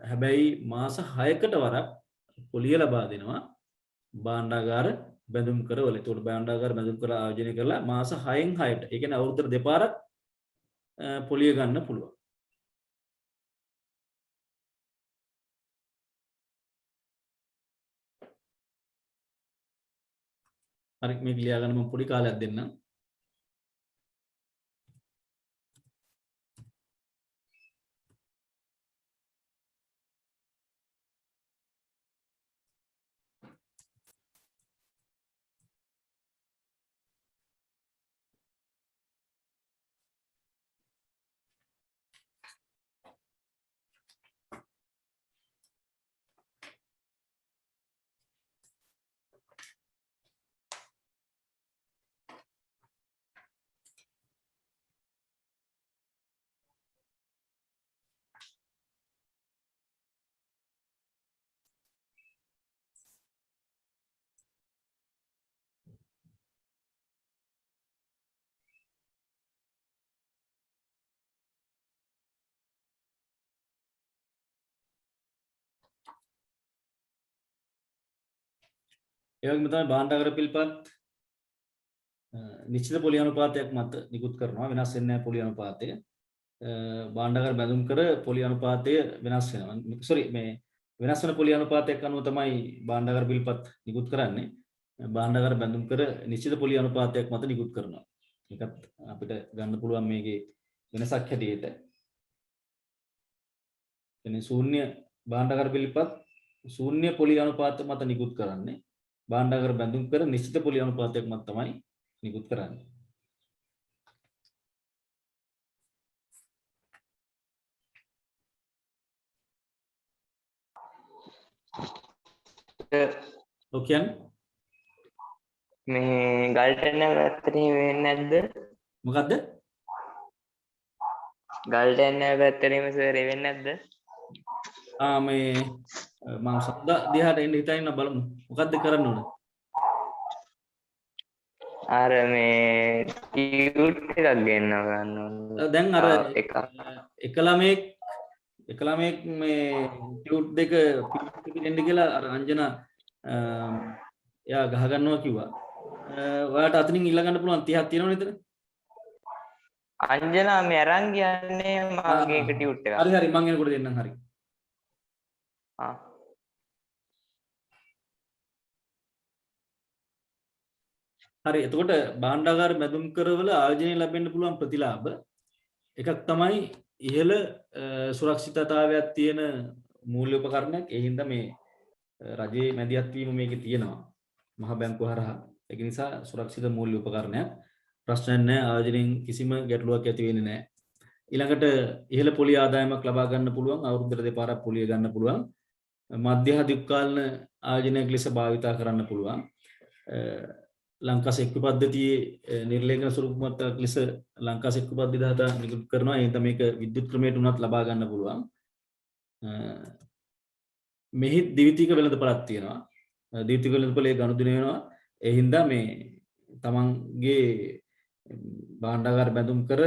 Speaker 1: හැබැයි මාස 6කට වරක් පොලිය ලබා දෙනවා භාණ්ඩාගාර බැඳුම් කරවල. ඒකට භාණ්ඩාගාර බැඳුම් කර ආයෝජනය කරලා මාස 6න් 6ට ඒ කියන්නේ අවුරුද්දට දෙපාරක් පොලිය ගන්න පුළුවන්. හරි මේක ලියා ගන්න මම පොඩි කාලයක් දෙන්නම්. ඒ වගේම තමයි භාණ්ඩාගාර බිල්පත් නිශ්චිත පොලි අනුපාතයක් මත නිකුත් කරනවා. වෙනස් වෙන්නේ නැහැ පොලි අනුපාතය. භාණ්ඩාගාර බැඳුම් කර පොලි අනුපාතය වෙනස් වෙනවා. මේ වෙනස් වෙන පොලි අනුපාතයක් අනුව තමයි භාණ්ඩාගාර බිල්පත් නිකුත් කරන්නේ. භාණ්ඩාගාර බැඳුම් කර නිශ්චිත පොලි අනුපාතයක් මත නිකුත් කරනවා. ඒකත් අපිට ගන්න පුළුවන් මේකේ වෙනසක් හැටියට. එනේ ශූන්‍ය භාණ්ඩාගාර පිළිපත් ශූන්‍ය පොලි අනුපාත මත නිකුත් කරන්නේ. භාණ්ඩාගාර බැඳුම් කර නිශ්චිත පොලි අනුපාතයක් මත තමයි නිකුත් කරන්නේ. ඔව් කියන්නේ
Speaker 2: මේ ගල්ටන පැත්තට වෙන්නේ නැද්ද?
Speaker 1: මොකද්ද?
Speaker 2: ගල්ටන පැත්තටම සර් වෙන්නේ නැද්ද?
Speaker 1: මේ මම සද්ද දිහාට එන්න හිතා ඉන්න බලමු. මොකද්ද කරන්න ඕන?
Speaker 2: අර මේ ටියුට් එකක් ගෙන්නව ගන්න ඕන.
Speaker 1: දැන් අර
Speaker 2: එක
Speaker 1: එක ළමෙක් මේ ටියුට් දෙක පිටින් කියලා අර අංජනා එයා ගහ ගන්නවා කිව්වා. ඔයාලට අතනින් ඉල්ල ගන්න පුළුවන් 30ක් තියෙනවනේ එතන.
Speaker 2: අංජනා මේ අරන් කියන්නේ මගේ එක ටියුට් එකක්.
Speaker 1: හරි හරි මං එනකොට දෙන්නම් හරි. හරි එතකොට භාණ්ඩාගාර බැඳුම් කරවල ආයෝජනය ලැබෙන්න පුළුවන් ප්‍රතිලාභ එකක් තමයි ඉහළ සුරක්ෂිතතාවයක් තියෙන මූල්‍ය උපකරණයක්. ඒ හින්දා මේ රජයේ මැදිහත් වීම මේකේ තියෙනවා මහ බැංකුව හරහා. ඒක නිසා සුරක්ෂිත මූල්‍ය උපකරණයක්. ප්‍රශ්නයක් නැහැ. ආයෝජනයෙන් කිසිම ගැටලුවක් ඇති වෙන්නේ නැහැ. ඊළඟට ඉහළ පොලි ආදායමක් ලබා ගන්න පුළුවන්. අවුරුද්දට දෙපාරක් පොලිය ගන්න පුළුවන්. මධ්‍යහ දික්කාලන ආයෝජනයක් ලෙස භාවිතා කරන්න පුළුවන්. ලංකා සෙක්කු පද්ධතියේ නිර්ලේඛන ස්වරූපමත් ලෙස ලංකා සෙක්කු පද්ධතිය දහදා නිකුත් කරනවා. එහෙනම් මේක විද්‍යුත් ක්‍රමයට උනත් ලබා ගන්න පුළුවන්. මෙහි ද්විතීක වෙළඳපළක් තියෙනවා. ද්විතීක වෙළඳපළේ ගනුදෙනු වෙනවා. ඒ හින්දා මේ තමන්ගේ භාණ්ඩාගාර බැඳුම් කර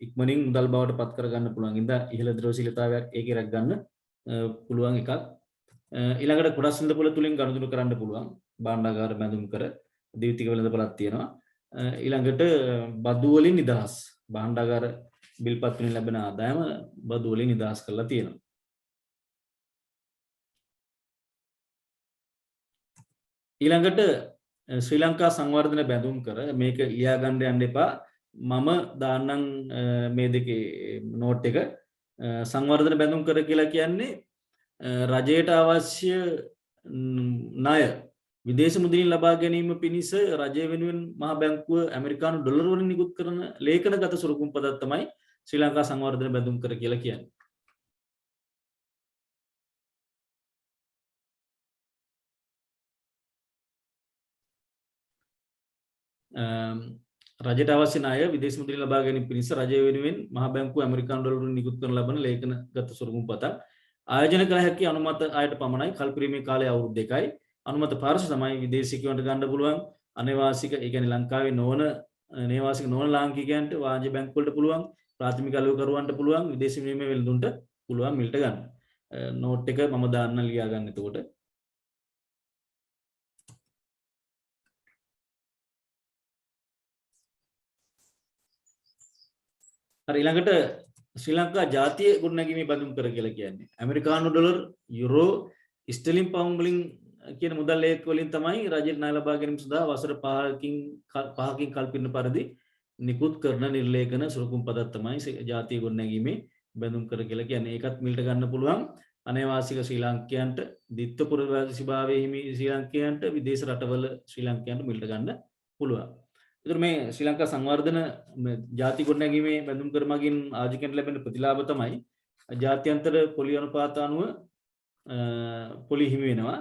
Speaker 1: ඉක්මනින් මුදල් බවට පත් කර ගන්න පුළුවන්. ඉඳ ඉහළ ද්‍රව්‍යශීලතාවයක් ඒකේ රැක ගන්න පුළුවන් එකක්. ඊළඟට කොටස් වෙළඳපොළ තුලින් ගනුදෙනු කරන්න පුළුවන්. භාණ්ඩාගාර බැඳුම් කර ද්විතීක වෙළඳපළක් තියෙනවා. ඊළඟට බදු වලින් නිදහස්. භාණ්ඩාගාර බිල්පත් වලින් ලැබෙන ආදායම බදු වලින් නිදහස් කරලා තියෙනවා. ඊළඟට ශ්‍රී ලංකා සංවර්ධන බැඳුම් කර මේක ලියා ගන්න යන්න එපා. මම දාන්නම් මේ දෙකේ නෝට් එක. සංවර්ධන බැඳුම් කර කියලා කියන්නේ රජයට අවශ්‍ය ණය විදේශ මුදලින් ලබා ගැනීම පිණිස රජය වෙනුවෙන් මහා බැංකුව ඇමරිකානු ඩොලර් වලින් නිකුත් කරන ලේඛනගත සුරුකුම් පදක් තමයි ශ්‍රී ලංකා සංවර්ධන බැඳුම් කර කියලා කියන්නේ. රජයට අවශ්‍ය ණය විදේශ මුදලින් ලබා ගැනීම පිණිස රජය වෙනුවෙන් මහා බැංකුව ඇමරිකානු ඩොලර් වලින් නිකුත් කරන ලබන ලේඛනගත සුරුකුම් පදක් ආයෝජන කළ හැකි අනුමත අයට පමණයි. කල්පිරීමේ කාලය අවුරුදු 2යි. අනුමත පාර්ශ්ව තමයි විදේශිකයන්ට ගන්න පුළුවන්. අනේවාසික ඒ කියන්නේ ලංකාවේ නොවන නේවාසික නොවන ලාංකිකයන්ට වාණිජ්‍ය බැංකු වලට පුළුවන්. ප්‍රාථමික අලුකරුවන්ට පුළුවන්. විදේශ විනිමය වෙළඳුන්ට පුළුවන් මිලට ගන්න. නෝට් එක මම දාන්න ලියා ගන්න එතකොට. හරි ඊළඟට ශ්‍රී ලංකා ජාතිය ගොඩනැගීමේ බැඳුම් කර කියලා කියන්නේ ඇමරිකානු ඩොලර් යුරෝ ස්ටර්ලින් පවුන්ඩ් වලින් කියන මුදල් ලේඛ වලින් තමයි රජයට ණය ලබා ගැනීම සඳහා වසර 5කින් කල්පින පරිදි නිකුත් කරන නිර්ලේඛන සුරුකුම් පදක් තමයි ජාතිය ගොඩනැගීමේ බැඳුම් කර කියලා කියන්නේ. ඒකත් මිලට ගන්න පුළුවන්. අනේවාසික ශ්‍රී ලාංකිකයන්ට ditth පුරවැසිභාවයේ හිමි ශ්‍රී ලාංකිකයන්ට විදේශ රටවල ශ්‍රී ලාංකිකයන්ට මිලට ගන්න පුළුවන්. ඒතර මේ ශ්‍රී ලංකා සංවර්ධන ජාති ගොඩනැගීමේ බැඳුම් කර මගින් ආජිකයන්ට ලැබෙන ප්‍රතිලාභ තමයි ජාත්‍යන්තර පොලි අනුපාත අනුව පොලි හිමි වෙනවා.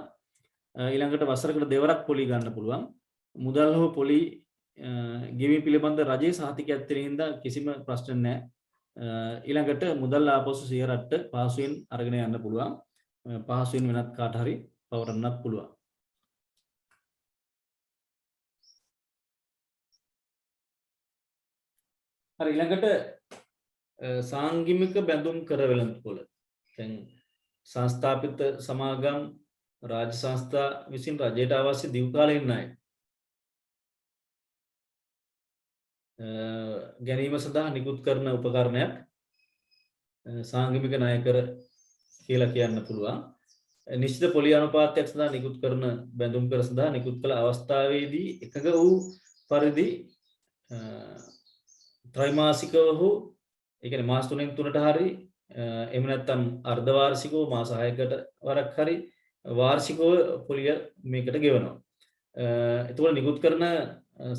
Speaker 1: ඊළඟට වසරකට දෙවරක් පොලි ගන්න පුළුවන්. මුදල් හෝ පොලි ගෙවීම පිළිබඳ රජයේ සහතිකයක් තියෙන හින්දා කිසිම ප්‍රශ්න නැහැ. ඊළඟට මුදල් ආපසු සිය රටට පහසුවෙන් අරගෙන යන්න පුළුවන්. පහසුවෙන් වෙනත් කාට හරි පවරන්නත් පුළුවන්. හරි ඊළඟට සාංගිමික බැඳුම් කර වෙළඳපොළ. දැන් සංස්ථාපිත සමාගම් රාජ්‍ය සංස්ථා විසින් රජයට අවශ්‍ය දීර්ඝකාලීන ණය ගැනීම සඳහා නිකුත් කරන උපකරණයක් සාංගමික ණය කර කියලා කියන්න පුළුවන්. නිශ්චිත පොලි අනුපාතයක් සඳහා නිකුත් කරන බැඳුම් කර සඳහා නිකුත් කළ අවස්ථාවේදී එකක වූ පරිදි ත්‍රිමාසිකව හෝ ඒ කියන්නේ මාස 3න් 3ට හරි එහෙම නැත්නම් අර්ධ වාර්ෂිකව මාස 6කට වරක් හරි වාර්ෂිකව පොලිය මේකට ගෙවනවා. එතකොට නිකුත් කරන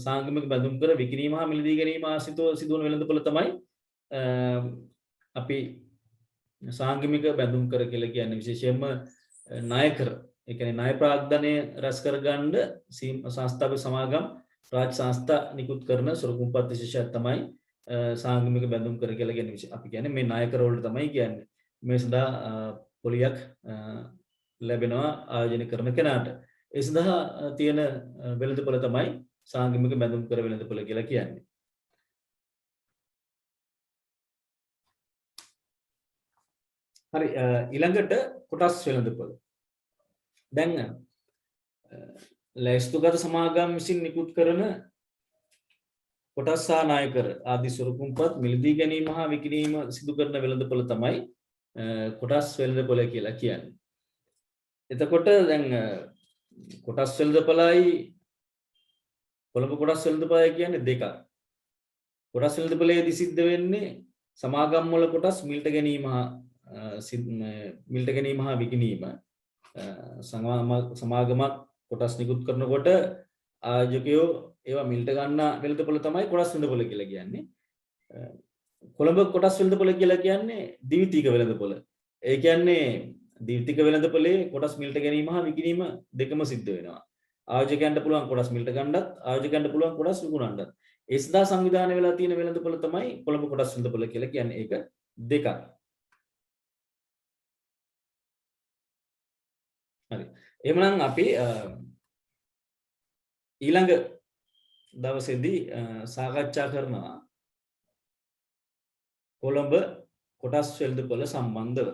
Speaker 1: සාංගමික බැඳුම් කර විකිණීම හා මිලදී ගැනීම ආශ්‍රිතව සිදුවන වෙළඳපොළ තමයි අපි සාංගමික බැඳුම් කර කියලා කියන්නේ. විශේෂයෙන්ම ණය කර ඒ කියන්නේ ණය ප්‍රාග්ධනය රැස් කරගන්න සංස්ථාපක සමාගම් රාජ්‍ය සංස්ථා නිකුත් කරන සොරකුම්පත් විශේෂයක් තමයි සාංගමික බැඳුම් කර කියලා කියන්නේ. අපි කියන්නේ මේ ණය කර වලට තමයි කියන්නේ. මේ සඳහා පොලියක් ලැබෙනවා ආයෝජනය කරන කෙනාට. ඒ සඳහා තියෙන වෙළඳපොළ තමයි සාංගමික බැඳුම් කර වෙළඳපොළ කියලා කියන්නේ. හරි ඊළඟට කොටස් වෙළඳපොළ. දැන් ලැයිස්තුගත සමාගම් විසින් නිකුත් කරන කොටස් හා ණය කර ආදී සොරකුම්පත් මිලදී ගැනීම හා විකිණීම සිදු කරන වෙළඳපොළ තමයි කොටස් වෙළඳපොළ කියලා කියන්නේ. එතකොට දැන් කොටස් වෙළඳපොළයි කොළඹ කොටස් වෙළඳපොළයි කියන්නේ දෙකක්. කොටස් වෙළඳපොළේදී සිද්ධ වෙන්නේ සමාගම් වල කොටස් මිලට ගැනීම හා විකිණීම. සමාගමක් කොටස් නිකුත් කරනකොට ආයෝජකයෝ ඒවා මිලට ගන්න වෙළඳපොළ තමයි කොටස් වෙළඳපොළ කියලා කියන්නේ. කොළඹ කොටස් වෙළඳපොළ කියලා කියන්නේ ද්විතීක වෙළඳපොළ. ඒ කියන්නේ ද්විතීක වෙළඳපොළේ කොටස් මිලට ගැනීම හා විකිණීම දෙකම සිද්ධ වෙනවා. ආයෝජකයන්ට පුළුවන් කොටස් මිලට ගන්නත් ආයෝජකයන්ට පුළුවන් කොටස් විකුණන්නත්. ඒ සඳහා සංවිධානය වෙලා තියෙන වෙළඳපොළ තමයි කොළඹ කොටස් වෙළඳපොළ කියලා කියන්නේ. ඒක දෙකක්. හරි. එහෙනම් අපි ඊළඟ දවසේදී සාකච්ඡා කරනවා කොළඹ කොටස් වෙළඳපොළ සම්බන්ධව.